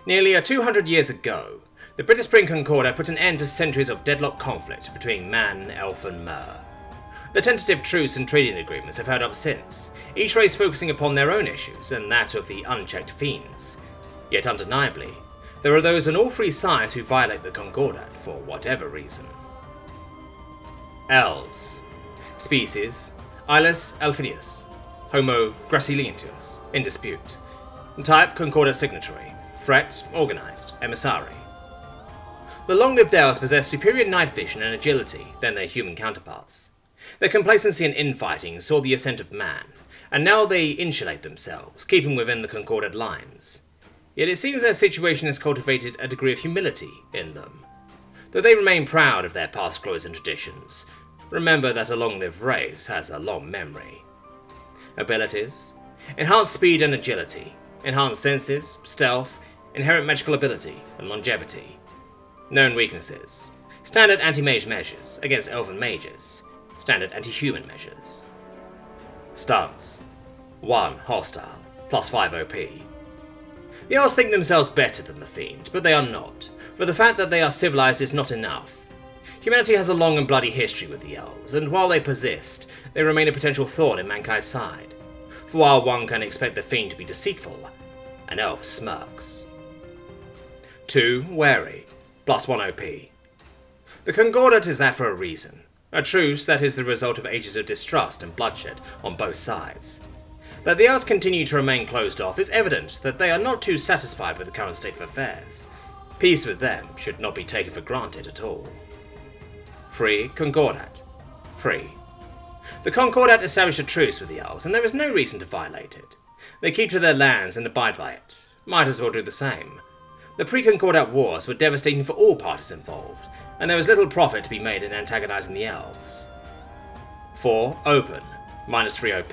Nearly 200 years ago, the Bitter Spring Concordat put an end to centuries of deadlock conflict between man, elf, and mer. The tentative truce and trading agreements have held up since, each race focusing upon their own issues and that of the unchecked Fiends. Yet undeniably, there are those on all three sides who violate the Concordat for whatever reason. Elves. Species: Ilus elfinius, Homo gracilientus, in dispute. Type: Concordat signatory. Threat: organized, emissary. The long-lived elves possess superior night vision and agility than their human counterparts. Their complacency in infighting saw the ascent of man, and now they insulate themselves, keeping within the Concordat lines. Yet it seems their situation has cultivated a degree of humility in them. though they remain proud of their past glories and traditions. Remember that a long-lived race has a long memory. Abilities: enhanced speed and agility, enhanced senses, stealth, inherent magical ability, and longevity. Known weaknesses: standard anti-mage measures against elven mages, standard anti-human measures. Stunts: 1 hostile, plus 5 OP. The elves think themselves better than the Fiend, but they are not, for the fact that they are civilized is not enough. Humanity has a long and bloody history with the elves, and while they persist, they remain a potential thorn in mankind's side. For while one can expect the Fiend to be deceitful, an elf smirks. 2 wary, plus 1 OP. The Concordat is that for a reason. A truce that is the result of ages of distrust and bloodshed on both sides. That the elves continue to remain closed off is evident that they are not too satisfied with the current state of affairs. Peace with them should not be taken for granted at all. 3 Concordat. Free. The Concordat established a truce with the elves, and there is no reason to violate it. They keep to their lands and abide by it. Might as well do the same. The pre-Concordat wars were devastating for all parties involved, and there was little profit to be made in antagonizing the elves. 4 Open, minus 3 OP.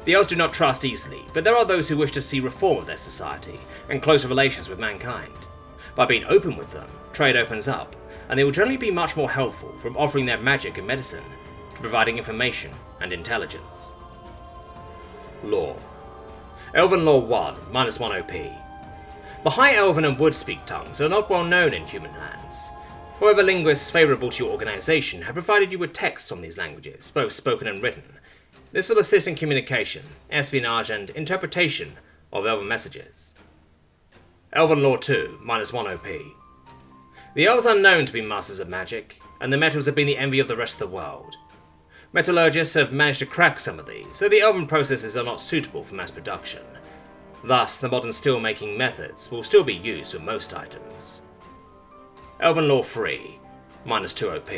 The elves do not trust easily, but there are those who wish to see reform of their society and closer relations with mankind. By being open with them, trade opens up, and they will generally be much more helpful, from offering their magic and medicine to providing information and intelligence. Lore: Elven Lore 1, minus 1 OP. The High Elven and Wood-speak tongues are not well known in human lands. However, linguists favourable to your organisation have provided you with texts on these languages, both spoken and written. This will assist in communication, espionage, and interpretation of Elven messages. Elven Lore 2, minus 1 OP. The elves are known to be masters of magic, and the metals have been the envy of the rest of the world. Metallurgists have managed to crack some of these, so the elven processes are not suitable for mass production. Thus, the modern steel-making methods will still be used for most items. Elven Lore 3, minus 2 OP.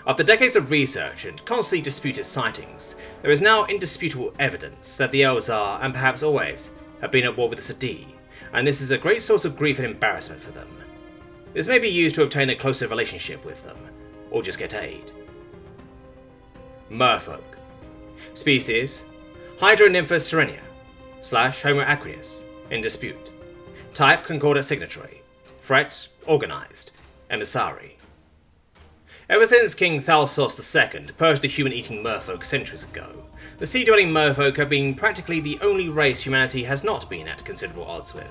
After decades of research and constantly disputed sightings, there is now indisputable evidence that the elves are, and perhaps always, have been at war with the Sadi, and this is a great source of grief and embarrassment for them. This may be used to obtain a closer relationship with them, or just get aid. Merfolk. Species: Hydronymphus serenia / Homo aqueous, in dispute. Type: Concordat signatory. Threat: organized. Emissary. Ever since King Thalsos II purged the human-eating merfolk centuries ago, the sea-dwelling merfolk have been practically the only race humanity has not been at considerable odds with.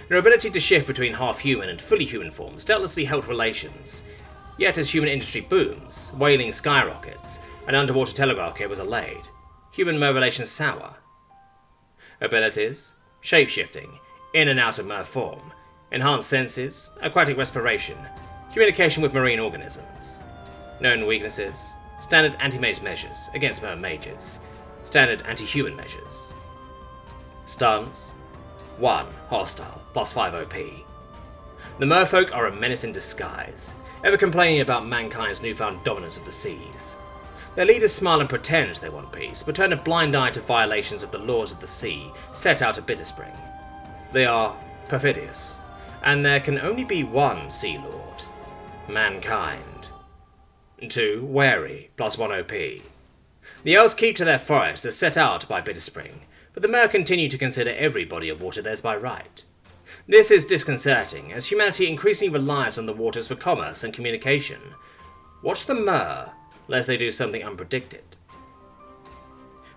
Their ability to shift between half-human and fully human forms doubtlessly helped relations, yet as human industry booms, whaling skyrockets, and underwater telegraph cables are laid, human-mer relations sour. Abilities: shape-shifting, in and out of mer form, enhanced senses, aquatic respiration, communication with marine organisms. Known weaknesses: standard anti-mage measures against mer mages, standard anti-human measures. Stunts: 1 hostile, plus 5 OP. The merfolk are a menace in disguise, ever complaining about mankind's newfound dominance of the seas. Their leaders smile and pretend they want peace, but turn a blind eye to violations of the laws of the sea set out at Bitterspring. They are perfidious, and there can only be one Sea Lord: mankind. 2 wary, plus 1 OP. The elves keep to their forests as set out by Bitterspring, but the mer continue to consider every body of water theirs by right. This is disconcerting, as humanity increasingly relies on the waters for commerce and communication. Watch the mer, lest they do something unpredicted.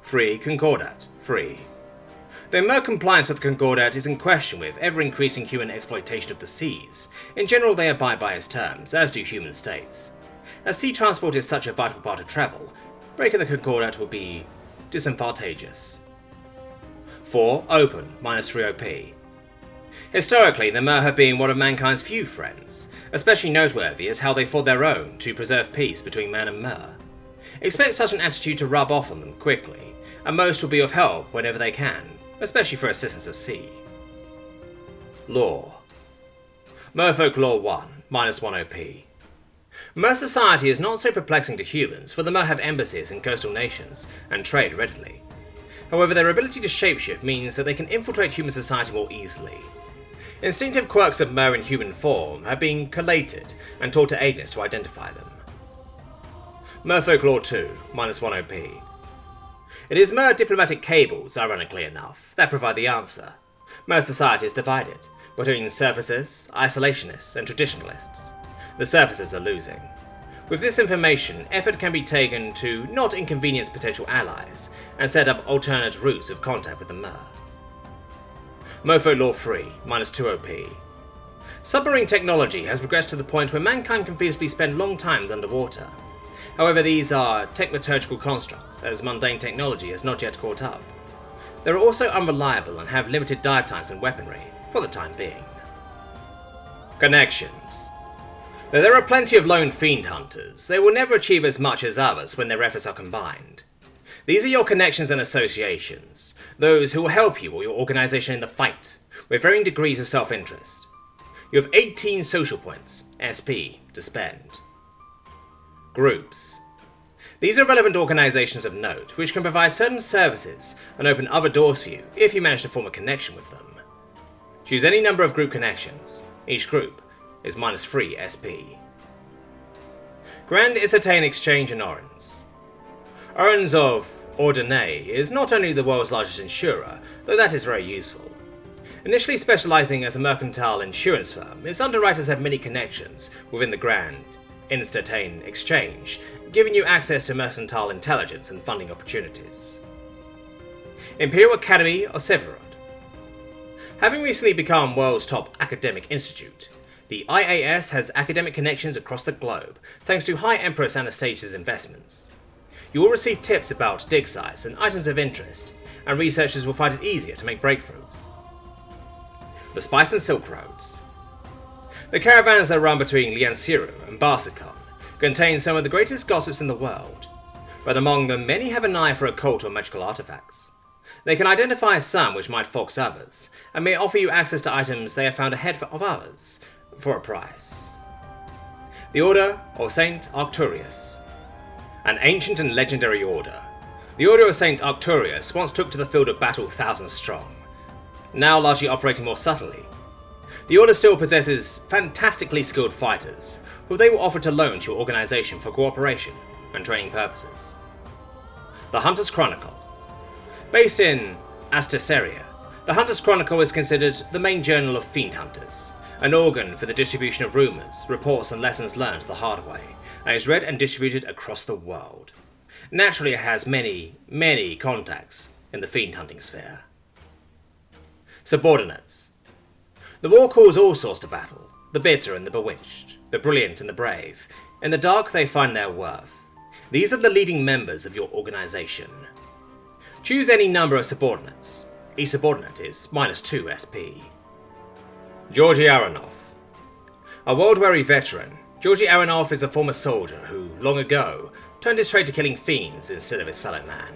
3 Concordat. Free. Though mer compliance with the Concordat is in question with ever-increasing human exploitation of the seas, in general they abide by its terms, as do human states. As sea transport is such a vital part of travel, breaking the Concordat would be disadvantageous. 4 Open, minus 3 OP. Historically, the mer have been one of mankind's few friends. Especially noteworthy is how they fought their own to preserve peace between man and mer. Expect such an attitude to rub off on them quickly, and most will be of help whenever they can, especially for assistance at sea. Lore. Merfolk Lore 1, minus 1 OP. Mer society is not so perplexing to humans, for the mer have embassies in coastal nations and trade readily. However, their ability to shapeshift means that they can infiltrate human society more easily. Instinctive quirks of Mr in human form have been collated and taught to agents to identify them. Merfolk Law 2, -1 OP. It is Mr diplomatic cables, ironically enough, that provide the answer. Mr society is divided between surfacers, isolationists, and traditionalists. The surfacers are losing. With this information, effort can be taken to not inconvenience potential allies and set up alternate routes of contact with the Mr. Merfolk Law 3, -2 OP. Submarine technology has progressed to the point where mankind can feasibly spend long times underwater. However, these are technological constructs, as mundane technology has not yet caught up. They are also unreliable and have limited dive times and weaponry, for the time being. Connections. Though there are plenty of lone fiend hunters, they will never achieve as much as others when their efforts are combined. These are your connections and associations, those who will help you or your organisation in the fight, with varying degrees of self-interest. You have 18 social points, SP, to spend. Groups. These are relevant organisations of note, which can provide certain services and open other doors for you if you manage to form a connection with them. Choose any number of group connections. Each group is -3 SP. Grand Isatane Exchange in Orens. Orens of Ordonnay is not only the world's largest insurer, though that is very useful. Initially specialising as a mercantile insurance firm, its underwriters have many connections within the Grand Isatane Exchange, giving you access to mercantile intelligence and funding opportunities. Imperial Academy of Severod. Having recently become world's top academic institute, the IAS has academic connections across the globe, thanks to High Empress Anastasia's investments. You will receive tips about dig sites and items of interest, and researchers will find it easier to make breakthroughs. The Spice and Silk Roads. The caravans that run between Lianciru and Barsicon contain some of the greatest gossips in the world, but among them many have an eye for occult or magical artifacts. They can identify some which might fox others, and may offer you access to items they have found ahead of others for a price. The Order of St. Arcturius. An ancient and legendary order, the Order of St. Arcturius once took to the field of battle thousands strong, now largely operating more subtly. The Order still possesses fantastically skilled fighters, who they will offer to loan to your organisation for cooperation and training purposes. The Hunter's Chronicle. Based in Astaceria, the Hunter's Chronicle is considered the main journal of fiend hunters, an organ for the distribution of rumours, reports and lessons learned the hard way, and is read and distributed across the world. Naturally, it has many contacts in the fiend hunting sphere. Subordinates. The war calls all sorts to battle, the bitter and the bewitched, the brilliant and the brave. In the dark they find their worth. These are the leading members of your organisation. Choose any number of subordinates. Each subordinate is -2 SP. Georgi Aronov. A world-weary veteran, Georgi Aronov is a former soldier who, long ago, turned his trade to killing fiends instead of his fellow man.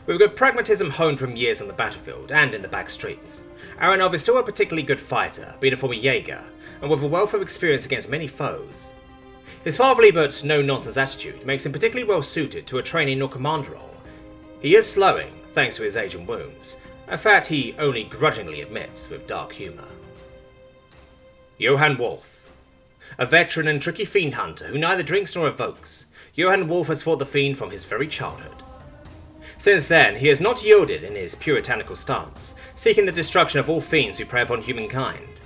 With good pragmatism honed from years on the battlefield and in the back streets, Aronov is still a particularly good fighter, being a former Jaeger, and with a wealth of experience against many foes. His fatherly but no-nonsense attitude makes him particularly well suited to a training or command role. He is slowing, thanks to his age and wounds, a fact he only grudgingly admits with dark humour. Johann Wolf. A veteran and tricky fiend hunter who neither drinks nor evokes, Johann Wolf has fought the fiend from his very childhood. Since then, he has not yielded in his puritanical stance, seeking the destruction of all fiends who prey upon humankind.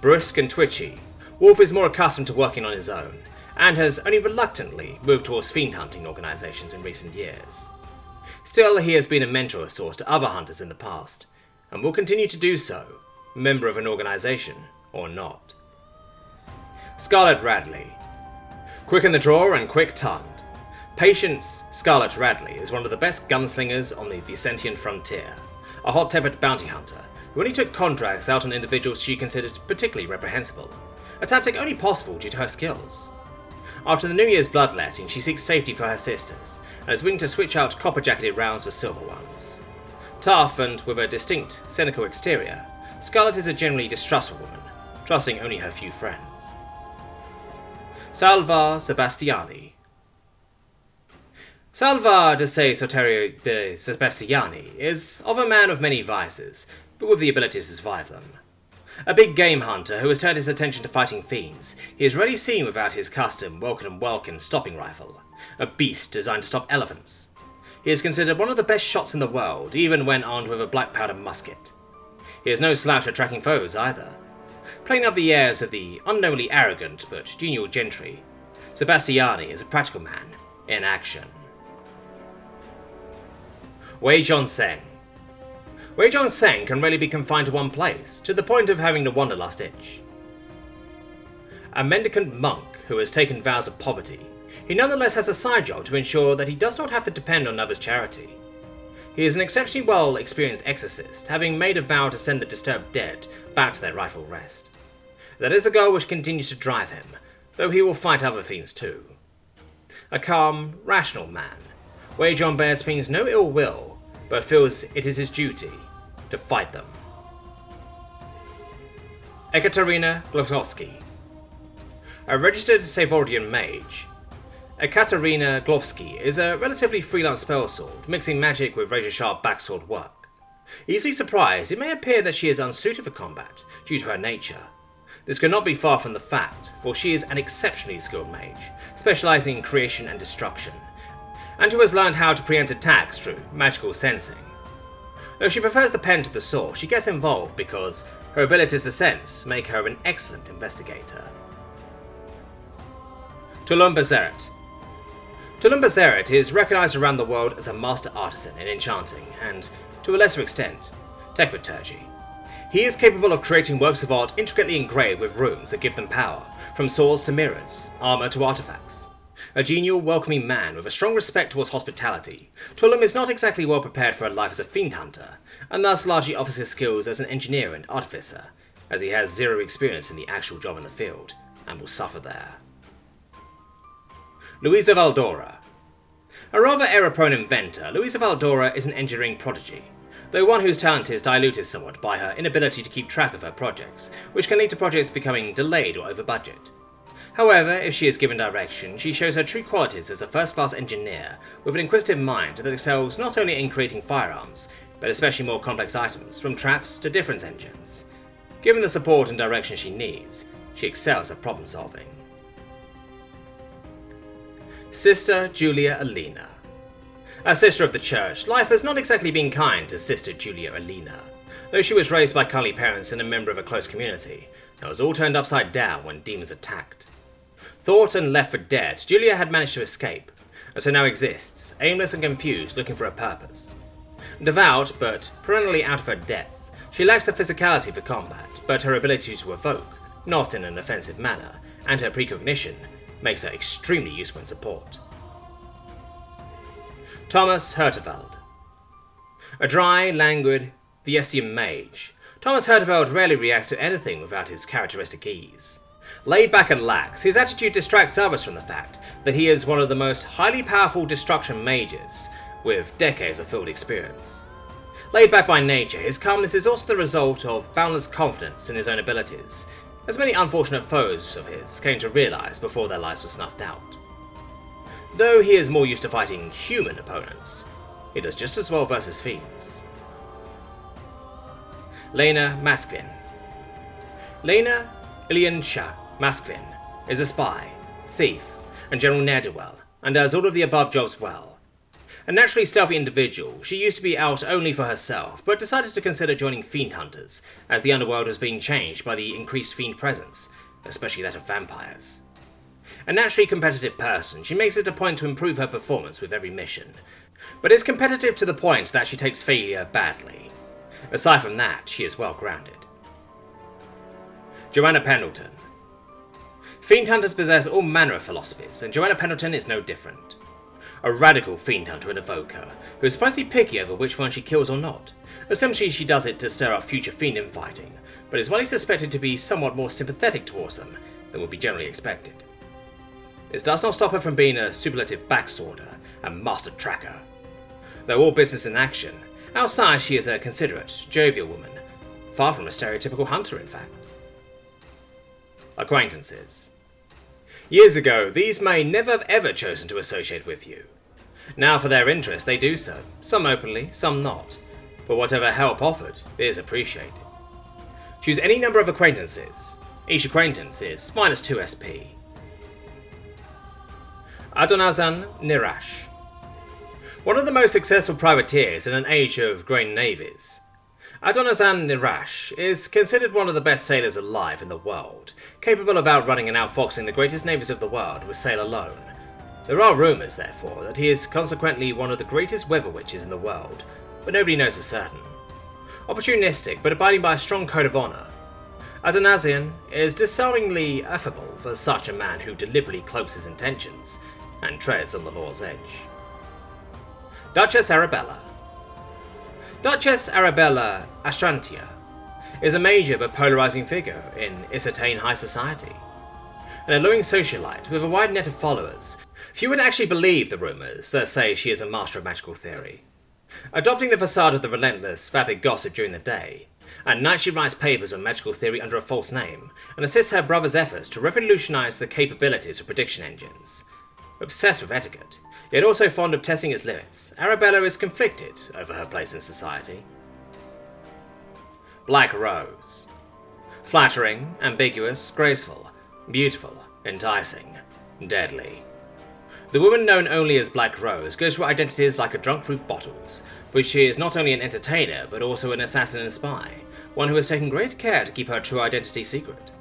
Brusque and twitchy, Wolf is more accustomed to working on his own, and has only reluctantly moved towards fiend hunting organisations in recent years. Still, he has been a mentor of sorts to other hunters in the past, and will continue to do so, member of an organisation or not. Scarlet Radley. Quick in the draw and quick-tongued. Patience Scarlet Radley is one of the best gunslingers on the Vicentian frontier, a hot-tempered bounty hunter who only took contracts out on individuals she considered particularly reprehensible, a tactic only possible due to her skills. After the New Year's bloodletting, she seeks safety for her sisters, and is willing to switch out copper-jacketed rounds for silver ones. Tough and with a distinct, cynical exterior, Scarlet is a generally distrustful woman, trusting only her few friends. Salvar Sebastiani. Salvar de Soterio de Sebastiani is of a man of many vices, but with the ability to survive them. A big game hunter who has turned his attention to fighting fiends, he is rarely seen without his custom Welkin stopping rifle, a beast designed to stop elephants. He is considered one of the best shots in the world, even when armed with a black powder musket. He is no slouch at tracking foes either. Playing up the airs of the unknowingly arrogant but genial gentry, Sebastiani is a practical man in action. Wei Zhongzheng. Wei Zhongzheng can rarely be confined to one place, to the point of having the wanderlust itch. A mendicant monk who has taken vows of poverty, he nonetheless has a side job to ensure that he does not have to depend on others' charity. He is an exceptionally well-experienced exorcist, having made a vow to send the disturbed dead back to their rightful rest. That is a goal which continues to drive him, though he will fight other fiends too. A calm, rational man, Wei Zhong bears fiends no ill will, but feels it is his duty to fight them. Ekaterina Glovsky. A registered Savordian mage, Ekaterina Glovsky is a relatively freelance spellsword, mixing magic with razor-sharp backsword work. Easily surprised, it may appear that she is unsuited for combat due to her nature. This could not be far from the fact, for she is an exceptionally skilled mage, specialising in creation and destruction, and who has learned how to preempt attacks through magical sensing. Though she prefers the pen to the sword, she gets involved because her abilities to sense make her an excellent investigator. Tulumba Zeret. Tulumba Zeret is recognised around the world as a master artisan in enchanting and, to a lesser extent, technoturgy. He is capable of creating works of art intricately engraved with runes that give them power, from swords to mirrors, armour to artefacts. A genial, welcoming man with a strong respect towards hospitality, Tulum is not exactly well prepared for a life as a fiend hunter, and thus largely offers his skills as an engineer and artificer, as he has zero experience in the actual job in the field, and will suffer there. Luisa Valdora. A rather error-prone inventor, Luisa Valdora is an engineering prodigy, though one whose talent is diluted somewhat by her inability to keep track of her projects, which can lead to projects becoming delayed or over budget. However, if she is given direction, she shows her true qualities as a first-class engineer with an inquisitive mind that excels not only in creating firearms, but especially more complex items, from traps to difference engines. Given the support and direction she needs, she excels at problem-solving. Sister Julia Alina. A sister of the church, life has not exactly been kind to Sister Julia Alina. Though she was raised by kindly parents and a member of a close community, it was all turned upside down when demons attacked. Thought and left for dead, Julia had managed to escape, and so now exists, aimless and confused, looking for a purpose. Devout, but perennially out of her depth, she lacks the physicality for combat, but her ability to evoke, not in an offensive manner, and her precognition makes her extremely useful in support. Thomas Herteveld. A dry, languid, Viestian mage, Thomas Herteveld rarely reacts to anything without his characteristic ease. Laid back and lax, his attitude distracts others from the fact that he is one of the most highly powerful destruction mages, with decades of field experience. Laid back by nature, his calmness is also the result of boundless confidence in his own abilities, as many unfortunate foes of his came to realise before their lives were snuffed out. Though he is more used to fighting human opponents, he does just as well versus fiends. Lena Maskvin. Lena Ilyansha Maskvin is a spy, thief, and general ne'er-do-well, and does all of the above jobs well. A naturally stealthy individual, she used to be out only for herself, but decided to consider joining fiend hunters, as the underworld was being changed by the increased fiend presence, especially that of vampires. A naturally competitive person, she makes it a point to improve her performance with every mission, but is competitive to the point that she takes failure badly. Aside from that, she is well grounded. Joanna Pendleton. Fiend hunters possess all manner of philosophies, and Joanna Pendleton is no different. A radical fiend hunter and evoker, who is surprisingly picky over which one she kills or not. Essentially, she does it to stir up future fiend infighting, but is widely suspected to be somewhat more sympathetic towards them than would be generally expected. This does not stop her from being a superlative backsworder and master tracker. Though all business in action, outside she is a considerate, jovial woman, far from a stereotypical hunter in fact. Acquaintances. Years ago, these may never have ever chosen to associate with you. Now for their interest they do so, some openly, some not, but whatever help offered is appreciated. Choose any number of acquaintances. Each acquaintance is -2 SP. Adonazan Nirash. One of the most successful privateers in an age of grain navies. Adonazan Nirash is considered one of the best sailors alive in the world, capable of outrunning and outfoxing the greatest navies of the world with sail alone. There are rumours, therefore, that he is consequently one of the greatest weather witches in the world, but nobody knows for certain. Opportunistic, but abiding by a strong code of honour, Adonazan is disarmingly affable for such a man who deliberately cloaks his intentions and treads on the law's edge. Duchess Arabella. Duchess Arabella Astrantia is a major but polarising figure in Isatane high society. An alluring socialite with a wide net of followers, few would actually believe the rumours that say she is a master of magical theory. Adopting the facade of the relentless, vapid gossip during the day, at night she writes papers on magical theory under a false name, and assists her brother's efforts to revolutionise the capabilities of prediction engines. Obsessed with etiquette, yet also fond of testing its limits, Arabella is conflicted over her place in society. Black Rose. Flattering, ambiguous, graceful, beautiful, enticing, deadly. The woman known only as Black Rose goes for identities like a drunk through bottles, but she is not only an entertainer but also an assassin and spy, one who has taken great care to keep her true identity secret.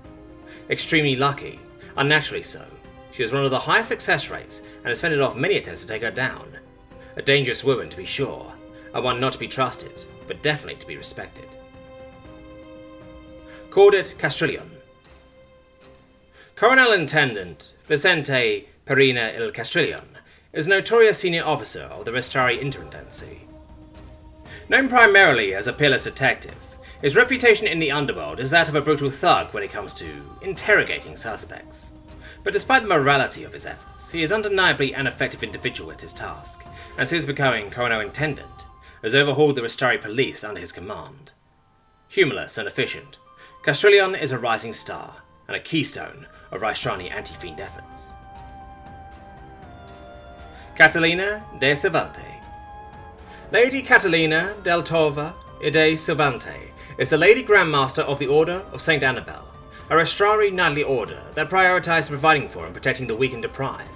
Extremely lucky, unnaturally so, she has one of the highest success rates and has fended off many attempts to take her down. A dangerous woman to be sure, and one not to be trusted, but definitely to be respected. Cordit Castrillon. Coronel Intendant Vicente Perina il Castrillon is a notorious senior officer of the Restari Interagency. Known primarily as a peerless detective, his reputation in the underworld is that of a brutal thug when it comes to interrogating suspects. But despite the morality of his efforts, he is undeniably an effective individual at his task, and since becoming Coronel Intendant, has overhauled the Restari police under his command. Humorless and efficient, Castrillon is a rising star, and a keystone of Raistrani anti-fiend efforts. Catalina de Cervante. Lady Catalina del Torva de Cervante is the Lady Grandmaster of the Order of St. Annabel, a Restari knightly order that prioritizes providing for and protecting the weak and deprived.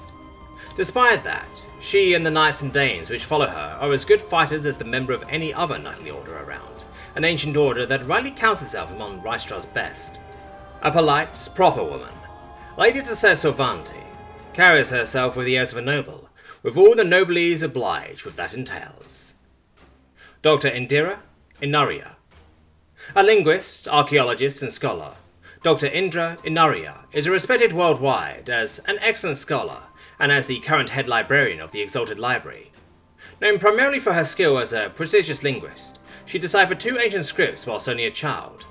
Despite that, she and the knights and dames which follow her are as good fighters as the member of any other knightly order around, an ancient order that rightly counts itself among Raistra's best. A polite, proper woman, Lady de Cervante carries herself with the airs of a noble, with all the noblesse obliged with that entails. Dr. Indira Inaria. A linguist, archaeologist, and scholar, Dr. Indra Inaria is respected worldwide as an excellent scholar and as the current head librarian of the Exalted Library. Known primarily for her skill as a prestigious linguist, she deciphered 2 ancient scripts whilst only a child.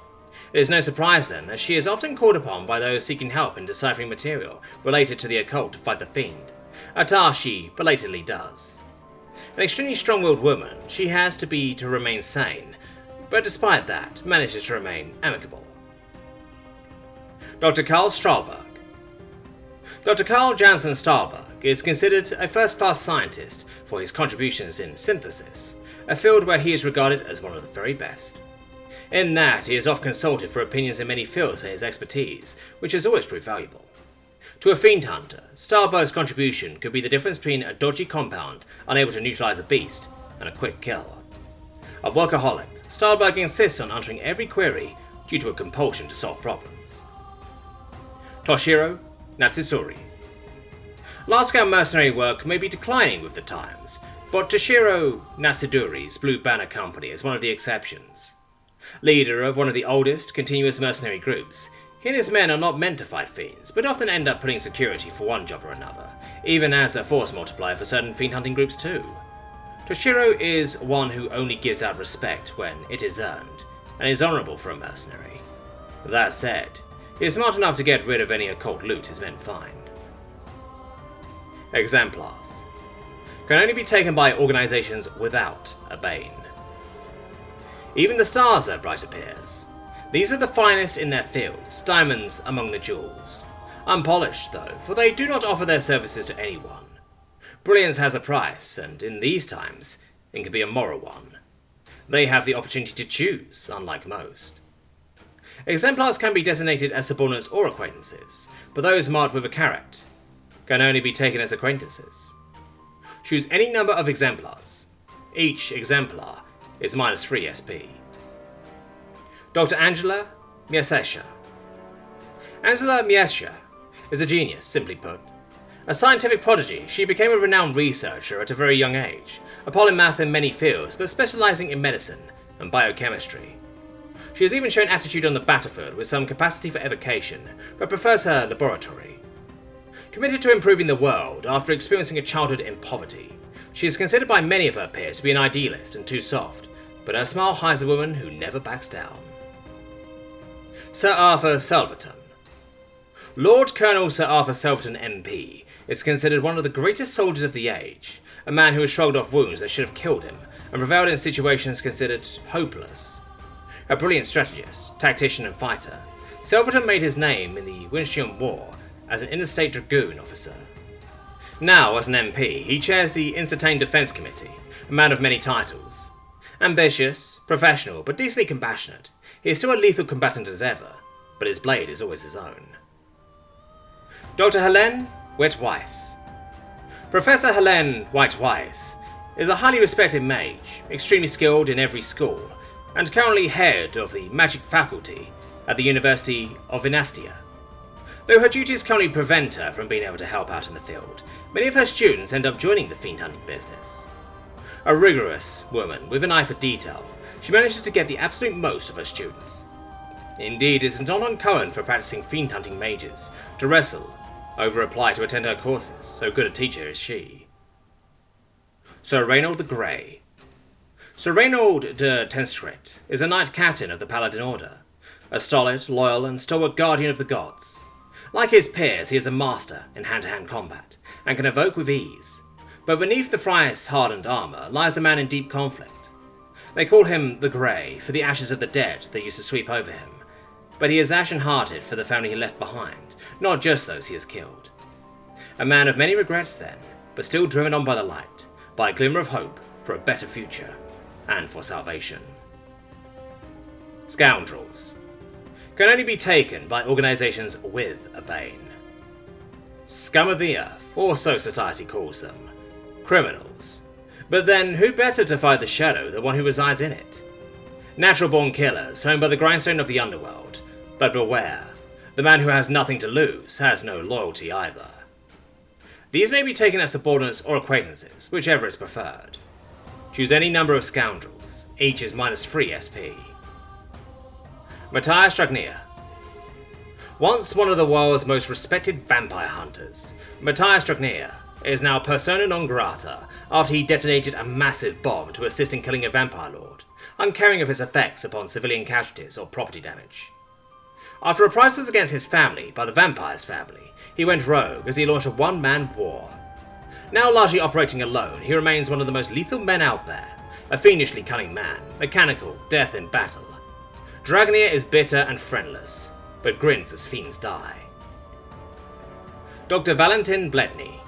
It is no surprise then that she is often called upon by those seeking help in deciphering material related to the occult to fight the fiend, a task she belatedly does. An extremely strong-willed woman, she has to remain sane, but despite that, manages to remain amicable. Dr. Karl Strahlberg. Dr. Karl Jansen Strahlberg is considered a first-class scientist for his contributions in synthesis, a field where he is regarded as one of the very best. In that, he is often consulted for opinions in many fields for his expertise, which has always proved valuable. To a fiend hunter, Strahlberg's contribution could be the difference between a dodgy compound unable to neutralize a beast and a quick kill. A workaholic, Strahlberg insists on answering every query due to a compulsion to solve problems. Toshiro Natsusori. Large-scale mercenary work may be declining with the times, but Toshiro Natsudori's Blue Banner Company is one of the exceptions. Leader of one of the oldest, continuous mercenary groups, he and his men are not meant to fight fiends, but often end up putting security for one job or another, even as a force multiplier for certain fiend hunting groups too. Toshiro is one who only gives out respect when it is earned, and is honourable for a mercenary. That said, he is smart enough to get rid of any occult loot his men find. Exemplars. Can only be taken by organisations without a bane. Even the stars are brighter peers. These are the finest in their fields, diamonds among the jewels. Unpolished, though, for they do not offer their services to anyone. Brilliance has a price, and in these times, it can be a moral one. They have the opportunity to choose, unlike most. Exemplars can be designated as subordinates or acquaintances, but those marked with a caret can only be taken as acquaintances. Choose any number of exemplars. Each exemplar is -3 SP. Dr. Angela Mrfaye. Angela Mrfaye is a genius, simply put. A scientific prodigy, she became a renowned researcher at a very young age, a polymath in many fields, but specializing in medicine and biochemistry. She has even shown aptitude on the battlefield with some capacity for evocation, but prefers her laboratory. Committed to improving the world after experiencing a childhood in poverty, she is considered by many of her peers to be an idealist and too soft, but her smile hides a woman who never backs down. Sir Arthur Selverton. Lord Colonel Sir Arthur Selverton MP is considered one of the greatest soldiers of the age, a man who has shrugged off wounds that should have killed him and prevailed in situations considered hopeless. A brilliant strategist, tactician and fighter, Selverton made his name in the Windshield War as an interstate dragoon officer. Now, as an MP, he chairs the Incertain Defence Committee, a man of many titles. Ambitious, professional, but decently compassionate, he is still a lethal combatant as ever, but his blade is always his own. Dr. Helene White-Weiss. Professor Helene White-Weiss is a highly respected mage, extremely skilled in every school, and currently head of the magic faculty at the University of Venastia. Though her duties currently prevent her from being able to help out in the field, many of her students end up joining the fiend hunting business. A rigorous woman with an eye for detail, she manages to get the absolute most of her students. Indeed, it is not uncommon for practicing fiend hunting mages to wrestle over a ply to attend her courses, so good a teacher is she. Sir Reynold the Grey. Sir Reynold de Tshirt is a knight captain of the Paladin Order, a stolid, loyal, and stalwart guardian of the gods. Like his peers, he is a master in hand-to-hand combat, and can evoke with ease. But beneath the thrice-hardened armour lies a man in deep conflict. They call him the Grey for the ashes of the dead that used to sweep over him, but he is ashen-hearted for the family he left behind, not just those he has killed. A man of many regrets then, but still driven on by the light, by a glimmer of hope for a better future, and for salvation. Scoundrels. Can only be taken by organisations with a bane. Scum of the earth, or so society calls them. Criminals. But then, who better to fight the shadow than one who resides in it? Natural-born killers, home by the grindstone of the underworld. But beware, the man who has nothing to lose has no loyalty either. These may be taken as subordinates or acquaintances, whichever is preferred. Choose any number of scoundrels, each is -3 SP. Matthias Dragnier. Once one of the world's most respected vampire hunters, Matthias Dragnier is now persona non grata after he detonated a massive bomb to assist in killing a vampire lord, uncaring of its effects upon civilian casualties or property damage. After reprisals against his family by the vampire's family, he went rogue as he launched a one-man war. Now largely operating alone, he remains one of the most lethal men out there, a fiendishly cunning man, mechanical, death in battle. Dragnier is bitter and friendless, but grins as fiends die. Dr. Valentin Bletny.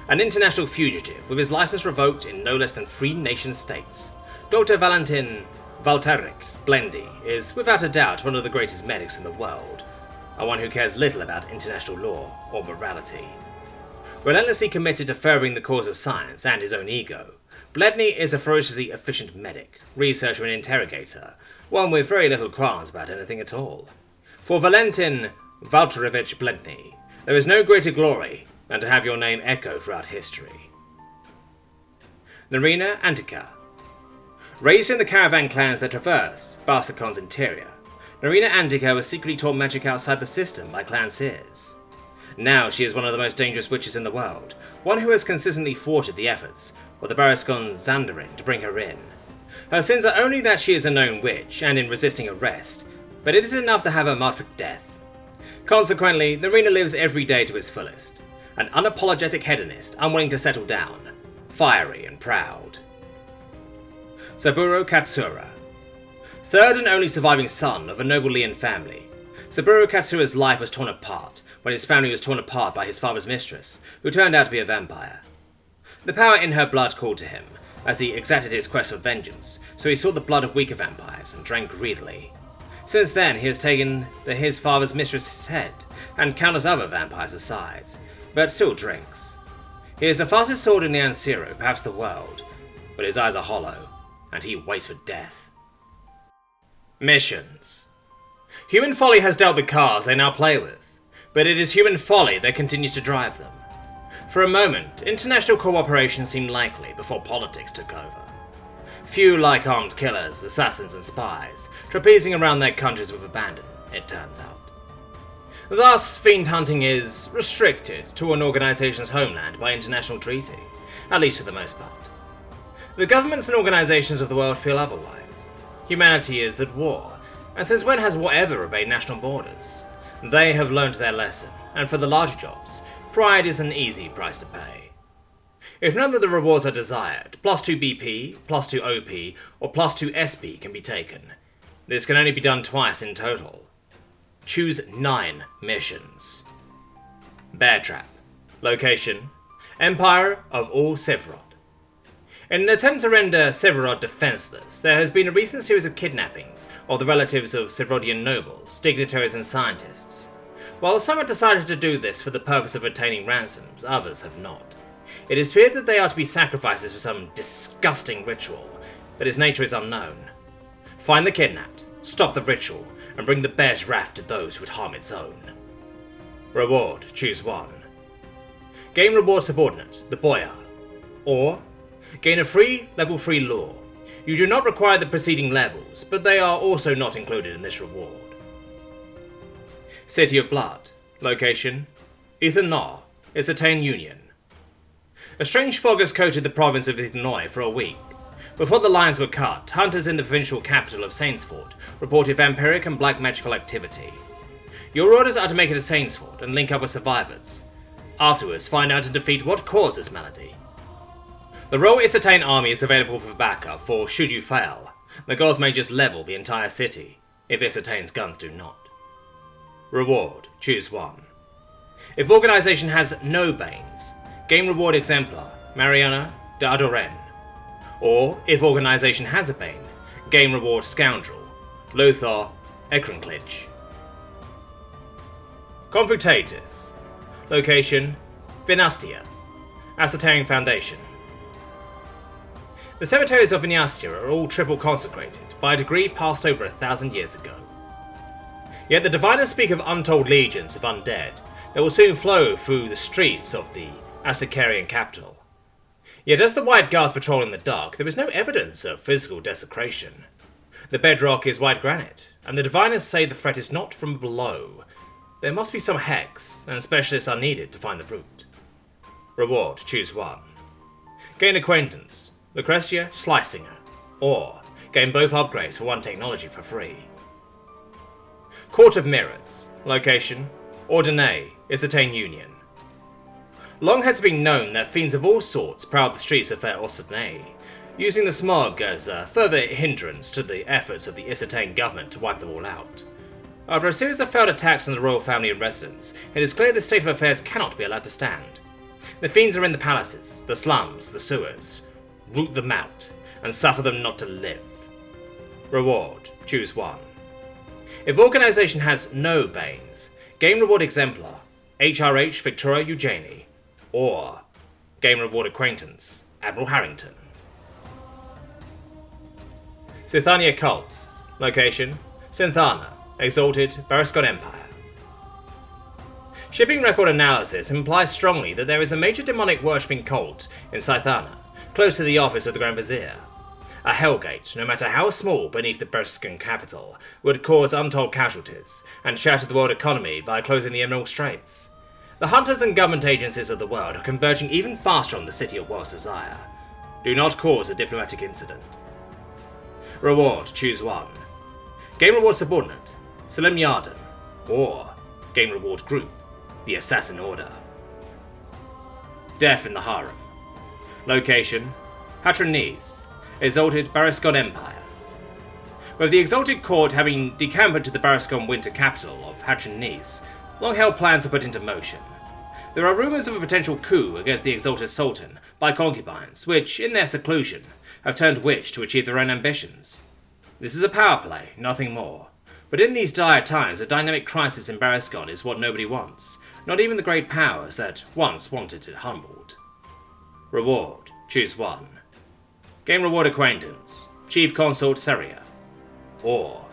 An international fugitive with his license revoked in no less than 3 nation-states, Dr. Valentin Valteric Blendy is without a doubt one of the greatest medics in the world, and one who cares little about international law or morality. Relentlessly committed to furthering the cause of science and his own ego, Bledney is a ferociously efficient medic, researcher and interrogator, one with very little qualms about anything at all. For Valentin Valterevich Bledney, there is no greater glory than to have your name echo throughout history. Narina Antika. Raised in the caravan clans that traverse Barsacon's interior, Narina Antika was secretly taught magic outside the system by Clan Sears. Now she is one of the most dangerous witches in the world, one who has consistently thwarted the efforts of the Barascon Zandarin to bring her in. Her sins are only that she is a known witch and in resisting arrest, but it is enough to have her marked for death. Consequently, Narina lives every day to its fullest, an unapologetic hedonist unwilling to settle down, fiery and proud. Saburo Katsura. Third and only surviving son of a noble Lian family, Saburo Katsura's life was torn apart when his family was torn apart by his father's mistress, who turned out to be a vampire. The power in her blood called to him, as he exacted his quest for vengeance, so he sought the blood of weaker vampires and drank greedily. Since then, he has taken his father's mistress's head and countless other vampires aside, but still drinks. He is the fastest sword in the Ancero, perhaps the world, but his eyes are hollow, and he waits for death. Missions. Human folly has dealt the cars they now play with, but it is human folly that continues to drive them. For a moment, international cooperation seemed likely before politics took over. Few like armed killers, assassins and spies, trapezing around their countries with abandon, it turns out. Thus, fiend hunting is restricted to an organization's homeland by international treaty, at least for the most part. The governments and organizations of the world feel otherwise. Humanity is at war, and since when has war ever obeyed national borders? They have learned their lesson, and for the larger jobs, pride is an easy price to pay. If none of the rewards are desired, +2 BP, +2 OP, or +2 SP can be taken. This can only be done twice in total. Choose 9 missions. Bear Trap. Location: Empire of All Sephiroth. In an attempt to render Sephiroth defenseless, there has been a recent series of kidnappings of the relatives of Sephirotian nobles, dignitaries and scientists. While some have decided to do this for the purpose of obtaining ransoms, others have not. It is feared that they are to be sacrifices for some disgusting ritual, but its nature is unknown. Find the kidnapped, stop the ritual, and bring the bear's wrath to those who would harm its own. Reward: choose 1. Gain reward subordinate, the Boyar. Or, gain a free level 3 lore. You do not require the preceding levels, but they are also not included in this reward. City of Blood. Location: Ethanol, Isatane Union. A strange fog has coated the province of Illinois for a week. Before the lines were cut, hunters in the provincial capital of Sainsford reported vampiric and black magical activity. Your orders are to make it to Sainsford and link up with survivors. Afterwards, find out and defeat what caused this malady. The Royal Isatane army is available for backup, for should you fail, the gods may just level the entire city, if Isatane's guns do not. Reward: choose 1. If organization has no Banes, gain reward exemplar, Mariana de Adoren. Or, if organization has a Bane, gain reward scoundrel, Lothar Ekrenklich. Confutatus. Location: Vinastia, Ascertaining Foundation. The cemeteries of Vinastia are all triple consecrated, by a degree passed over 1,000 years ago. Yet the diviners speak of untold legions of undead that will soon flow through the streets of the Astacarian capital. Yet as the White Guards patrol in the dark, there is no evidence of physical desecration. The bedrock is white granite, and the diviners say the threat is not from below. There must be some hex, and specialists are needed to find the root. Reward: choose 1. Gain acquaintance, Lucretia Schleisinger, or gain both upgrades for 1 technology for free. Court of Mirrors. Location: Ordinay, Isatane Union. Long has it been known that fiends of all sorts prowl the streets of fair Ordinay, using the smog as a further hindrance to the efforts of the Isatane government to wipe them all out. After a series of failed attacks on the royal family and residents, it is clear this state of affairs cannot be allowed to stand. The fiends are in the palaces, the slums, the sewers. Root them out, and suffer them not to live. Reward: choose 1. If organization has no Banes, gain reward exemplar, HRH Victoria Eugenie. Or, gain reward acquaintance, Admiral Harrington. Synthania Cults. Location: Synthana, Exalted Barascon Empire. Shipping record analysis implies strongly that there is a major demonic worshipping cult in Synthana, close to the office of the Grand Vizier. A hellgate, no matter how small beneath the Barascon capital, would cause untold casualties, and shatter the world economy by closing the Emerald Straits. The hunters and government agencies of the world are converging even faster on the city of world's desire. Do not cause a diplomatic incident. Reward: choose 1. Game reward subordinate, Selim Yarden. Or, game reward group, the Assassin Order. Death in the Harem. Location: Hatranes, Exalted Barascon Empire. With the Exalted Court having decamped to the Barascon winter capital of Hatranes, long-held plans are put into motion. There are rumours of a potential coup against the Exalted Sultan by concubines, which, in their seclusion, have turned witch to achieve their own ambitions. This is a power play, nothing more. But in these dire times, a dynamic crisis in Vaurigaud is what nobody wants, not even the great powers that once wanted it humbled. Reward. Choose one. Gain reward acquaintance. Chief Consort Seria. Or,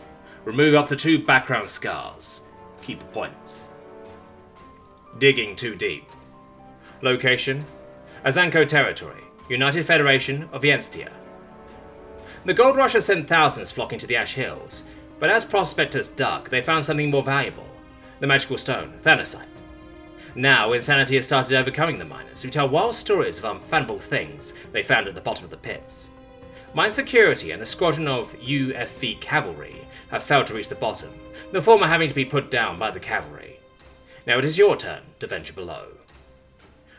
remove up to 2 background scars. Keep the points. Digging too deep. Location. Azanko Territory, United Federation of Yenstia. The gold rush has sent thousands flocking to the Ash Hills, but as prospectors dug, they found something more valuable. The magical stone, Thanasite. Now, insanity has started overcoming the miners, who tell wild stories of unfathomable things they found at the bottom of the pits. Mine security and a squadron of UFV cavalry have failed to reach the bottom, the former having to be put down by the cavalry. Now it is your turn to venture below.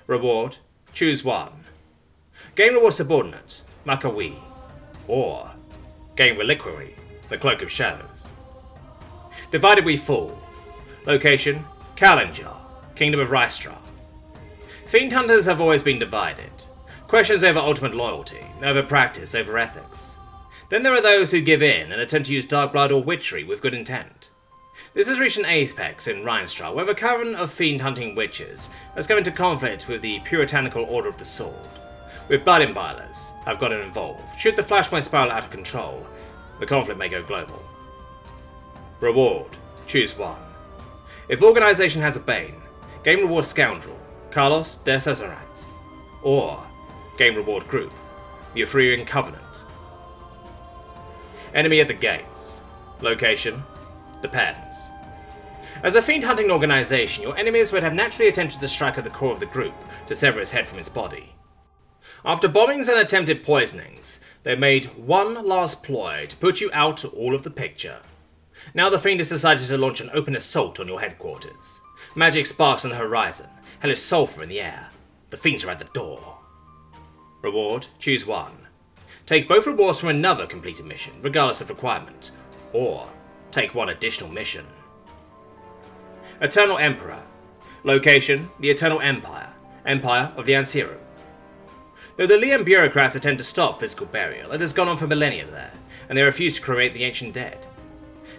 Reward. Choose one. Gain reward subordinate, Mrfaye. Or, gain reliquary, the Cloak of Shadows. Divided we fall. Location, Kalinjar, Kingdom of Rystra. Fiend hunters have always been divided. Questions over ultimate loyalty, over practice, over ethics. Then there are those who give in and attempt to use dark blood or witchery with good intent. This has reached an apex in Rhinestra, where the coven of fiend-hunting witches has come into conflict with the puritanical Order of the Sword. With blood imbilers have gotten involved. Should the flashpoint spiral out of control, the conflict may go global. Reward. Choose one. If organization has a bane, gain reward scoundrel, Carlos de Cesarites. Or, gain reward group, the Ephraim Covenant. Enemy at the gates. Location. Depends. As a fiend-hunting organization, your enemies would have naturally attempted to strike at the core of the group to sever its head from its body. After bombings and attempted poisonings, they made one last ploy to put you out of all of the picture. Now the Fiend has decided to launch an open assault on your headquarters. Magic sparks on the horizon, hellish sulphur in the air. The Fiends are at the door. Reward. Choose one. Take both rewards from another completed mission, regardless of requirement. Or, take one additional mission. Eternal Emperor. Location, the Eternal Empire. Empire of the Ansiru. Though the Liam bureaucrats attempt to stop physical burial, it has gone on for millennia there, and they refuse to cremate the ancient dead.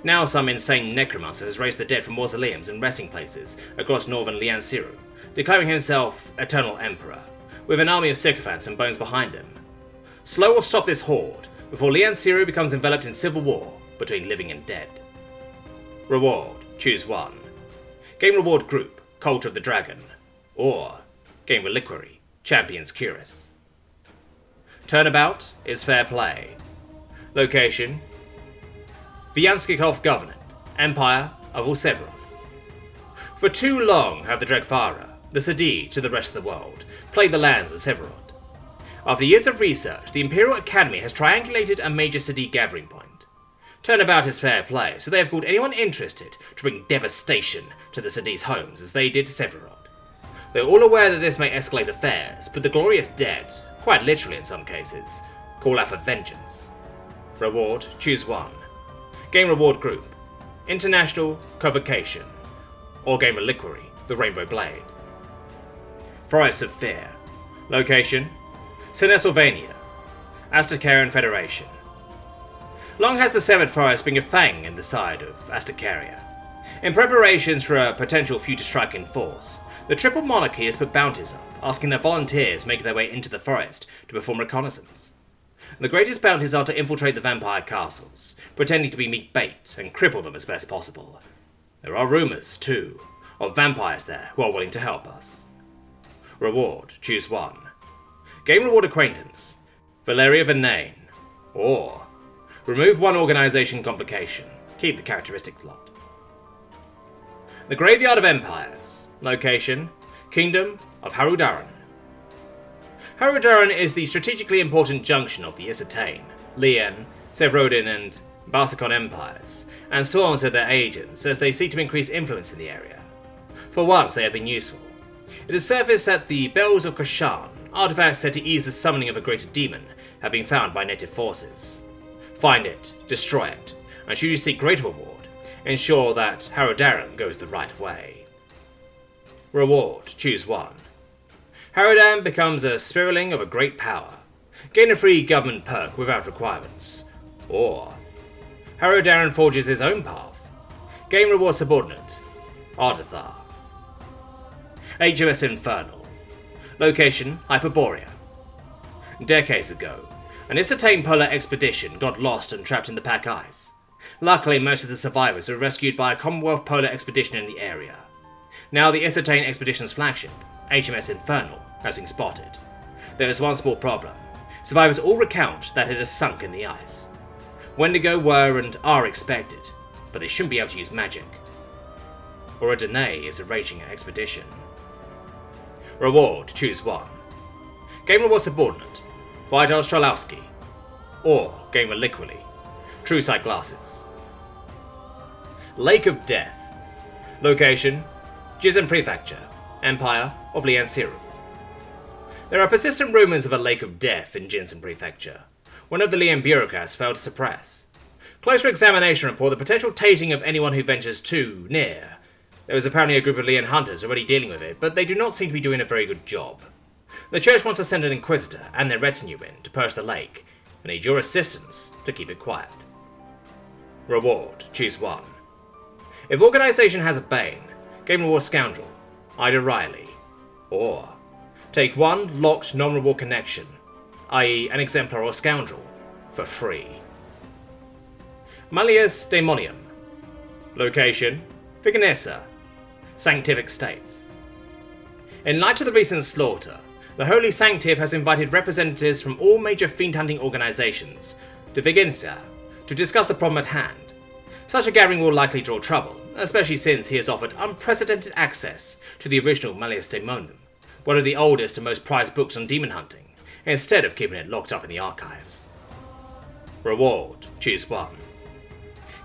Now some insane necromancer has raised the dead from mausoleums and resting places across northern Liansiru, declaring himself Eternal Emperor, with an army of sycophants and bones behind him. Slow will stop this horde, before Liansiru becomes enveloped in civil war between living and dead. Reward. Choose one. Gain reward group, Cult of the Dragon. Or, gain reliquary, Champion's Cuirass. Turnabout is fair play. Location, Vianskikov Government, Empire of Ulseverod. For too long have the Dregfara, the Sadi to the rest of the world, played the lands of Severod. After years of research, the Imperial Academy has triangulated a major Sadi gathering point. Turnabout is fair play, so they have called anyone interested to bring devastation to the Sadi's homes as they did to Severod. They're all aware that this may escalate affairs, but the glorious dead, quite literally in some cases, call out for vengeance. Reward. Choose one. Gain reward group, International Convocation. Or gain reliquary, the Rainbow Blade. Forest of Fear. Location, Sinnesylvania, Astacarian Federation. Long has the Severed Forest been a fang in the side of Astacaria. In preparations for a potential future strike in force, the Triple Monarchy has put bounties up, asking that volunteers make their way into the forest to perform reconnaissance. The greatest bounties are to infiltrate the vampire castles, pretending to be meat bait and cripple them as best possible. There are rumours, too, of vampires there who are willing to help us. Reward. Choose one. Gain reward acquaintance, Valeria Vernane. Or, remove one organization complication, keep the characteristic slot. The Graveyard of Empires. Location, Kingdom of Harudaran. Harudaran is the strategically important junction of the Isatane, Lian, Sevrodin and Barsakon empires, and swarms of their agents as they seek to increase influence in the area. For once they have been useful. It has surfaced that the Bells of Kashan, artifacts said to ease the summoning of a greater demon, have been found by native forces. Find it, destroy it, and should you seek greater reward, ensure that Harudaran goes the right way. Reward. Choose one. Harudan becomes a spiraling of a great power. Gain a free government perk without requirements. Or, Harudaran forges his own path, Game reward subordinate, Ardathar. HMS Infernal. Location, Hyperborea. Decades ago, an Isotane polar expedition got lost and trapped in the pack ice. Luckily, most of the survivors were rescued by a Commonwealth polar expedition in the area. Now the Isotane expedition's flagship, HMS Infernal, has been spotted. There is one small problem. Survivors all recount that it has sunk in the ice. Wendigo were and are expected, but they shouldn't be able to use magic. Or a Danae is arranging an expedition. Reward, choose one. Game reward subordinate, Vidal Stralowski. Or game reliquary, True Sight Glasses. Lake of Death. Location, Jizan Prefecture, Empire of Liansiru. There are persistent rumours of a Lake of Death in Jinsen Prefecture, one of the Lian bureaucrats failed to suppress. Closer examination report the potential tainting of anyone who ventures too near. There is apparently a group of Lian hunters already dealing with it, but they do not seem to be doing a very good job. The church wants to send an inquisitor and their retinue in to purge the lake, and need your assistance to keep it quiet. Reward, choose one. If organisation has a bane, game reward scoundrel, Ida Riley. Or take one locked non-reward connection, i.e. an exemplar or scoundrel, for free. Malleus Daemonium. Location, Viganessa, Sanctific States. In light of the recent slaughter, the Holy Sanctive has invited representatives from all major fiend-hunting organisations to Viganessa to discuss the problem at hand. Such a gathering will likely draw trouble, especially since he has offered unprecedented access to the original Malleus Daemonium, one of the oldest and most prized books on demon hunting, instead of keeping it locked up in the archives. Reward, choose one.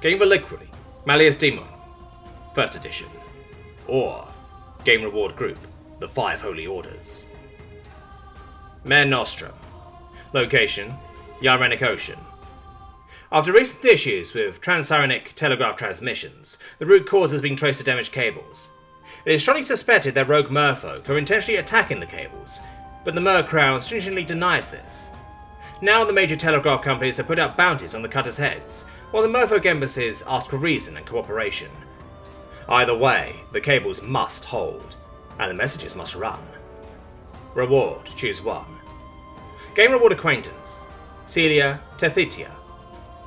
Game Reliquary, Malleus Daemon, First Edition. Or Game Reward Group, The Five Holy Orders. Mare Nostrum. Location, Yarenic Ocean. After recent issues with transoceanic telegraph transmissions, the root cause has been traced to damaged cables. It is strongly suspected that rogue merfolk are intentionally attacking the cables, but the Mer Crown stringently denies this. Now the major telegraph companies have put out bounties on the cutters' heads, while the merfolk embassies ask for reason and cooperation. Either way, the cables must hold, and the messages must run. Reward, choose one. Game Reward Acquaintance, Celia Tethitia.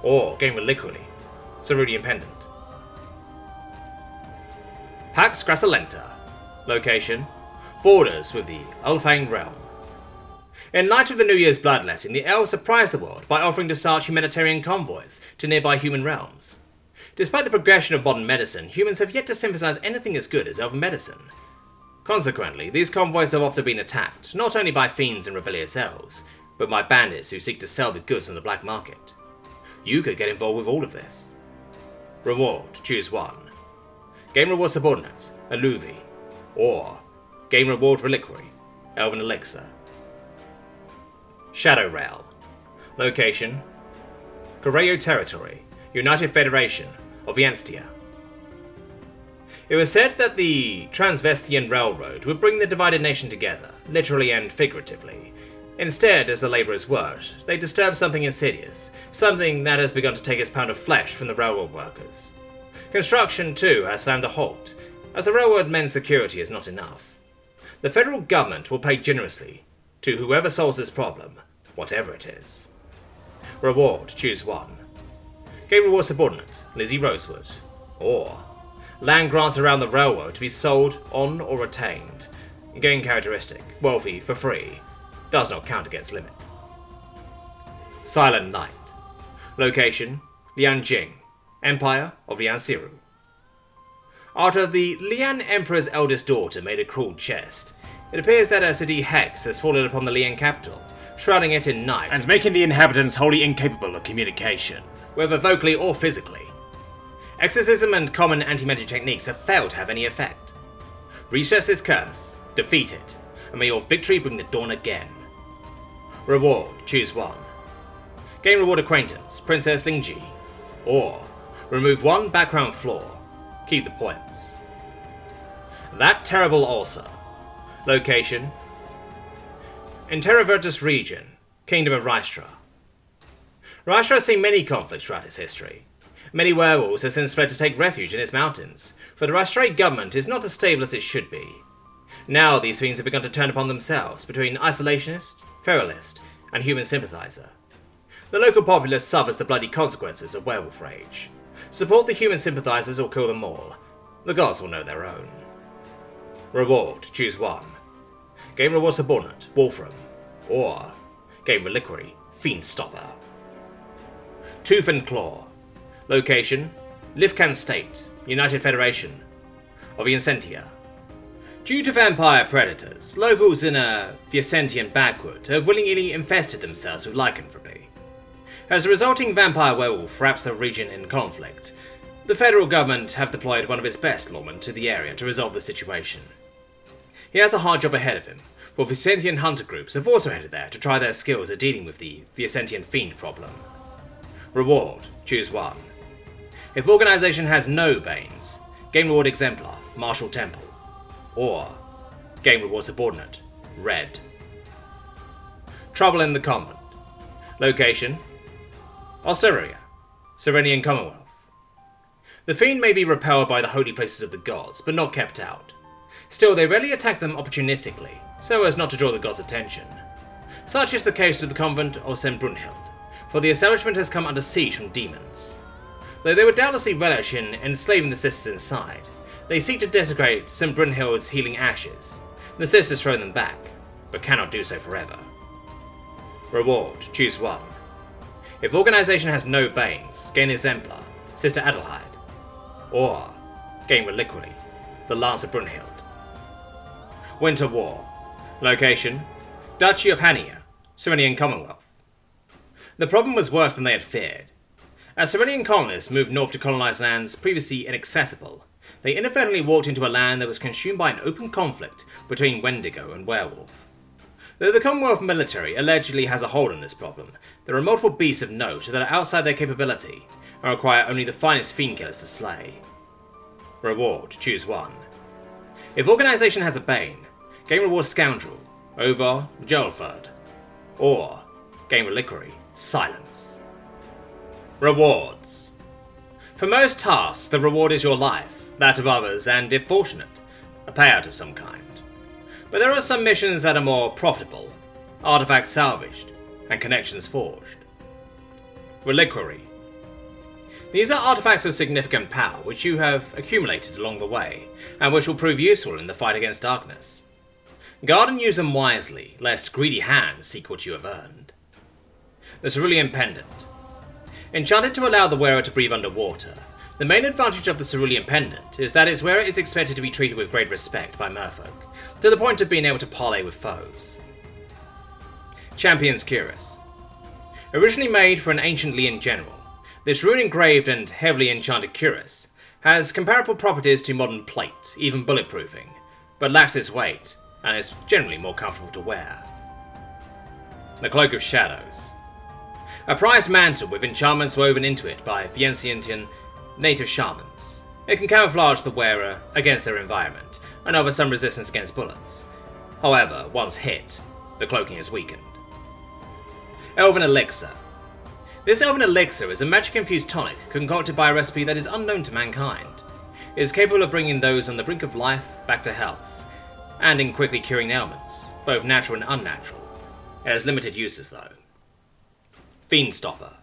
Or Game Reliquary, Cerulean Pendant. Pax Grassalenta. Location, borders with the Ulfang Realm. In light of the New Year's bloodletting, the elves surprised the world by offering to start humanitarian convoys to nearby human realms. Despite the progression of modern medicine, humans have yet to synthesize anything as good as elven medicine. Consequently, these convoys have often been attacked, not only by fiends and rebellious elves, but by bandits who seek to sell the goods on the black market. You could get involved with all of this. Reward, choose one. Game Reward Subordinate, Aluvi. Or Game Reward Reliquary, Elven Elixir. Shadow Rail. Location, Correo Territory, United Federation of Yanstia. It was said that the Transvestian Railroad would bring the divided nation together, literally and figuratively. Instead, as the labourers worked, they disturbed something insidious, something that has begun to take its pound of flesh from the railroad workers. Construction, too, has slammed a halt, as the railroad men's security is not enough. The federal government will pay generously to whoever solves this problem, whatever it is. Reward, choose one. Game Reward Subordinate, Lizzie Rosewood. Or land grants around the railroad to be sold on or retained. Gain characteristic, wealthy for free. Does not count against limit. Silent Night. Location, Lianjing, Empire of Liansiru. After the Lian Emperor's eldest daughter made a cruel jest, it appears that a city hex has fallen upon the Lian capital, shrouding it in night and making the inhabitants wholly incapable of communication, whether vocally or physically. Exorcism and common anti-magic techniques have failed to have any effect. Research this curse, defeat it, and may your victory bring the dawn again. Reward, choose one. Game Reward Acquaintance, Princess Lingji. Or remove one background flaw, keep the points. That Terrible Ulcer. Location, Interrovertus Region, Kingdom of Rystra. Rystra has seen many conflicts throughout its history. Many werewolves have since fled to take refuge in its mountains, for the Rastrate government is not as stable as it should be. Now these fiends have begun to turn upon themselves between isolationist, feralist, and human sympathizer. The local populace suffers the bloody consequences of werewolf rage. Support the human sympathizers or kill them all. The gods will know their own. Reward, choose one. Game reward subordinate, Wolfram. Or game reliquary, Fiend Stopper. Tooth and Claw. Location, Lifkan State, United Federation of Vicentia. Due to vampire predators, locals in a Vicentian backwood have willingly infested themselves with lycanthropy. As the resulting vampire werewolf wraps the region in conflict, the federal government have deployed one of its best lawmen to the area to resolve the situation. He has a hard job ahead of him, for Vicentian hunter groups have also headed there to try their skills at dealing with the Vicentian fiend problem. Reward, choose one. If organization has no Banes, game reward exemplar, Martial Temple. Or game reward subordinate, Red. Trouble in the Convent. Location, Osteria, Serenian Commonwealth. The fiend may be repelled by the holy places of the gods, but not kept out. Still, they rarely attack them opportunistically, so as not to draw the gods' attention. Such is the case with the convent of St. Brunhild, for the establishment has come under siege from demons. Though they would doubtlessly relish in enslaving the sisters inside, they seek to desecrate St. Brunhild's healing ashes. The sisters throw them back, but cannot do so forever. Reward, choose one. If organization has no Banes, gain Exemplar, Sister Adelheid. Or gain Reliquary, the Lance of Brunhild. Winter War. Location, Duchy of Hania, Serenian Commonwealth. The problem was worse than they had feared. As Serenian colonists moved north to colonize lands previously inaccessible, they inadvertently walked into a land that was consumed by an open conflict between Wendigo and Werewolf. Though the Commonwealth military allegedly has a hold on this problem, there are multiple beasts of note that are outside their capability and require only the finest fiend killers to slay. Reward, choose one. If organization has a Bane, game reward Scoundrel, Over, Gelford. Or game reliquary, Silence. Rewards. For most tasks, the reward is your life, that of others, and if fortunate, a payout of some kind. But there are some missions that are more profitable, artifacts salvaged, and connections forged. Reliquary. These are artifacts of significant power which you have accumulated along the way, and which will prove useful in the fight against darkness. Guard and use them wisely, lest greedy hands seek what you have earned. The Cerulean Pendant. Enchanted to allow the wearer to breathe underwater, the main advantage of the Cerulean Pendant is that its wearer is expected to be treated with great respect by merfolk, to the point of being able to parley with foes. Champion's Cuirass. Originally made for an ancient Lian general, this rune-engraved and heavily enchanted cuirass has comparable properties to modern plate, even bulletproofing, but lacks its weight, and is generally more comfortable to wear. The Cloak of Shadows. A prized mantle with enchantments woven into it by Vientian native shamans. It can camouflage the wearer against their environment, and offer some resistance against bullets. However, once hit, the cloaking is weakened. Elven Elixir. This Elven Elixir is a magic-infused tonic concocted by a recipe that is unknown to mankind. It is capable of bringing those on the brink of life back to health, and in quickly curing ailments, both natural and unnatural. It has limited uses though. Fiend Stopper.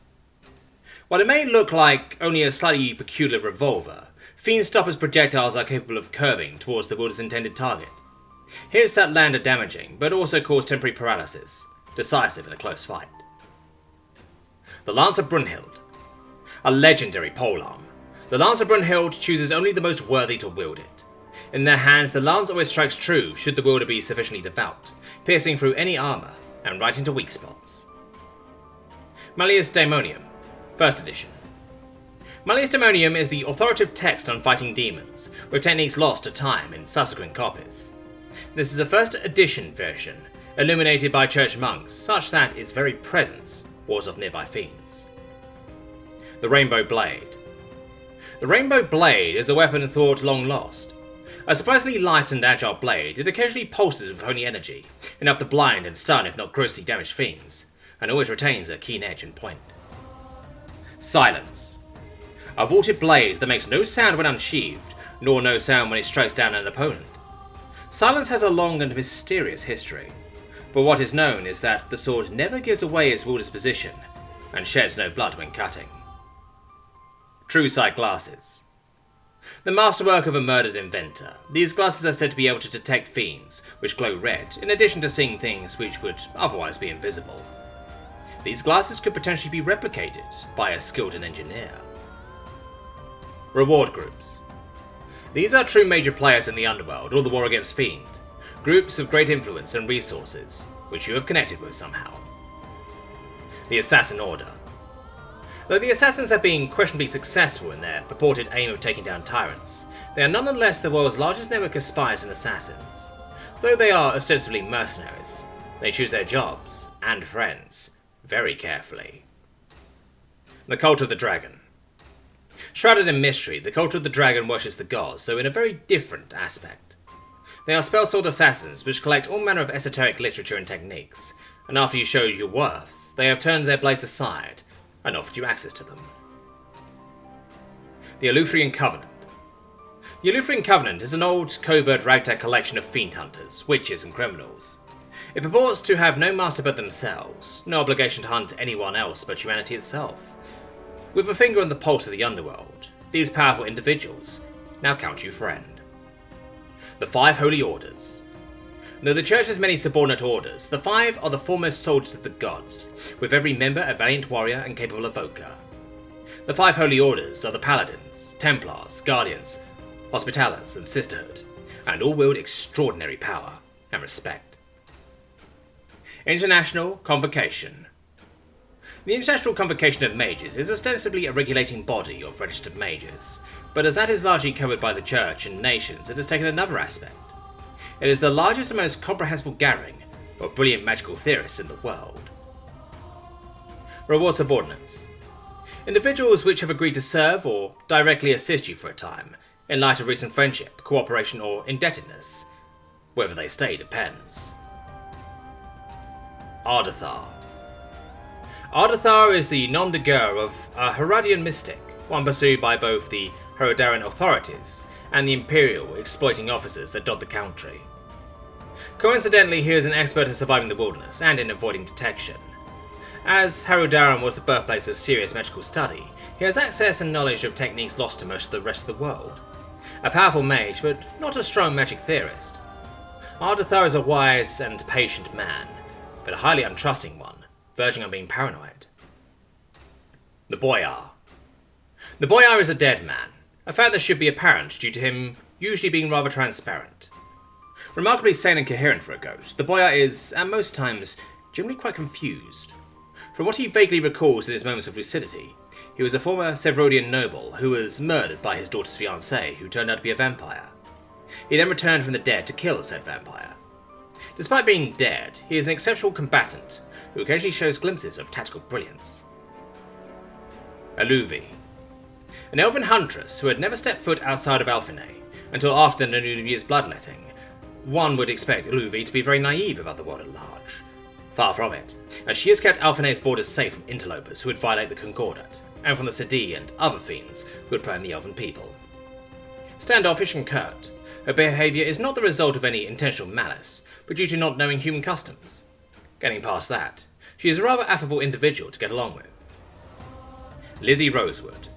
While it may look like only a slightly peculiar revolver, Fiend Stopper's projectiles are capable of curving towards the wielder's intended target. Hits that land are damaging, but also cause temporary paralysis, decisive in a close fight. The Lance of Brunhild. A legendary polearm, the Lance of Brunhild chooses only the most worthy to wield it. In their hands, the lance always strikes true should the wielder be sufficiently devout, piercing through any armor and right into weak spots. Malleus Daemonium, 1st edition. Malleus Daemonium is the authoritative text on fighting demons, with techniques lost to time in subsequent copies. This is a 1st edition version, illuminated by church monks, such that its very presence wards off nearby fiends. The Rainbow Blade. The Rainbow Blade is a weapon thought long lost. A surprisingly light and agile blade, it occasionally pulses with holy energy, enough to blind and stun if not grossly damage fiends, and always retains a keen edge and point. Silence. A vaulted blade that makes no sound when unsheathed, nor no sound when it strikes down an opponent. Silence has a long and mysterious history, but what is known is that the sword never gives away its wielder's position, and sheds no blood when cutting. True sight glasses. The masterwork of a murdered inventor, these glasses are said to be able to detect fiends, which glow red, in addition to seeing things which would otherwise be invisible. These glasses could potentially be replicated by a skilled engineer. Reward groups. These are true major players in the underworld or the war against Fiend, groups of great influence and resources, which you have connected with somehow. The Assassin Order. Though the Assassins have been questionably successful in their purported aim of taking down tyrants, they are nonetheless the world's largest network of spies and assassins. Though they are ostensibly mercenaries, they choose their jobs, and friends, very carefully. The Cult of the Dragon. Shrouded in mystery, the Cult of the Dragon worships the gods, though in a very different aspect. They are spell-sword assassins which collect all manner of esoteric literature and techniques, and after you show your worth, they have turned their blades aside and offered you access to them. The Eleutherian Covenant. The Eleutherian Covenant is an old, covert ragtag collection of fiend hunters, witches and criminals. It purports to have no master but themselves, no obligation to hunt anyone else but humanity itself. With a finger on the pulse of the underworld, these powerful individuals now count you friend. The Five Holy Orders. Though the Church has many subordinate orders, the five are the foremost soldiers of the gods, with every member a valiant warrior and capable evoker. The Five Holy Orders are the Paladins, Templars, Guardians, Hospitallers, and Sisterhood, and all wield extraordinary power and respect. International Convocation. The International Convocation of Mages is ostensibly a regulating body of registered mages, but as that is largely covered by the Church and nations, it has taken another aspect. It is the largest and most comprehensible gathering of brilliant magical theorists in the world. Reward subordinates. Individuals which have agreed to serve or directly assist you for a time, in light of recent friendship, cooperation, or indebtedness. Whether they stay depends. Ardathar. Ardathar is the nom de guerre of a Herodian mystic, one pursued by both the Herodaran authorities and the imperial exploiting officers that dot the country. Coincidentally, he is an expert at surviving the wilderness and in avoiding detection. As Herodaran was the birthplace of serious magical study, he has access and knowledge of techniques lost to most of the rest of the world. A powerful mage, but not a strong magic theorist. Ardathar is a wise and patient man, but a highly untrusting one, verging on being paranoid. The Boyar. The Boyar is a dead man, a fact that should be apparent due to him usually being rather transparent. Remarkably sane and coherent for a ghost, the Boyar is, at most times, generally quite confused. From what he vaguely recalls in his moments of lucidity, he was a former Sevrodian noble who was murdered by his daughter's fiancé, who turned out to be a vampire. He then returned from the dead to kill said vampire. Despite being dead, he is an exceptional combatant who occasionally shows glimpses of tactical brilliance. Aluvi. An elven huntress who had never stepped foot outside of Alphinae until after the New Year's bloodletting. One would expect Aluvi to be very naive about the world at large. Far from it, as she has kept Alphinae's borders safe from interlopers who would violate the Concordat, and from the Sadi and other fiends who would prey on the elven people. Standoffish and curt, her behaviour is not the result of any intentional malice, but due to not knowing human customs. Getting past that, she is a rather affable individual to get along with. Lizzie Rosewood.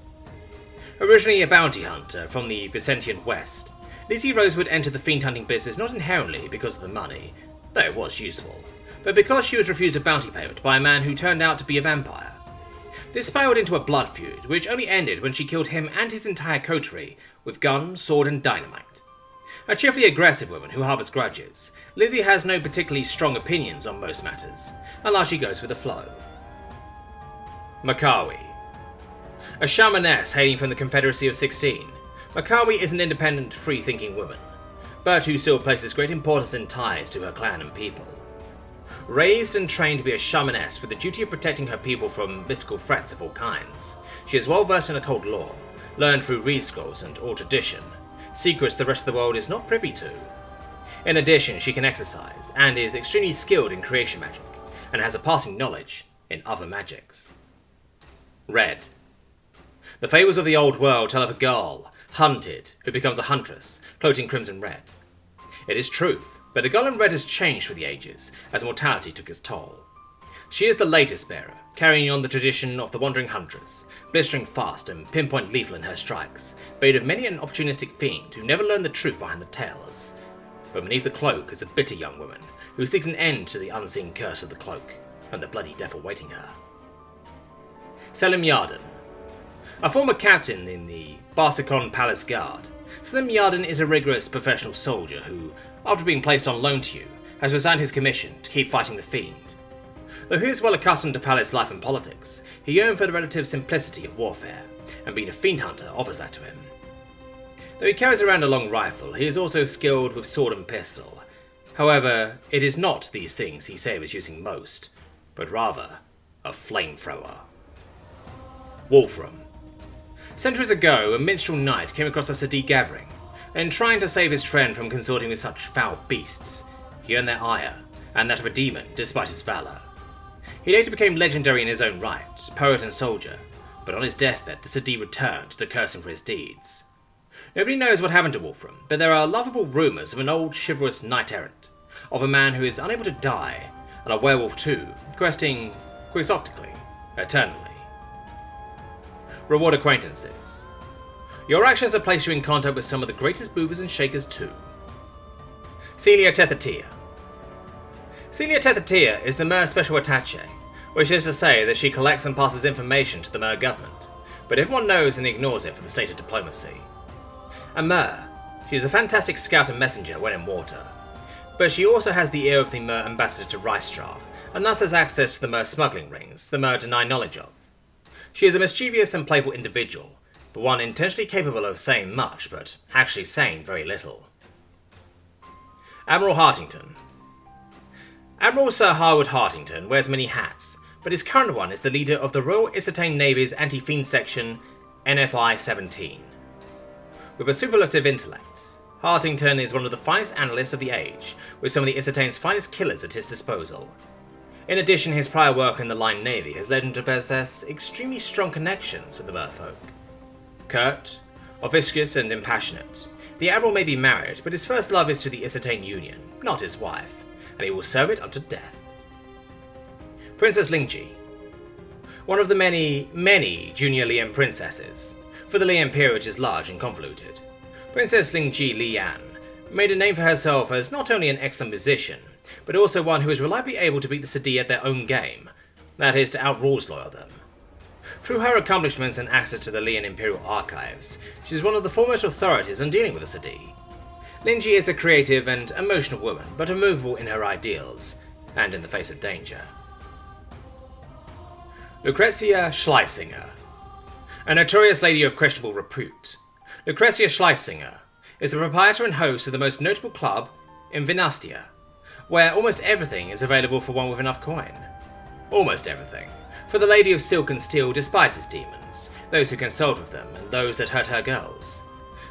Originally a bounty hunter from the Vicentian West, Lizzie Rosewood entered the fiend hunting business not inherently because of the money, though it was useful, but because she was refused a bounty payment by a man who turned out to be a vampire. This spiraled into a blood feud, which only ended when she killed him and his entire coterie with gun, sword, and dynamite. A cheerfully aggressive woman who harbours grudges, Lizzie has no particularly strong opinions on most matters, and largely goes with the flow. Mrfaye. A shamaness hailing from the Confederacy of 16, Mrfaye is an independent, free-thinking woman, but who still places great importance in ties to her clan and people. Raised and trained to be a shamaness with the duty of protecting her people from mystical threats of all kinds, she is well versed in occult lore, learned through reed scrolls and oral tradition, secrets the rest of the world is not privy to. In addition, she can exercise, and is extremely skilled in creation magic, and has a passing knowledge in other magics. Red. The fables of the old world tell of a girl, hunted, who becomes a huntress, cloaked in crimson red. It is truth, but the girl in red has changed for the ages, as mortality took its toll. She is the latest bearer, carrying on the tradition of the wandering huntress, blistering fast and pinpoint lethal in her strikes, bait of many an opportunistic fiend who never learned the truth behind the tales. But beneath the cloak is a bitter young woman, who seeks an end to the unseen curse of the cloak, and the bloody death awaiting her. Selim Yarden. A former captain in the Barsicon Palace Guard, Selim Yarden is a rigorous professional soldier who, after being placed on loan to you, has resigned his commission to keep fighting the fiend. Though he is well accustomed to palace life and politics, he yearned for the relative simplicity of warfare, and being a fiend hunter offers that to him. Though he carries around a long rifle, he is also skilled with sword and pistol. However, it is not these things he savours using most, but rather a flamethrower. Wolfram. Centuries ago, a minstrel knight came across a Sadi gathering, and trying to save his friend from consorting with such foul beasts, he earned their ire, and that of a demon despite his valour. He later became legendary in his own right, poet and soldier, but on his deathbed the Sadi returned to curse him for his deeds. Nobody knows what happened to Wolfram, but there are laughable rumours of an old chivalrous knight-errant, of a man who is unable to die, and a werewolf too, questing quixotically, eternally. Reward acquaintances. Your actions have placed you in contact with some of the greatest movers and shakers too. Celia Tethetia. Celia Tethetia is the Mr Special Attaché, which is to say that she collects and passes information to the Mr government, but everyone knows and ignores it for the state of diplomacy. A Mr, she is a fantastic scout and messenger when in water, but she also has the ear of the Mr ambassador to Reichstrahl, and thus has access to the Mr smuggling rings the Mr deny knowledge of. She is a mischievous and playful individual, but one intentionally capable of saying much, but actually saying very little. Admiral Hartington. Admiral Sir Howard Hartington wears many hats, but his current one is the leader of the Royal Isotane Navy's anti-fiend section, NFI 17. With a superlative intellect, Hartington is one of the finest analysts of the age, with some of the Isotane's finest killers at his disposal. In addition, his prior work in the Line Navy has led him to possess extremely strong connections with the merfolk. Curt, officious and impassionate, the Admiral may be married, but his first love is to the Isotane Union, not his wife, and he will serve it unto death. Princess Lingji. One of the many junior Lian princesses, for the Lian peerage is large and convoluted. Princess Lingji Lian made a name for herself as not only an excellent musician, but also one who is reliably able to beat the Sadi at their own game, that is, to out-rules-lawyer them. Through her accomplishments and access to the Lian Imperial Archives, she is one of the foremost authorities on dealing with the Sadi. Lingji is a creative and emotional woman, but immovable in her ideals, and in the face of danger. Lucrezia Schleisinger. A notorious lady of questionable repute, Lucrezia Schleisinger is the proprietor and host of the most notable club in Vinastia, where almost everything is available for one with enough coin. Almost everything, for the Lady of Silk and Steel despises demons, those who consult with them and those that hurt her girls.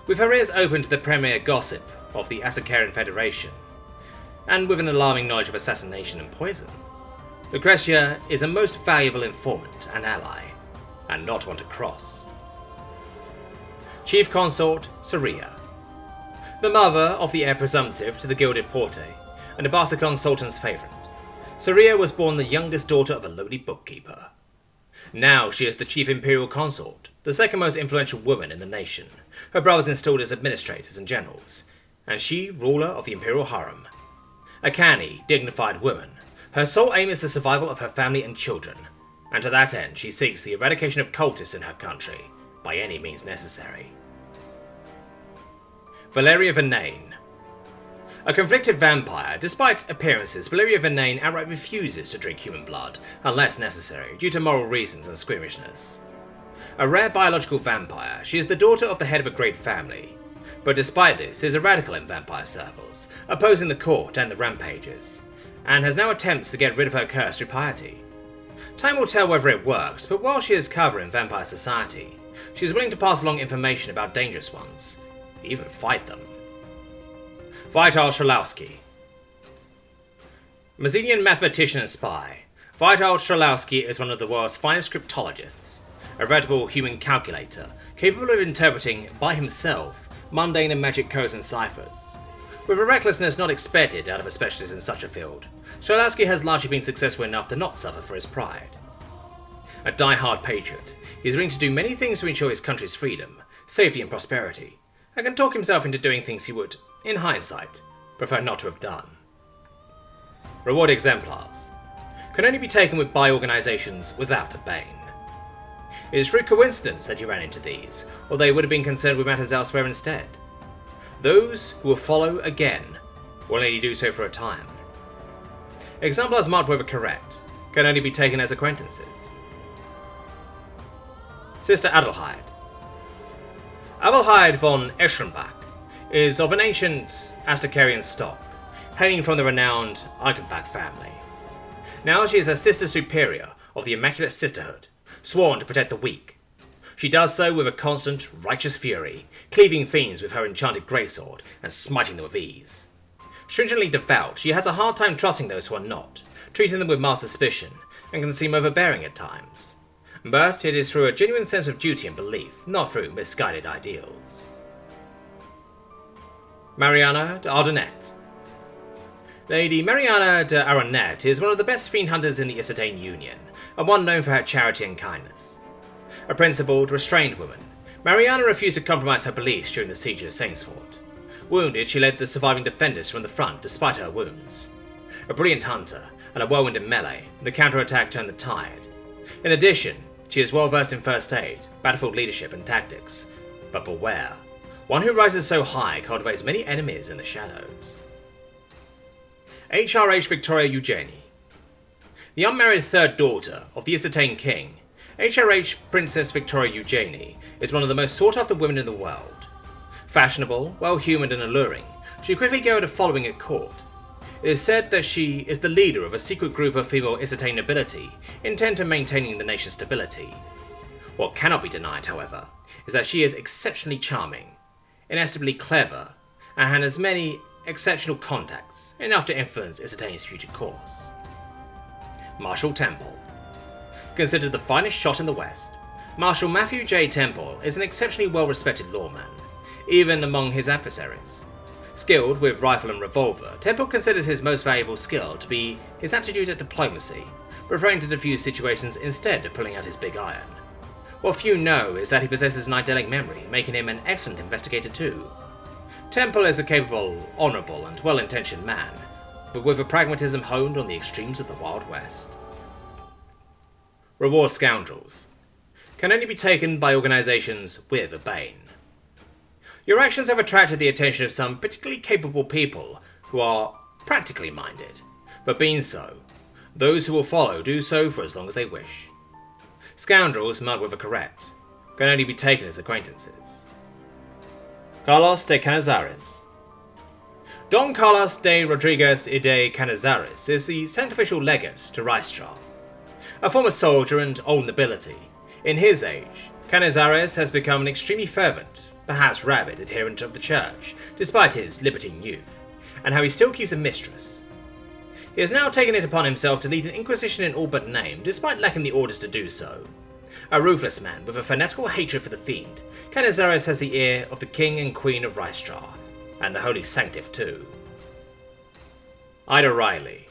With her ears open to the premier gossip of the Asakarian Federation, and with an alarming knowledge of assassination and poison, Lucrezia is a most valuable informant and ally, and not one to cross. Chief Consort Saria. The mother of the heir presumptive to the Gilded Porte, and a Barsicon Sultan's favourite, Saria was born the youngest daughter of a lowly bookkeeper. Now she is the Chief Imperial Consort, the second most influential woman in the nation, her brothers installed as administrators and generals, and she ruler of the Imperial Harem. A canny, dignified woman, her sole aim is the survival of her family and children, and to that end she seeks the eradication of cultists in her country, by any means necessary. Valeria Vernane. A conflicted vampire, despite appearances, Valeria Vernane outright refuses to drink human blood, unless necessary, due to moral reasons and squeamishness. A rare biological vampire, she is the daughter of the head of a great family, but despite this is a radical in vampire circles, opposing the court and the rampages, and has now attempts to get rid of her curse through piety. Time will tell whether it works, but while she is covering vampire society, she is willing to pass along information about dangerous ones, even fight them. Vital Shralowski. Mazedian mathematician and spy, Vital Shralowski is one of the world's finest cryptologists, a veritable human calculator, capable of interpreting, by himself, mundane and magic codes and ciphers. With a recklessness not expected out of a specialist in such a field, Strelowski has largely been successful enough to not suffer for his pride. A die-hard patriot, he is willing to do many things to ensure his country's freedom, safety and prosperity, and can talk himself into doing things he would, in hindsight, prefer not to have done. Reward exemplars can only be taken by organisations without a bane. It is through coincidence that you ran into these, or they would have been concerned with matters elsewhere instead. Those who will follow again will only do so for a time. Exemplars marked with a correct can only be taken as acquaintances. Sister Adelheid. Adelheid von Eschenbach is of an ancient Astacarian stock, hailing from the renowned Eichenbach family. Now she is a sister superior of the Immaculate Sisterhood, sworn to protect the weak. She does so with a constant, righteous fury, cleaving fiends with her enchanted greysword and smiting them with ease. Stringently devout, she has a hard time trusting those who are not, treating them with mild suspicion, and can seem overbearing at times. But it is through a genuine sense of duty and belief, not through misguided ideals. Mariana de Ardenette. Lady Mariana de Ardenette is one of the best fiend hunters in the Issetane Union, and one known for her charity and kindness. A principled, restrained woman, Mariana refused to compromise her beliefs during the siege of Saintsfort. Wounded, she led the surviving defenders from the front despite her wounds. A brilliant hunter and a whirlwind in melee, the counterattack turned the tide. In addition, she is well versed in first aid, battlefield leadership and tactics. But beware, one who rises so high cultivates many enemies in the shadows. HRH Victoria Eugenie. The unmarried third daughter of the Issetane king, HRH Princess Victoria Eugenie is one of the most sought-after women in the world. Fashionable, well-humoured and alluring, she quickly gathered a following at court. It is said that she is the leader of a secret group of female Issetane nobility intent on maintaining the nation's stability. What cannot be denied, however, is that she is exceptionally charming, inestimably clever, and has many exceptional contacts, enough to influence Issetane's future course. Marshal Temple. Considered the finest shot in the West, Marshal Matthew J. Temple is an exceptionally well-respected lawman, even among his adversaries. Skilled with rifle and revolver, Temple considers his most valuable skill to be his aptitude at diplomacy, preferring to defuse situations instead of pulling out his big iron. What few know is that he possesses an idyllic memory, making him an excellent investigator too. Temple is a capable, honourable and well-intentioned man, but with a pragmatism honed on the extremes of the Wild West. Reward scoundrels can only be taken by organisations with a bane. Your actions have attracted the attention of some particularly capable people who are practically minded, but being so, those who will follow do so for as long as they wish. Scoundrels marked with a correct can only be taken as acquaintances. Carlos de Canizares. Don Carlos de Rodriguez y de Canizares is the sacrificial legate to Rystra. A former soldier and old nobility, in his age, Canizares has become an extremely fervent, perhaps rabid adherent of the church, despite his libertine youth, and how he still keeps a mistress. He has now taken it upon himself to lead an inquisition in all but name, despite lacking the orders to do so. A ruthless man with a fanatical hatred for the fiend, Canizares has the ear of the king and queen of Rystra, and the holy sanctif too. Ida Riley.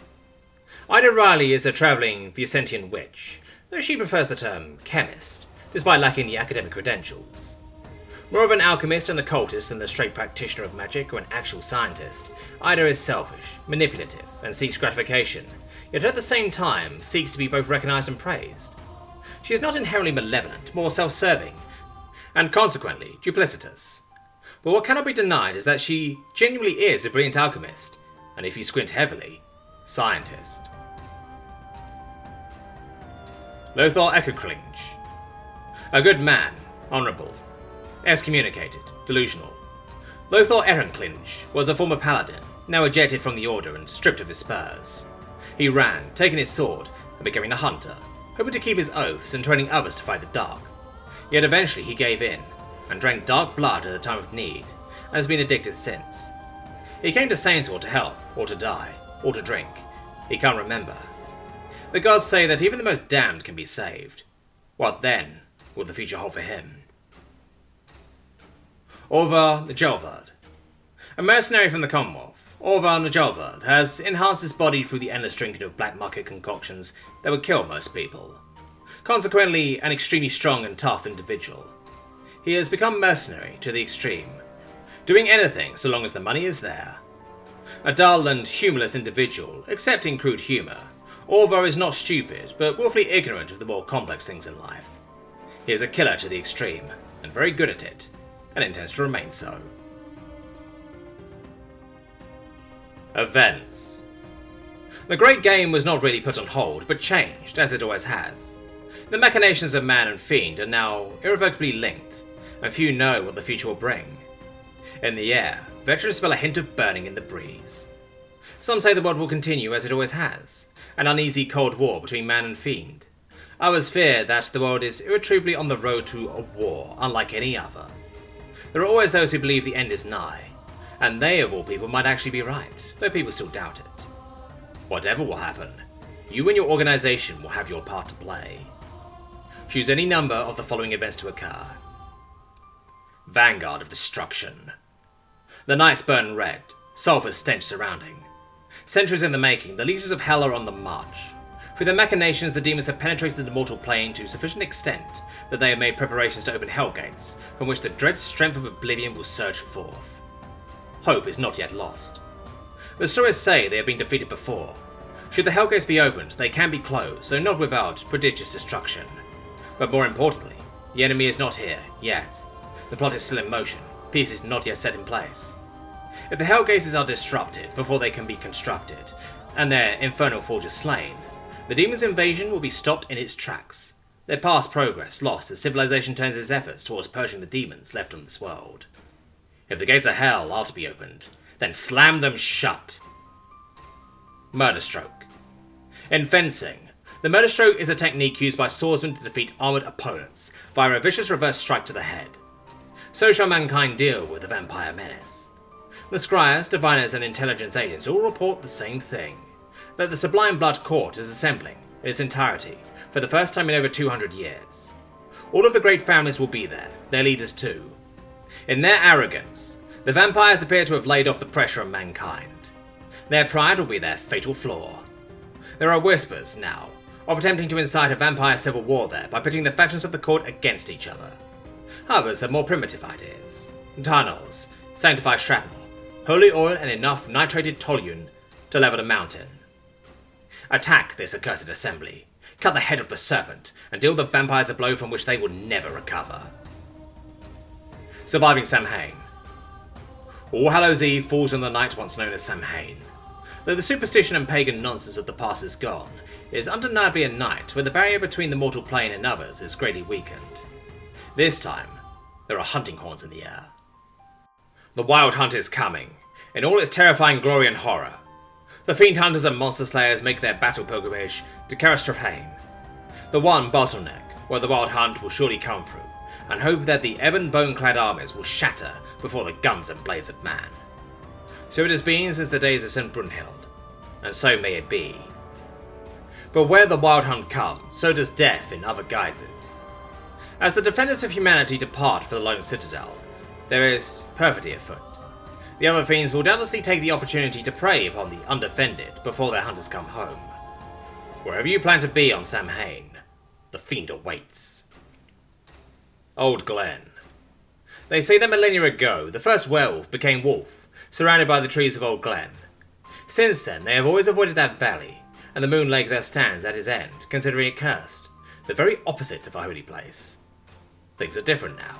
Ida Riley is a travelling Vicentian witch, though she prefers the term chemist, despite lacking the academic credentials. More of an alchemist and occultist than the straight practitioner of magic or an actual scientist, Ida is selfish, manipulative, and seeks gratification, yet at the same time seeks to be both recognised and praised. She is not inherently malevolent, more self-serving, and consequently duplicitous. But what cannot be denied is that she genuinely is a brilliant alchemist, and if you squint heavily, scientist. Lothar Eckerklinch. A good man, honourable, excommunicated, delusional. Lothar Ehrenklinch was a former paladin, now ejected from the order and stripped of his spurs. He ran, taking his sword, and becoming a hunter, hoping to keep his oaths and training others to fight the dark. Yet eventually he gave in, and drank dark blood at the time of need, and has been addicted since. He came to Saintsfort to help, or to die, or to drink. He can't remember. The gods say that even the most damned can be saved. What then will the future hold for him? Orvar Najalvad. A mercenary from the Commonwealth, Orvar Najalvad has enhanced his body through the endless drinking of black market concoctions that would kill most people. Consequently, an extremely strong and tough individual. He has become mercenary to the extreme, doing anything so long as the money is there. A dull and humorless individual, accepting crude humour, Orvar is not stupid, but willfully ignorant of the more complex things in life. He is a killer to the extreme, and very good at it, and intends to remain so. Events. The Great Game was not really put on hold, but changed, as it always has. The machinations of man and fiend are now irrevocably linked, and few know what the future will bring. In the air, veterans smell a hint of burning in the breeze. Some say the world will continue as it always has, an uneasy cold war between man and fiend. Others fear that the world is irretrievably on the road to a war unlike any other. There are always those who believe the end is nigh, and they of all people might actually be right, though people still doubt it. Whatever will happen, you and your organisation will have your part to play. Choose any number of the following events to occur. Vanguard of Destruction. The nights burn red, sulphur stench surrounding. Centuries in the making, the legions of hell are on the march. Through their machinations, the demons have penetrated the mortal plane to sufficient extent that they have made preparations to open hell gates, from which the dread strength of oblivion will surge forth. Hope is not yet lost. The stories say they have been defeated before. Should the hell gates be opened, they can be closed, though not without prodigious destruction. But more importantly, the enemy is not here, yet. The plot is still in motion, peace is not yet set in place. If the hell gates are disrupted before they can be constructed, and their infernal forges slain, the demon's invasion will be stopped in its tracks, their past progress lost as civilization turns its efforts towards purging the demons left on this world. If the gates of hell are to be opened, then slam them shut. Murder Stroke. In fencing, the murder stroke is a technique used by swordsmen to defeat armoured opponents via a vicious reverse strike to the head. So shall mankind deal with the vampire menace. The scryers, diviners and intelligence agents all report the same thing, that the Sublime Blood Court is assembling in its entirety for the first time in over 200 years. All of the great families will be there, their leaders too. In their arrogance, the vampires appear to have laid off the pressure on mankind. Their pride will be their fatal flaw. There are whispers, now, of attempting to incite a vampire civil war there by pitting the factions of the court against each other. Others have more primitive ideas. Tunnels, sanctified shrapnel, holy oil and enough nitrated toluene to level a mountain. Attack this accursed assembly, cut the head of the serpent, and deal the vampires a blow from which they will never recover. Surviving Samhain. All Hallows Eve falls on the night once known as Samhain. Though the superstition and pagan nonsense of the past is gone, it is undeniably a night when the barrier between the mortal plane and others is greatly weakened. This time, there are hunting horns in the air. The Wild Hunt is coming, in all its terrifying glory and horror. The fiend hunters and monster slayers make their battle pilgrimage to Karastrophane, the one bottleneck where the Wild Hunt will surely come through, and hope that the ebon bone-clad armies will shatter before the guns and blades of man. So it has been since the days of St. Brunhild, and so may it be. But where the Wild Hunt comes, so does death in other guises. As the defenders of humanity depart for the lone citadel, there is perfidy afoot. The other fiends will doubtlessly take the opportunity to prey upon the undefended before their hunters come home. Wherever you plan to be on Samhain, the fiend awaits. Old Glen. They say that millennia ago, the first werewolf became wolf, surrounded by the trees of Old Glen. Since then, they have always avoided that valley, and the moon lake that stands at his end, considering it cursed, the very opposite of a holy place. Things are different now.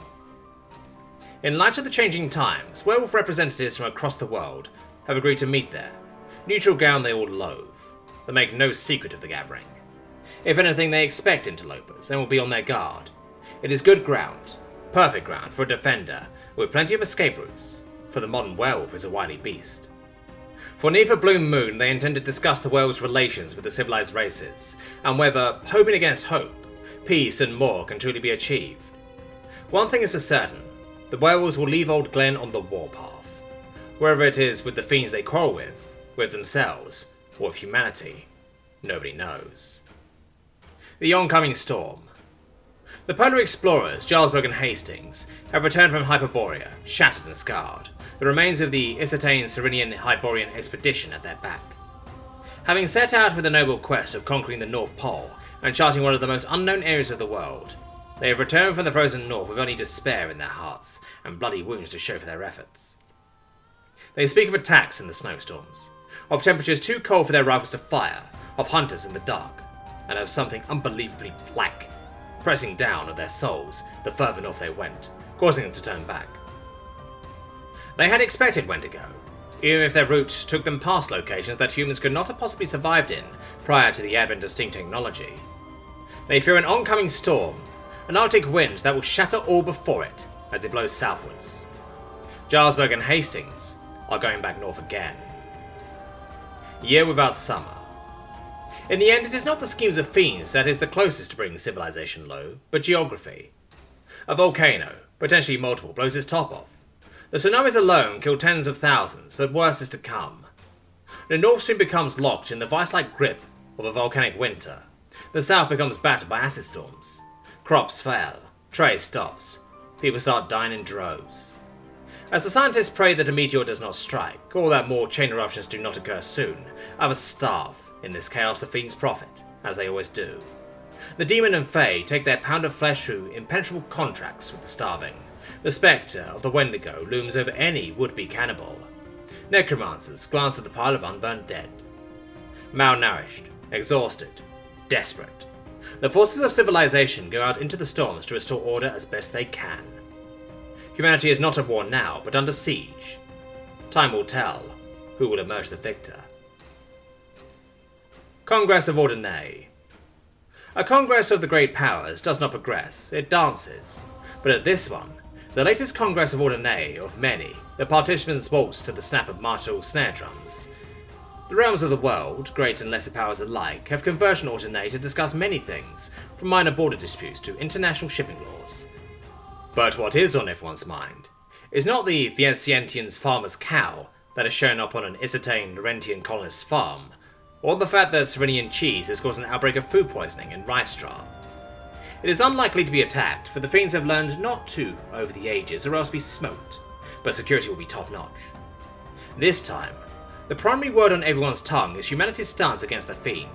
In light of the changing times, werewolf representatives from across the world have agreed to meet there, neutral ground they all loathe. They make no secret of the gathering. If anything, they expect interlopers and will be on their guard. It is good ground, perfect ground for a defender, with plenty of escape routes, for the modern werewolf is a wily beast. For neath a blue moon, they intend to discuss the werewolf's relations with the civilized races, and whether, hoping against hope, peace and more can truly be achieved. One thing is for certain, the werewolves will leave Old Glen on the warpath. Wherever it is with the fiends they quarrel with themselves, or with humanity, nobody knows. The oncoming storm. The polar explorers, Jarlsberg and Hastings, have returned from Hyperborea, shattered and scarred, the remains of the Isatane-Cyrenian Hyborian expedition at their back. Having set out with the noble quest of conquering the North Pole and charting one of the most unknown areas of the world, they have returned from the frozen north with only despair in their hearts and bloody wounds to show for their efforts. They speak of attacks in the snowstorms, of temperatures too cold for their rifles to fire, of hunters in the dark, and of something unbelievably black pressing down on their souls the further north they went, causing them to turn back. They had expected Wendigo, even if their route took them past locations that humans could not have possibly survived in prior to the advent of steam technology. They fear an oncoming storm, an arctic wind that will shatter all before it as it blows southwards. Jarlsberg and Hastings are going back north again. Year without summer. In the end, it is not the schemes of Fiends that is the closest to bringing civilization low, but geography. A volcano, potentially multiple, blows its top off. The tsunamis alone kill tens of thousands, but worse is to come. The north soon becomes locked in the vice-like grip of a volcanic winter. The south becomes battered by acid storms. Crops fail, trade stops, people start dying in droves. As the scientists pray that a meteor does not strike, or that more chain eruptions do not occur soon, others starve. In this chaos, the Fiends profit, as they always do. The demon and Fae take their pound of flesh through impenetrable contracts with the starving. The spectre of the Wendigo looms over any would-be cannibal. Necromancers glance at the pile of unburnt dead. Malnourished, exhausted, desperate, the forces of civilization go out into the storms to restore order as best they can. Humanity is not at war now, but under siege. Time will tell who will emerge the victor. Congress of Ordinay. A Congress of the Great Powers does not progress, it dances. But at this one, the latest Congress of Ordinay of many, the participants waltz to the snap of martial snare drums. The realms of the world, great and lesser powers alike, have converged on Ordinay to discuss many things, from minor border disputes to international shipping laws. But what is on everyone's mind is not the Vientian's farmer's cow that has shown up on an Isatane Laurentian colonist's farm, or the fact that Cyrenian cheese has caused an outbreak of food poisoning in rice straw. It is unlikely to be attacked, for the Fiends have learned not to over the ages or else be smoked, but security will be top-notch. This time, the primary word on everyone's tongue is humanity's stance against the Fiend.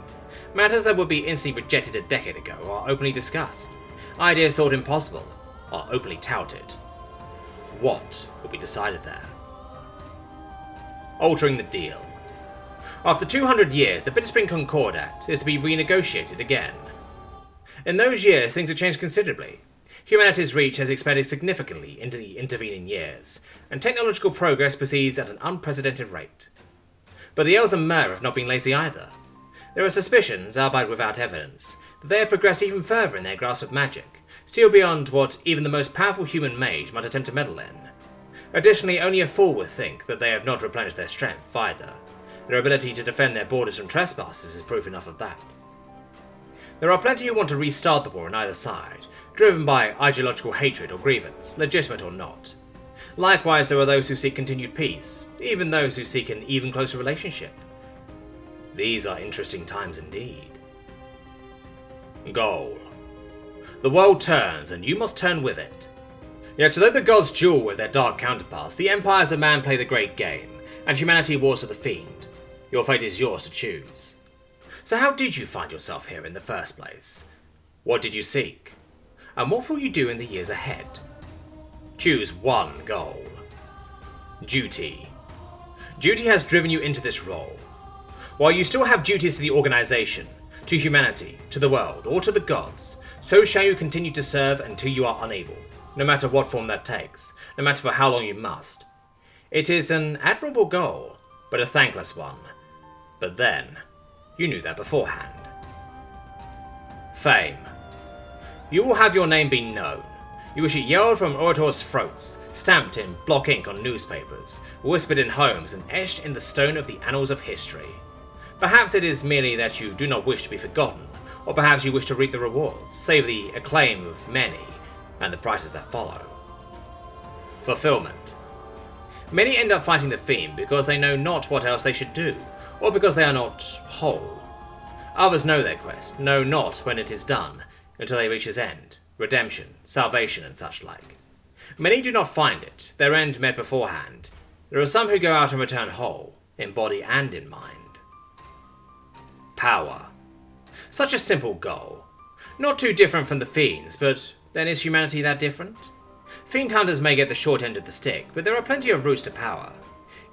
Matters that would be instantly rejected a decade ago are openly discussed. Ideas thought impossible are openly touted. What will be decided there? Altering the deal. After 200 years, the Bitter Spring Concordat is to be renegotiated again. In those years, things have changed considerably. Humanity's reach has expanded significantly into the intervening years, and technological progress proceeds at an unprecedented rate. But the elves and Myr have not been lazy either. There are suspicions, albeit without evidence, that they have progressed even further in their grasp of magic, still beyond what even the most powerful human mage might attempt to meddle in. Additionally, only a fool would think that they have not replenished their strength either. Their ability to defend their borders from trespassers is proof enough of that. There are plenty who want to restart the war on either side, driven by ideological hatred or grievance, legitimate or not. Likewise, there are those who seek continued peace, even those who seek an even closer relationship. These are interesting times indeed. Goal. The world turns, and you must turn with it. Yet though the gods duel with their dark counterparts, the empires of man play the great game, and humanity wars with the Fiend. Your fate is yours to choose. So how did you find yourself here in the first place? What did you seek? And what will you do in the years ahead? Choose one goal. Duty. Duty has driven you into this role. While you still have duties to the organization, to humanity, to the world, or to the gods, so shall you continue to serve until you are unable, no matter what form that takes, no matter for how long you must. It is an admirable goal, but a thankless one. But then, you knew that beforehand. Fame. You will have your name be known. You will shoot yelled from orators' throats, stamped in block ink on newspapers, whispered in homes, and etched in the stone of the annals of history. Perhaps it is merely that you do not wish to be forgotten, or perhaps you wish to reap the rewards, save the acclaim of many, and the prices that follow. Fulfillment. Many end up fighting the Fiend because they know not what else they should do, or because they are not whole. Others know their quest, know not when it is done, until they reach its end, redemption, salvation, and such like. Many do not find it, their end met beforehand. There are some who go out and return whole, in body and in mind. Power. Such a simple goal. Not too different from the Fiends, but then is humanity that different? Fiend hunters may get the short end of the stick, but there are plenty of routes to power.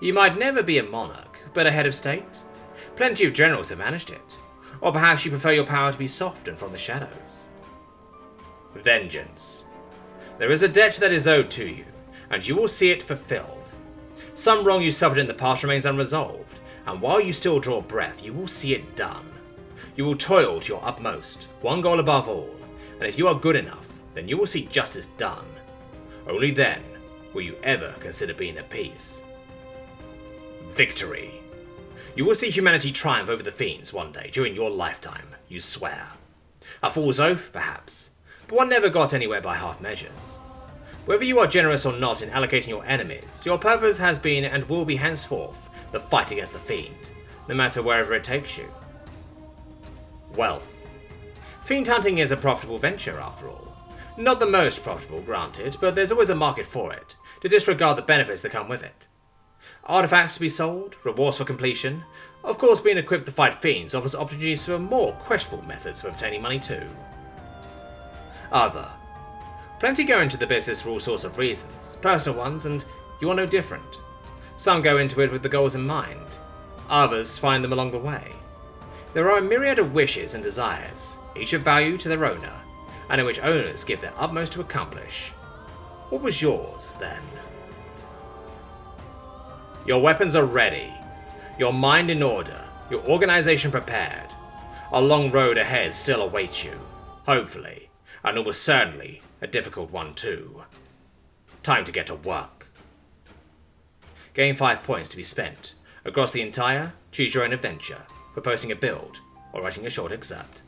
You might never be a monarch, but a head of state. Plenty of generals have managed it. Or perhaps you prefer your power to be soft and from the shadows. Vengeance. There is a debt that is owed to you, and you will see it fulfilled. Some wrong you suffered in the past remains unresolved, and while you still draw breath, you will see it done. You will toil to your utmost, one goal above all, and if you are good enough, then you will see justice done. Only then will you ever consider being at peace. Victory. You will see humanity triumph over the Fiends one day during your lifetime, you swear. A fool's oath, perhaps, but one never got anywhere by half measures. Whether you are generous or not in allocating your enemies, your purpose has been and will be henceforth the fight against the Fiend, no matter wherever it takes you. Wealth. Fiend hunting is a profitable venture, after all. Not the most profitable, granted, but there's always a market for it, to disregard the benefits that come with it. Artifacts to be sold, rewards for completion. Of course, being equipped to fight Fiends offers opportunities for more questionable methods for obtaining money too. Other. Plenty go into the business for all sorts of reasons, personal ones, and you are no different. Some go into it with the goals in mind. Others find them along the way. There are a myriad of wishes and desires, each of value to their owner, and in which owners give their utmost to accomplish. What was yours, then? Your weapons are ready, your mind in order, your organization prepared. A long road ahead still awaits you, hopefully, and almost certainly a difficult one too. Time to get to work. Gain 5 points to be spent across the entire Choose Your Own Adventure for posting a build or writing a short excerpt.